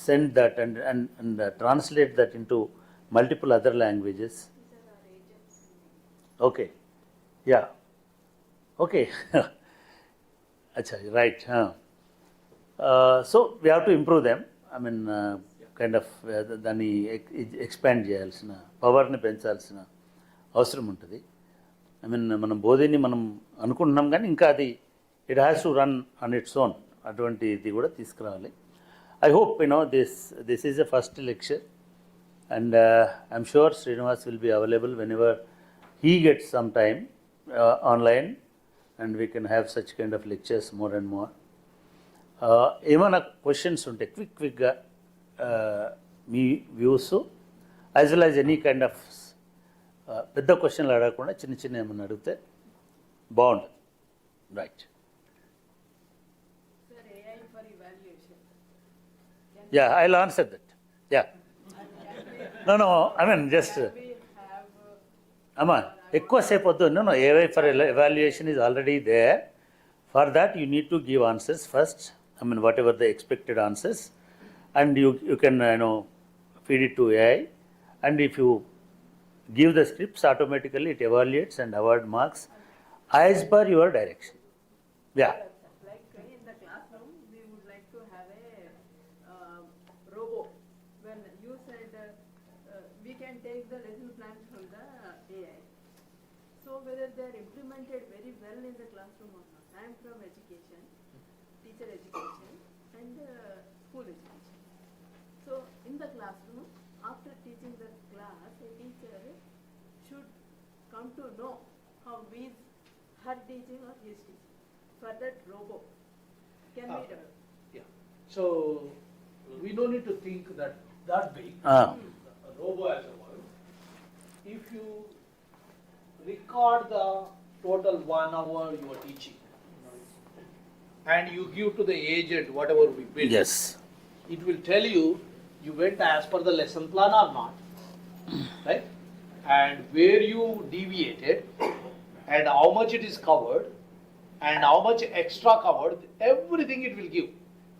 send that and translate that into multiple other languages. Okay, yeah, okay. Acha, right. So we have to improve them. I mean, kind of దాన్ని expand చేయాల్సిన, పవర్ని పెంచాల్సిన అవసరం ఉంటుంది. I mean మనం బోధిని మనం అనుకుంటున్నాం కానీ ఇంకా అది it has to run on its own. అటువంటి ఇది కూడా తీసుకురావాలి. I hope this is a first lecture and I'm sure Srinivas will be available whenever he gets some time online, and we can have such kind of lectures more and more. ఏమైనా questions ఉంటే క్విక్గా మీ views as well as any kind of పెద్ద క్వశ్చన్లు అడగకుండా చిన్న చిన్న ఏమైనా అడిగితే బాగుంటుంది. Right. Ya, I will answer that. Ya, no I mean just అమ్మా ఎక్కువసేపు వద్దు. No AI for evaluation is already there. For that you need to give answers first. I mean, whatever the expected answers, and you can feed it to AI, and if you give the scripts, automatically it evaluates and award marks as per your direction. Yeah. Like in the classroom, we would like to have a robo. When you said we can take the lesson plans from the AI. So whether they are implemented very well in the classroom or not. I am from education, teacher education and school education. So in the classroom, after teaching the class, a teacher should come to know how is her teaching or his teaching. For that robo can be developed. Yeah. So we don't need to think that big. Robo as a word. If you record the total 1 hour you are teaching, and you give to the agent whatever we built, Yes. it will tell you went as per the lesson plan or not, right? And where you deviated, and how much it is covered, and how much extra covered, everything it will give.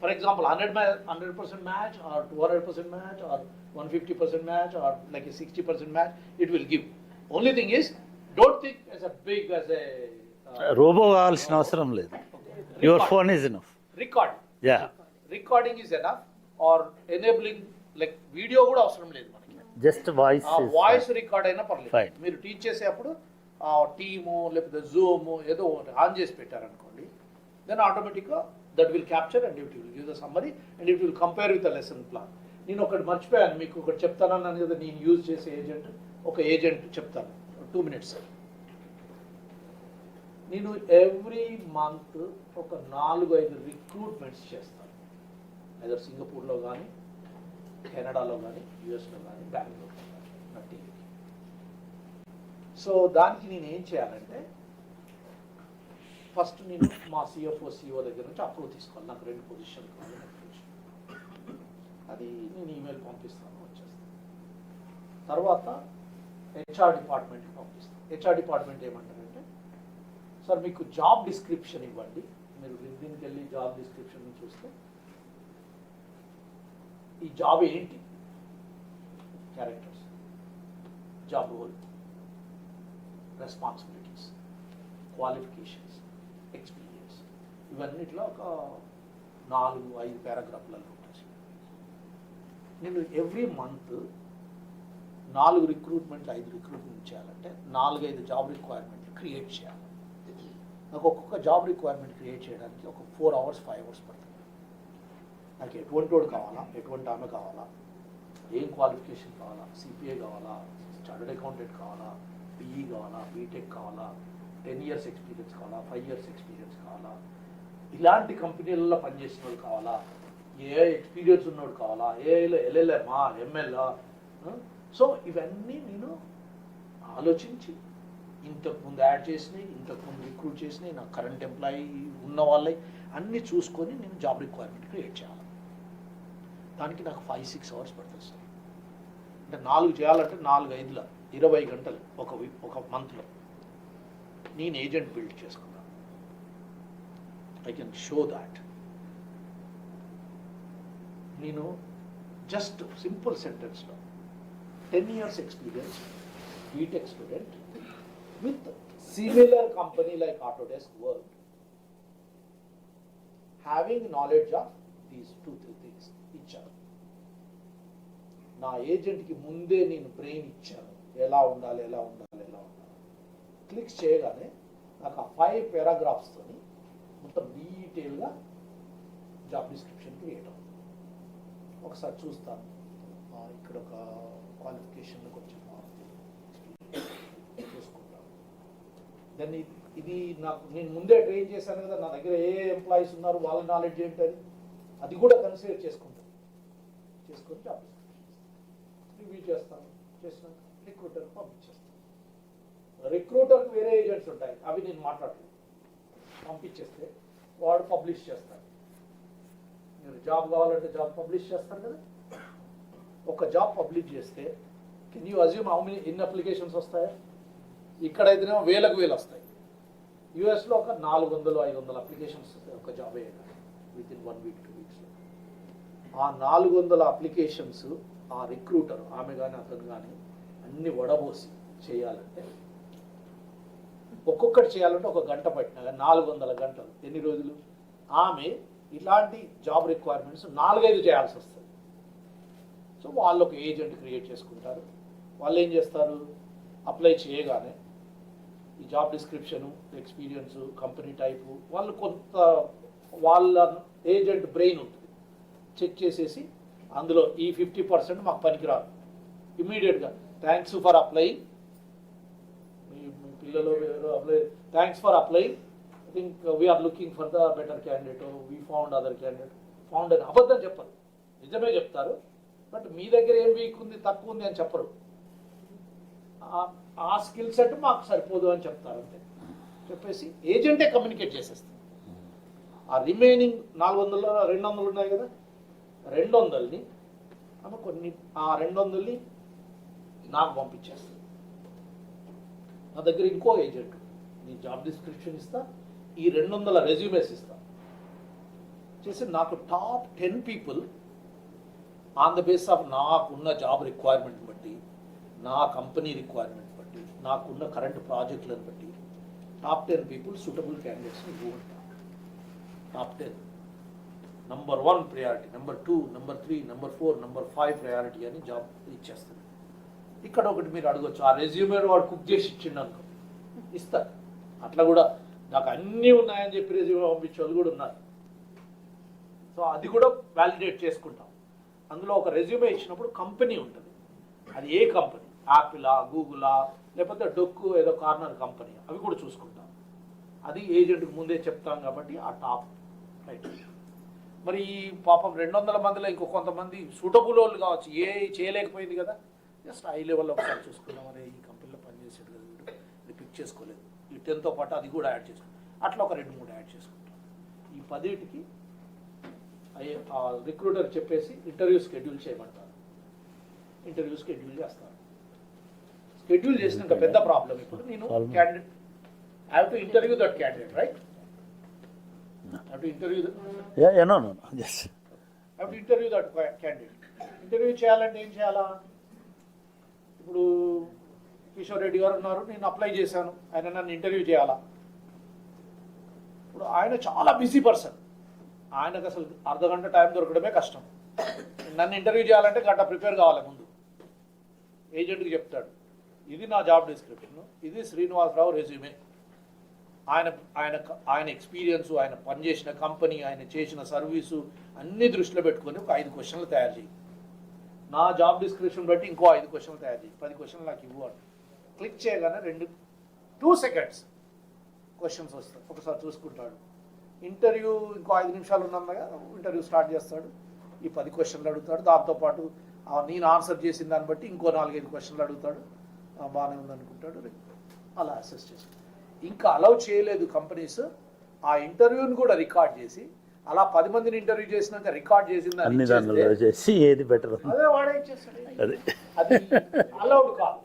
For example, 100% match, or 200% match, or 150% match, or like a 60% match, it will give. Only thing is, don't think as a big as a robot కావాల్సిన అవసరం లేదు. Your phone is enough. Record. Yeah. Recording is enough, or enabling like video కూడా అవసరం లేదు మనకి. Just voice is voice record అయినా పర్లేదు. Fine. మీరు టీచ్ చేసేటప్పుడు టీము లేకపోతే జూమ్ ఏదో ఆన్ చేసి పెట్టారనుకోండి, దెన్ ఆటోమేటిక్గా that will capture and it will give the summary and it will compare with the lesson plan. నేను ఒకటి మర్చిపోయాను, మీకు ఒకటి చెప్తానన్నాను కదా, నేను యూజ్ చేసే ఒక ఏజెంట్ చెప్తాను. 2 minutes. నేను ఎవ్రీ మంత్ ఒక 4-5 రిక్రూట్మెంట్స్ చేస్తాను. ఐదర్ సింగపూర్లో కానీ, కెనడాలో కానీ, యుఎస్లో కానీ, బెంగళూరులో కానీ నా టీవీకి. సో దానికి నేను ఏం చేయాలంటే, ఫస్ట్ నేను మా CFO CEO దగ్గర నుంచి అప్రూవ్ తీసుకోవాలి. నాకు 2 పొజిషన్లు కావాలి. అది నేను ఈమెయిల్ పంపిస్తాను, వచ్చేస్తాను. తర్వాత HR డిపార్ట్మెంట్కి పంపిస్తాను. HR డిపార్ట్మెంట్ ఏమంటారంటే, సార్ మీకు జాబ్ డిస్క్రిప్షన్ ఇవ్వండి. మీరు లింక్డ్ఇన్కి వెళ్ళి జాబ్ డిస్క్రిప్షన్ చూస్తే ఈ జాబ్ ఏంటి, characters, job role, responsibilities, qualifications, experience, ఇవన్నిట్లో ఒక 4-5 పారాగ్రాఫ్లలో ఉంటుంది. నేను ఎవ్రీ మంత్ 4 రిక్రూట్మెంట్లు 5 రిక్రూట్మెంట్ చేయాలంటే 4-5 జాబ్ రిక్వైర్మెంట్లు క్రియేట్ చేయాలి. నాకు ఒక్కొక్క జాబ్ రిక్వైర్మెంట్ క్రియేట్ చేయడానికి ఒక 4 hours 5 hours పడుతుంది. నాకు ఎటువంటి వాడు కావాలా, ఎటువంటి ఆమె కావాలా, ఏం క్వాలిఫికేషన్ కావాలా, సిపిఐ కావాలా, చార్టర్డ్ అకౌంటెంట్ కావాలా, బీఈ కావాలా, బీటెక్ కావాలా, 10 years ఎక్స్పీరియన్స్ కావాలా, 5 years ఎక్స్పీరియన్స్ కావాలా, ఇలాంటి కంపెనీలలో పనిచేసిన వాళ్ళు కావాలా, ఏఐ ఎక్స్పీరియన్స్ ఉన్నవాడు కావాలా, ఏఐలో ఎల్ఎల్ఎంఆ, ఎంఎల్ఆ. సో ఇవన్నీ నేను ఆలోచించి ఇంతకుముందు యాడ్ చేసినాయి, ఇంతకుముందు రిక్రూట్ చేసినాయి, నా కరెంట్ ఎంప్లాయీ ఉన్న వాళ్ళవి అన్నీ చూసుకొని నేను జాబ్ రిక్వైర్మెంట్ క్రియేట్ చేయాలి. దానికి నాకు 5-6 hours పడుతుంది సార్. అంటే 4 చేయాలంటే 4-5 20 గంటలు ఒక మంత్లో నేను ఏజెంట్ బిల్డ్ చేసుకున్నాను. I can show that. నేను జస్ట్ సింపుల్ సెంటెన్స్లో 10 years experience BTech student with similar company like Autodesk work, having knowledge of these 2-3 things ఇచ్చాను. నా ఏజెంట్కి ముందే నేను బ్రెయిన్ ఇచ్చాను, ఎలా ఉండాలి. క్లిక్స్ చేయగానే నాకు ఆ 5 paragraphs మొత్తం డీటెయిల్గా జాబ్ డిస్క్రిప్షన్ క్రియేట్ అవుతుంది. ఒకసారి చూస్తాను, ఇక్కడ ఒక క్వాలిఫికేషన్ కొంచెం దాన్ని ఇది నాకు నేను ముందే ట్రైన్ చేశాను కదా, నా దగ్గర ఏ ఎంప్లాయీస్ ఉన్నారు, వాళ్ళ నాలెడ్జ్ ఏంటని అది కూడా కన్సిడర్ చేసుకొని జాబ్ రివ్యూ చేస్తాను. చేసినాక రిక్రూటర్కి పంపించేస్తాను. రిక్రూటర్కి వేరే ఏజెంట్స్ ఉంటాయి, అవి నేను మాట్లాడలేదు. పంపించేస్తే వాడు పబ్లిష్ చేస్తాడు. మీరు జాబ్ కావాలంటే జాబ్ పబ్లిష్ చేస్తారు కదా. ఒక జాబ్ పబ్లిష్ చేస్తే కెన్ యూ అజ్యూమ్ ఎన్ని అప్లికేషన్స్ వస్తాయో? ఇక్కడైతేనేమో వేలకు వస్తాయి. యూఎస్లో ఒక 400-500 అప్లికేషన్స్ వస్తాయి ఒక జాబ్ వేయడానికి విత్ ఇన్ 1 week 2 weeks. ఆ 400 అప్లికేషన్స్ ఆ రిక్రూటర్ ఆమె కానీ అతను కానీ అన్ని వడబోసి చేయాలంటే ఒక్కొక్కటి చేయాలంటే 1 గంట పట్టిన 400 గంటలు. ఎన్ని రోజులు? ఆమె ఇలాంటి జాబ్ రిక్వైర్మెంట్స్ 4-5 చేయాల్సి వస్తుంది. సో వాళ్ళు ఒక ఏజెంట్ క్రియేట్ చేసుకుంటారు. వాళ్ళు ఏం చేస్తారు, అప్లై చేయగానే ఈ job description, experience, company type, వాళ్ళు కొంత వాళ్ళ ఏజెంట్ బ్రెయిన్ ఉంటుంది, చెక్ చేసేసి అందులో ఈ 50% మాకు పనికిరాదు, ఇమ్మీడియట్గా థ్యాంక్స్ ఫర్ అప్లయింగ్, మీ పిల్లలు apply, thanks for applying, I think we're looking for the better candidate, we found other candidate. Found అని అబద్ధం చెప్పరు, నిజమే చెప్తారు. బట్ మీ దగ్గర ఏం వీక్ ఉంది, తక్కువ ఉంది అని చెప్పరు. ఆ స్కిల్ సెట్ మాకు సరిపోదు అని చెప్తారు. అంతే చెప్పేసి ఏజెంటే కమ్యూనికేట్ చేసేస్తారు. ఆ రిమైనింగ్ 400 ఉన్నాయి కదా, 200ని ఆమె కొన్ని ఆ 200ని నాకు పంపించేస్తుంది. నా దగ్గర ఇంకో ఏజెంట్, నీ జాబ్ డిస్క్రిప్షన్ ఇస్తా, ఈ 200 రెజ్యూమేస్ ఇస్తా చేసి నాకు top 10 people on the base of నాకున్న జాబ్ రిక్వైర్మెంట్ బట్టి, నా కంపెనీ రిక్వైర్మెంట్ బట్టి, నాకున్న కరెంట్ ప్రాజెక్టులను బట్టి టాప్ 10 people సూటబుల్ క్యాండిడేట్స్ని ఇవ్వమంటాను. Top 10 number 1 priority, number 2, number 3, number 4, number 5 priority అని జాబ్ ఇచ్చేస్తుంది. ఇక్కడ ఒకటి మీరు అడగొచ్చు, ఆ రెజ్యూమే వాడు కుక్ చేసి ఇచ్చిండు అనుకో, ఇస్తారు. అట్లా కూడా నాకు అన్నీ ఉన్నాయని చెప్పి రెజ్యూమే పంపించే వాళ్ళు కూడా ఉన్నారు. సో అది కూడా వ్యాలిడేట్ చేసుకుంటాం. అందులో ఒక రెజ్యూమే ఇచ్చినప్పుడు కంపెనీ ఉంటుంది, అది ఏ కంపెనీ, యాపిలా, గూగులా, లేకపోతే డొక్కు ఏదో కార్నర్ కంపెనీ, అవి కూడా చూసుకుంటాం. అది ఏజెంట్కి ముందే చెప్తాం కాబట్టి ఆ టాప్ రైట్. మరి ఈ పాపం 200 మందిలో ఇంకో కొంతమంది సూటబుల్ వాళ్ళు కావచ్చు, ఏ చేయలేకపోయింది కదా, జస్ట్ హై లెవెల్లో ఒకసారి చూసుకున్నాం, అరే ఈ కంపెనీలో పనిచేసేది కదా వీడు, ఇది పిక్ చేసుకోలేదు, ఈ 10తో పాటు అది కూడా యాడ్ చేసుకుంటాం. అట్లా ఒక 2-3 యాడ్ చేసుకుంటాం. ఈ 10కి రిక్రూటర్ చెప్పేసి ఇంటర్వ్యూ షెడ్యూల్ చేయమంటారు. ఇంటర్వ్యూ షెడ్యూల్ చేస్తారు. షెడ్యూల్ చేసినాక పెద్ద ప్రాబ్లం, ఇప్పుడు నేను candidate I have to interview that candidate, right? I have to interview the... No. Yes. I have to interview that candidate. Interview చేయాలంటే ఏం చేయాలా? ఇప్పుడు కిషోర్ రెడ్డి గారు ఉన్నారు, నేను అప్లై చేశాను, ఆయన నన్ను ఇంటర్వ్యూ చేయాలా. ఇప్పుడు ఆయన చాలా బిజీ పర్సన్, ఆయనకు అసలు అర్ధగంట టైం దొరకడమే కష్టం. నన్ను ఇంటర్వ్యూ చేయాలంటే గంట ప్రిపేర్ కావాలి ముందు. ఏజెంట్కి చెప్తాడు, ఇది నా జాబ్ డిస్క్రిప్షన్, ఇది శ్రీనివాసరావు రెజ్యూమే, ఆయన ఆయన ఆయన ఎక్స్పీరియన్స్, ఆయన పనిచేసిన కంపెనీ, ఆయన చేసిన సర్వీసు అన్నీ దృష్టిలో పెట్టుకొని ఒక 5 క్వశ్చన్లు తయారు చేయి. నా జాబ్ డిస్క్రిప్షన్ బట్టి ఇంకో 5 క్వశ్చన్లు తయారు చేయి, 10 క్వశ్చన్లు నాకు ఇవ్వండి. క్లిక్ చేయగానే 2 సెకండ్స్ క్వశ్చన్స్ వస్తాయి. ఒకసారి చూసుకుంటాడు. ఇంటర్వ్యూ ఇంకో 5 నిమిషాలు ఉన్నాగా ఇంటర్వ్యూ స్టార్ట్ చేస్తాడు. ఈ 10 క్వశ్చన్లు అడుగుతాడు. దాంతోపాటు నేను ఆన్సర్ చేసిన దాన్ని బట్టి ఇంకో 4-5 క్వశ్చన్లు అడుగుతాడు. బాగానే ఉందనుకుంటాడు, అలా అసెస్ చేస్తాడు. ఇంకా అలౌ చేయలేదు కంపెనీస్ ఆ ఇంటర్వ్యూని కూడా రికార్డ్ చేసి, అలా 10 మందిని ఇంటర్వ్యూ చేసినాక రికార్డ్ చేసింది అన్ని దానిలో చేసి ఏది బెటర్ అదే వాడే ఇచ్చేస్తాడు. అది అది అలౌడ్ కాదు,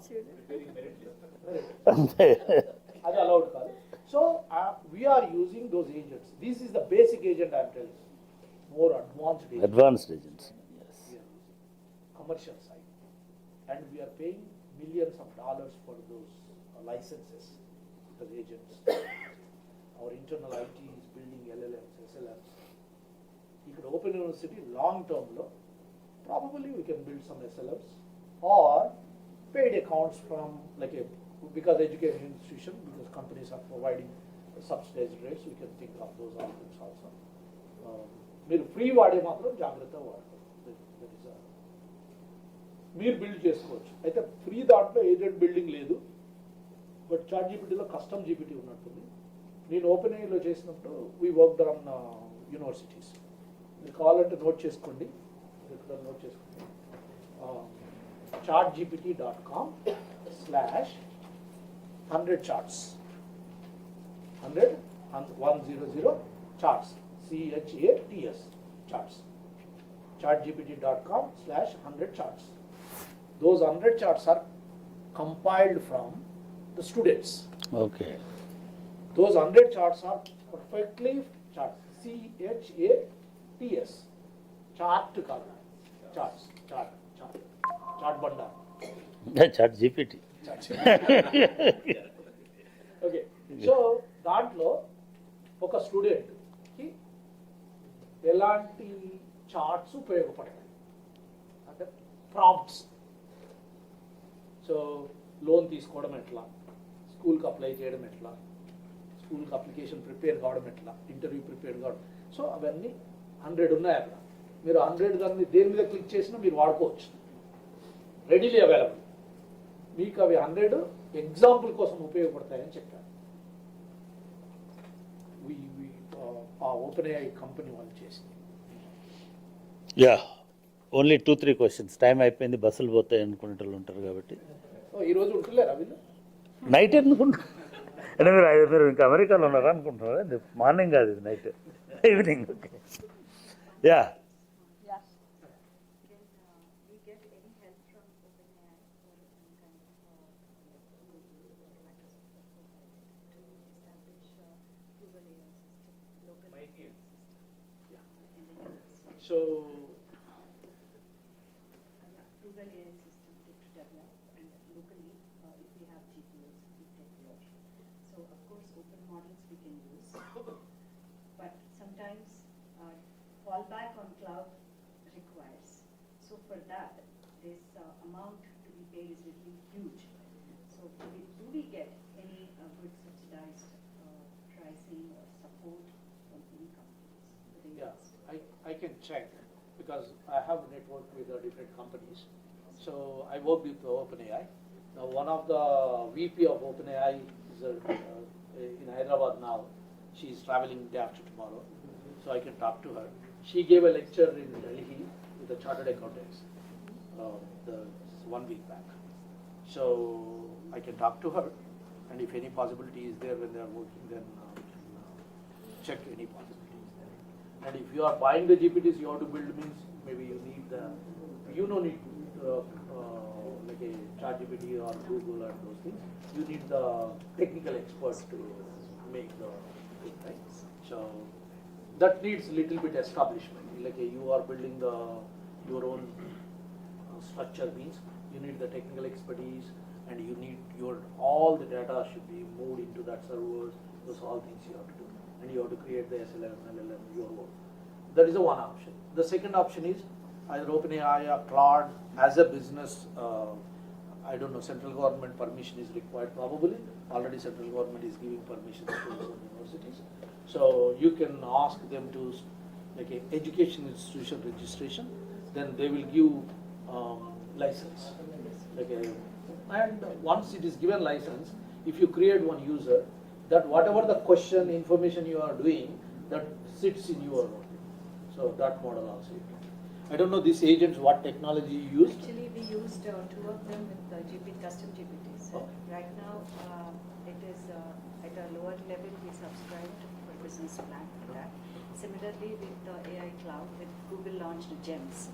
అంతే. అది అలౌడ్ కాదు. So we're using those agents. This is the basic agent I'm telling. More advanced agents. commercial side, and we are paying millions of dollars for those licenses to the agents. Our internal IT is building LLMs, SLMs. You could open university long term lo, probably we can build some SLMs or paid accounts from like a, because education institution, because companies are providing subsidized rates, we can think of those options also. మీరు free వాడే మాత్రం జాగ్రత్తగా వాడతారు. మీరు build చేసుకోవచ్చు. అయితే free దాంట్లో agent building లేదు, బట్ చాట్ జీపీటీలో కస్టమ్ జీపీటీ ఉన్నట్టుంది. నేను ఓపెన్ ఏలో చేసినప్పుడు వీ వర్క్ ఆన్ యూనివర్సిటీస్. మీరు కావాలంటే నోట్ చేసుకోండి, నోట్ చేసుకోండి. chatgpt.com/100 charts, 100 charts, CHATS charts. chatgpt.com/100 charts. Those 100 charts are compiled from the students. Okay. Those 100 charts are perfectly charts. CHATS. Chart కాదు, charts. Chart బండా. Chat GPT. Okay. So దాంట్లో ఒక స్టూడెంట్కి ఎలాంటి చార్ట్స్ ఉపయోగపడతాయి అంటే ప్రాంప్ట్స్. సో లోన్ తీసుకోవడం ఎట్లా, స్కూల్కి అప్లై చేయడం ఎట్లా, స్కూల్కి అప్లికేషన్ ప్రిపేర్ కావడం ఎట్లా, ఇంటర్వ్యూ ప్రిపేర్ కావడం. సో అవన్నీ 100 ఉన్నాయి అక్కడ. మీరు 100 దాన్ని దేని మీద క్లిక్ చేసినా మీరు వాడుకోవచ్చు, రెడీలీ అవైలబుల్. మీకు అవి 100 ఎగ్జాంపుల్ కోసం ఉపయోగపడతాయని చెప్పారు. ఆ ఓపెన్ ఏఐ కంపెనీ వాళ్ళు చేసింది. Yeah, only 2-3 questions. టైం అయిపోయింది, బస్సులు పోతాయి అనుకునేటోళ్ళు ఉంటారు కాబట్టి. ఈరోజు ఉంటలేరా వీళ్ళు? నైట్ ఎందుకుంటారు అంటే మీరు ఇంకా అమెరికాలో ఉన్నారా అనుకుంటున్నారా? మార్నింగ్ కాదు, ఇది night, evening. Okay. Yeah. So Google AI system to develop, and locally, if we have GPUs, we take care. So of course, open models we can use, but sometimes fallback on cloud requires. So for that, this amount to be paid is really huge. So do we get any good subsidized pricing or support from any companies? yeah, I can check because I have networked with different companies. So I worked with OpenAI. Now one of the VP of OpenAI is in Hyderabad now. She is traveling day after tomorrow, so I can talk to her. She gave a lecture in Delhi with the chartered accountants 1 week back. So I can talk to her, and if any possibility is there when they are working, then we can check any possibilities there. And if you are buying the GPTs, you have to build means maybe you need need like a ChatGPT or Google or those things. You need the technical experts to make the thing, right? So that needs little bit establishment. Like you are building your own structure means you need the technical expertise, and you need all the data should be moved into that servers. Those are all things you have to do, and you have to create the SLM, LLM, your own. That is the one option. The second option is either OpenAI or Claude as a business. I don't know, central government permission is required probably. Already central government is giving permissions to some universities. So you can ask them to, like a education institution registration, then they will give license. And once it is given license, if you create one user, that whatever the question, information you are doing, that sits in your, so that model also you can. I don't know these agents, what technology you used. Actually, we used two of them with custom GPTs. Oh. Right now, it is at a lower level, we subscribed for business plan for that. Similarly, with the AI cloud, with Google launched GEMS.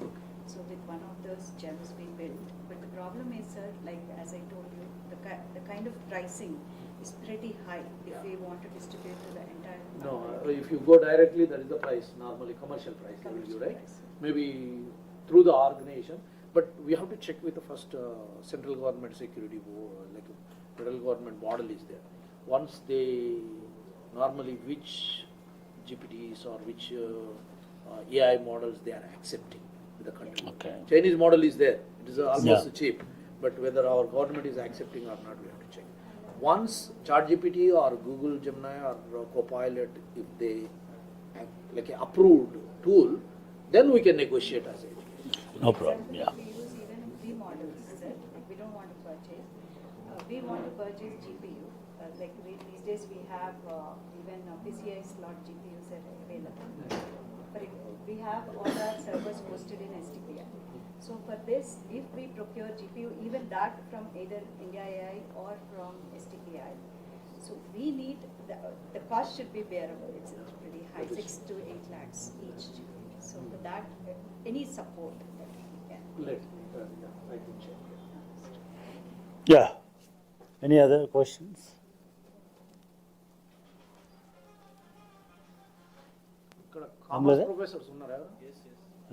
So with one of those GEMS we built. But the problem is, sir, like as I told you, the kind of pricing is pretty high if we want to distribute to the entire No, market. if you go directly, that is the price, normally commercial price they will give, right? Price. Maybe through the organization, but we have to check with the first central government security board, like federal government model is there. Once they, normally which GPTs or which AI models they are accepting with the country. Okay. Chinese model is there, it is almost Yeah. cheap, but whether our government is accepting or not, we have to check. Once ChatGPT or Google Gemini or Copilot, if they have like an approved tool, then we can negotiate as education. No problem, yeah. We use even V models, sir. We don't want to purchase. We want to purchase GPU. These days we have even PCI slot GPUs are available. But we have all our servers hosted in STPI. So for this, if we procure GPU, even that from either India AI or from STPI, so we need, the cost should be bearable. It's pretty high, 6 to 8 lakhs each GPU. So for that, any support that we can. Let me, I can check. Yeah. Any other questions? ఇక్కడ Amlada? Commerce professors ఉన్నారా?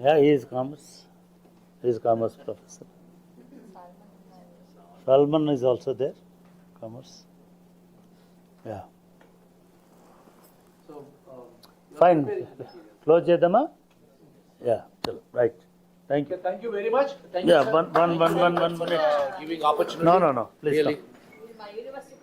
Yeah, he is commerce. He is commerce professor. Salman is also there, commerce. Yeah. So, Fine. Close చేద్దామా? Yeah, chalo, right. Thank you. Thank you very much. Thank you, Yeah, sir. one minute. Giving opportunity. No, please Really. stop. My university